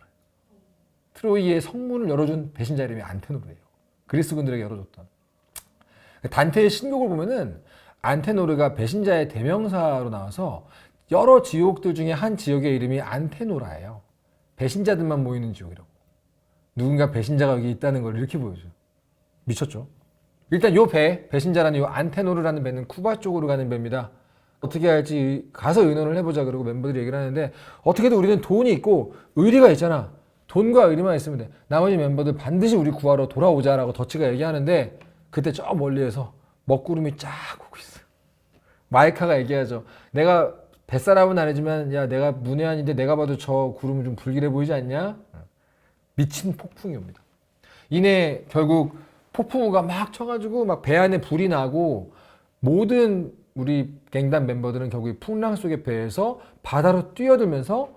트로이의 성문을 열어준 배신자 이름이 안테노르예요. 그리스 군들에게 열어줬던. 단테의 신곡을 보면은 안테노르가 배신자의 대명사로 나와서 여러 지옥들 중에 한 지역의 이름이 안테노라예요. 배신자들만 모이는 지옥이라고. 누군가 배신자가 여기 있다는 걸 이렇게 보여줘. 미쳤죠? 일단 요 배, 배신자라는 요 안테노르라는 배는 쿠바 쪽으로 가는 배입니다. 어떻게 할지 가서 의논을 해보자 그러고 멤버들이 얘기를 하는데 어떻게든 우리는 돈이 있고 의리가 있잖아. 돈과 의리만 있으면 돼. 나머지 멤버들 반드시 우리 구하러 돌아오자라고 더치가 얘기하는데 그때 저 멀리에서 먹구름이 쫙 오고 있어. 마이카가 얘기하죠. 내가 뱃사람은 아니지만 야 내가 문외한인데 내가 봐도 저 구름은 좀 불길해 보이지 않냐? 미친 폭풍이 옵니다. 이내 결국 폭풍우가 막 쳐가지고 막 배 안에 불이 나고 모든 우리 갱단 멤버들은 결국 풍랑 속의 배에서 바다로 뛰어들면서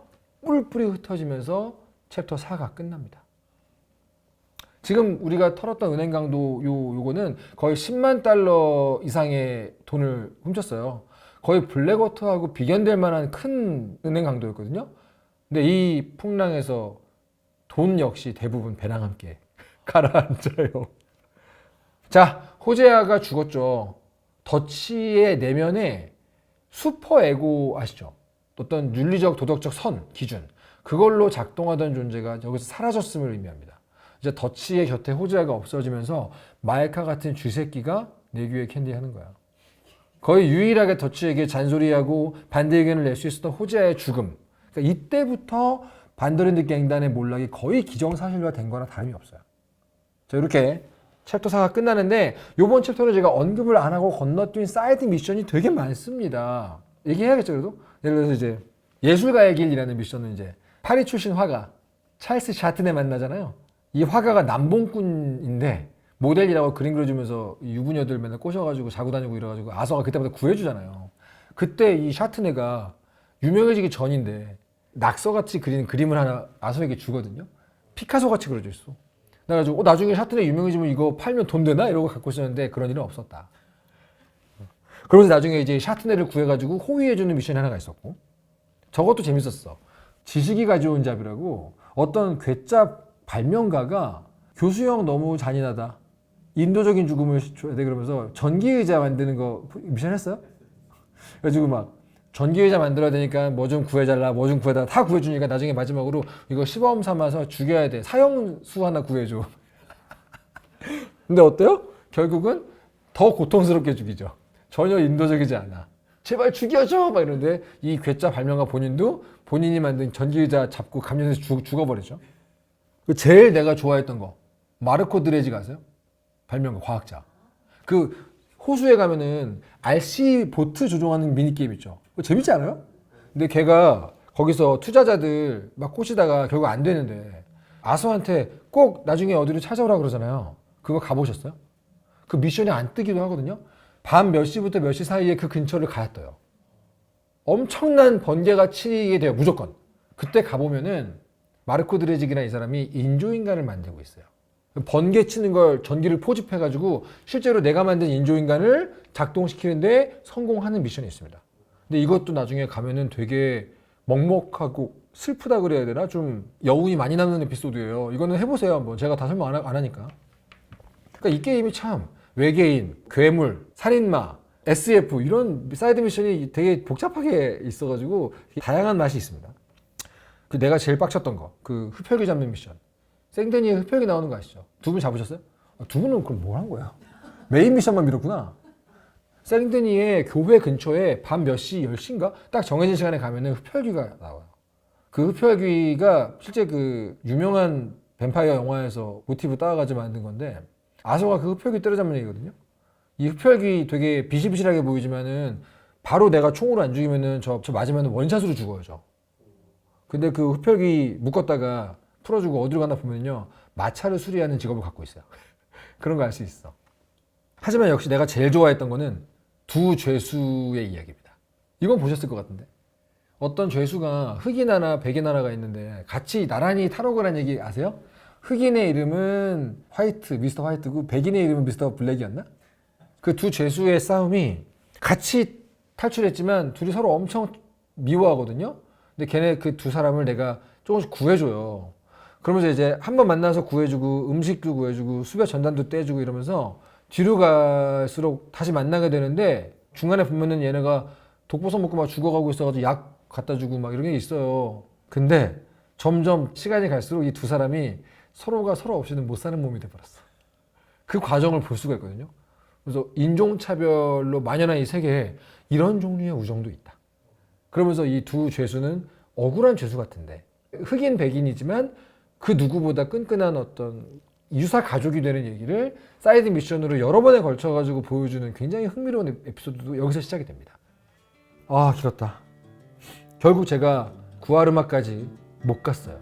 뿔뿔이 흩어지면서 챕터 4가 끝납니다. 지금 우리가 털었던 은행 강도 요거는 거의 10만 달러 이상의 돈을 훔쳤어요. 거의 블랙워터하고 비견될 만한 큰 은행 강도였거든요. 근데 이 풍랑에서 돈 역시 대부분 배랑 함께 가라앉아요. 자, 호제아가 죽었죠. 더치의 내면에 슈퍼 에고 아시죠? 어떤 윤리적 도덕적 선, 기준 그걸로 작동하던 존재가 여기서 사라졌음을 의미합니다. 이제 더치의 곁에 호제아가 없어지면서 마이카 같은 쥐새끼가 내규에 캔디하는 거야. 거의 유일하게 더치에게 잔소리하고 반대 의견을 낼 수 있었던 호제아의 죽음. 그러니까 이때부터 반더랜드 갱단의 몰락이 거의 기정사실화된 거나 다름이 없어요. 자, 이렇게 챕터 4가 끝나는데 이번 챕터는 제가 언급을 안 하고 건너뛴 사이드 미션이 되게 많습니다. 얘기해야겠죠, 그래도? 예를 들어서 이제 예술가의 길이라는 미션은 이제 파리 출신 화가 찰스 샤튼에 만나잖아요. 이 화가가 남봉꾼인데 모델이라고 그림 그려주면서 유부녀들 맨날 꼬셔가지고 자고 다니고 이래가지고 아서가 그때부터 구해주잖아요. 그때 이 샤트네가 유명해지기 전인데 낙서같이 그리는 그림을 하나 아서에게 주거든요. 피카소같이 그려져 있어. 그래가지고 나중에 샤트네 유명해지면 이거 팔면 돈 되나? 이러고 갖고 있었는데 그런 일은 없었다. 그러면서 나중에 이제 샤트네를 구해가지고 호위해주는 미션이 하나가 있었고, 저것도 재밌었어. 지식이 가져온 잡이라고 어떤 괴짜 발명가가 교수형 너무 잔인하다, 인도적인 죽음을 줘야 돼 그러면서 전기의자 만드는 거 미션 했어요? 그래가지고 막 전기의자 만들어야 되니까 뭐 좀 구해달라, 뭐 좀 구해달라 다 구해주니까 나중에 마지막으로 이거 시범 삼아서 죽여야 돼, 사형수 하나 구해줘. 근데 어때요? 결국은 더 고통스럽게 죽이죠. 전혀 인도적이지 않아. 제발 죽여줘! 막 이러는데 이 괴짜 발명가 본인도 본인이 만든 전기의자 잡고 감전해서 죽어버리죠. 제일 내가 좋아했던 거 마르코 드레지가 아세요? 발명가, 과학자. 그 호수에 가면은 RC 보트 조종하는 미니게임 있죠. 그거 재밌지 않아요? 근데 걔가 거기서 투자자들 막 꼬시다가 결국 안 되는데 아서한테 꼭 나중에 어디로 찾아오라 그러잖아요. 그거 가보셨어요? 그 미션이 안 뜨기도 하거든요. 밤 몇 시부터 몇 시 사이에 그 근처를 가야 떠요. 엄청난 번개가 치게 돼요, 무조건. 그때 가보면은 마르코 드레직이라는 이 사람이 인조인간을 만들고 있어요. 번개 치는 걸 전기를 포집해가지고 실제로 내가 만든 인조인간을 작동시키는데 성공하는 미션이 있습니다. 근데 이것도 나중에 가면은 되게 먹먹하고 슬프다 그래야 되나? 좀 여운이 많이 남는 에피소드예요. 이거는 해보세요, 한번. 제가 다 설명 안 하니까. 그러니까 이 게임이 참 외계인, 괴물, 살인마, SF 이런 사이드 미션이 되게 복잡하게 있어가지고 다양한 맛이 있습니다. 그 내가 제일 빡쳤던 거, 그 흡혈귀 잡는 미션. 생데니에 흡혈귀 나오는 거 아시죠? 두 분 잡으셨어요? 두 분은 그럼 뭘 한 거야? 메인 미션만 밀었구나. 생데니의 교회 근처에 밤 몇 시, 10시인가? 딱 정해진 시간에 가면은 흡혈귀가 나와요. 그 흡혈귀가 실제 그 유명한 뱀파이어 영화에서 모티브 따와가지고 만든 건데, 아서가 그 흡혈귀 때려잡는 얘기거든요. 이 흡혈귀 되게 비실비실하게 보이지만은 바로 내가 총으로 안 죽이면은 저 맞으면 원샷으로 죽어요, 저. 근데 그 흡혈귀 묶었다가 풀어주고 어디로 가나 보면요, 마차를 수리하는 직업을 갖고 있어요. 그런 거 알 수 있어. 하지만 역시 내가 제일 좋아했던 거는 두 죄수의 이야기입니다. 이건 보셨을 것 같은데, 어떤 죄수가 흑인 하나 백인 하나가 있는데 같이 나란히 탈옥을 한 얘기 아세요? 흑인의 이름은 화이트, 미스터 화이트고 백인의 이름은 미스터 블랙이었나? 그 두 죄수의 싸움이 같이 탈출했지만 둘이 서로 엄청 미워하거든요. 근데 걔네 그 두 사람을 내가 조금씩 구해줘요. 그러면서 이제 한 번 만나서 구해주고 음식도 구해주고 수배 전단도 떼주고 이러면서 뒤로 갈수록 다시 만나게 되는데 중간에 보면은 얘네가 독보성 먹고 막 죽어가고 있어가지고 약 갖다 주고 막 이런 게 있어요. 근데 점점 시간이 갈수록 이 두 사람이 서로가 서로 없이는 못 사는 몸이 돼버렸어. 그 과정을 볼 수가 있거든요. 그래서 인종차별로 만연한 이 세계에 이런 종류의 우정도 있다. 그러면서 이 두 죄수는 억울한 죄수 같은데 흑인 백인이지만 그 누구보다 끈끈한 어떤 유사 가족이 되는 얘기를 사이드 미션으로 여러 번에 걸쳐가지고 보여주는 굉장히 흥미로운 에피소드도 여기서 시작이 됩니다. 아, 길었다. 결국 제가 구아르마까지 못 갔어요.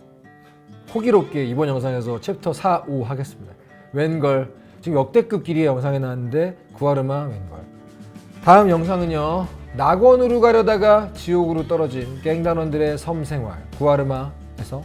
호기롭게 이번 영상에서 챕터 4, 5 하겠습니다. 웬걸, 지금 역대급 길이의 영상이 나왔는데 구아르마 웬걸. 다음 영상은요, 낙원으로 가려다가 지옥으로 떨어진 갱단원들의 섬 생활 구아르마에서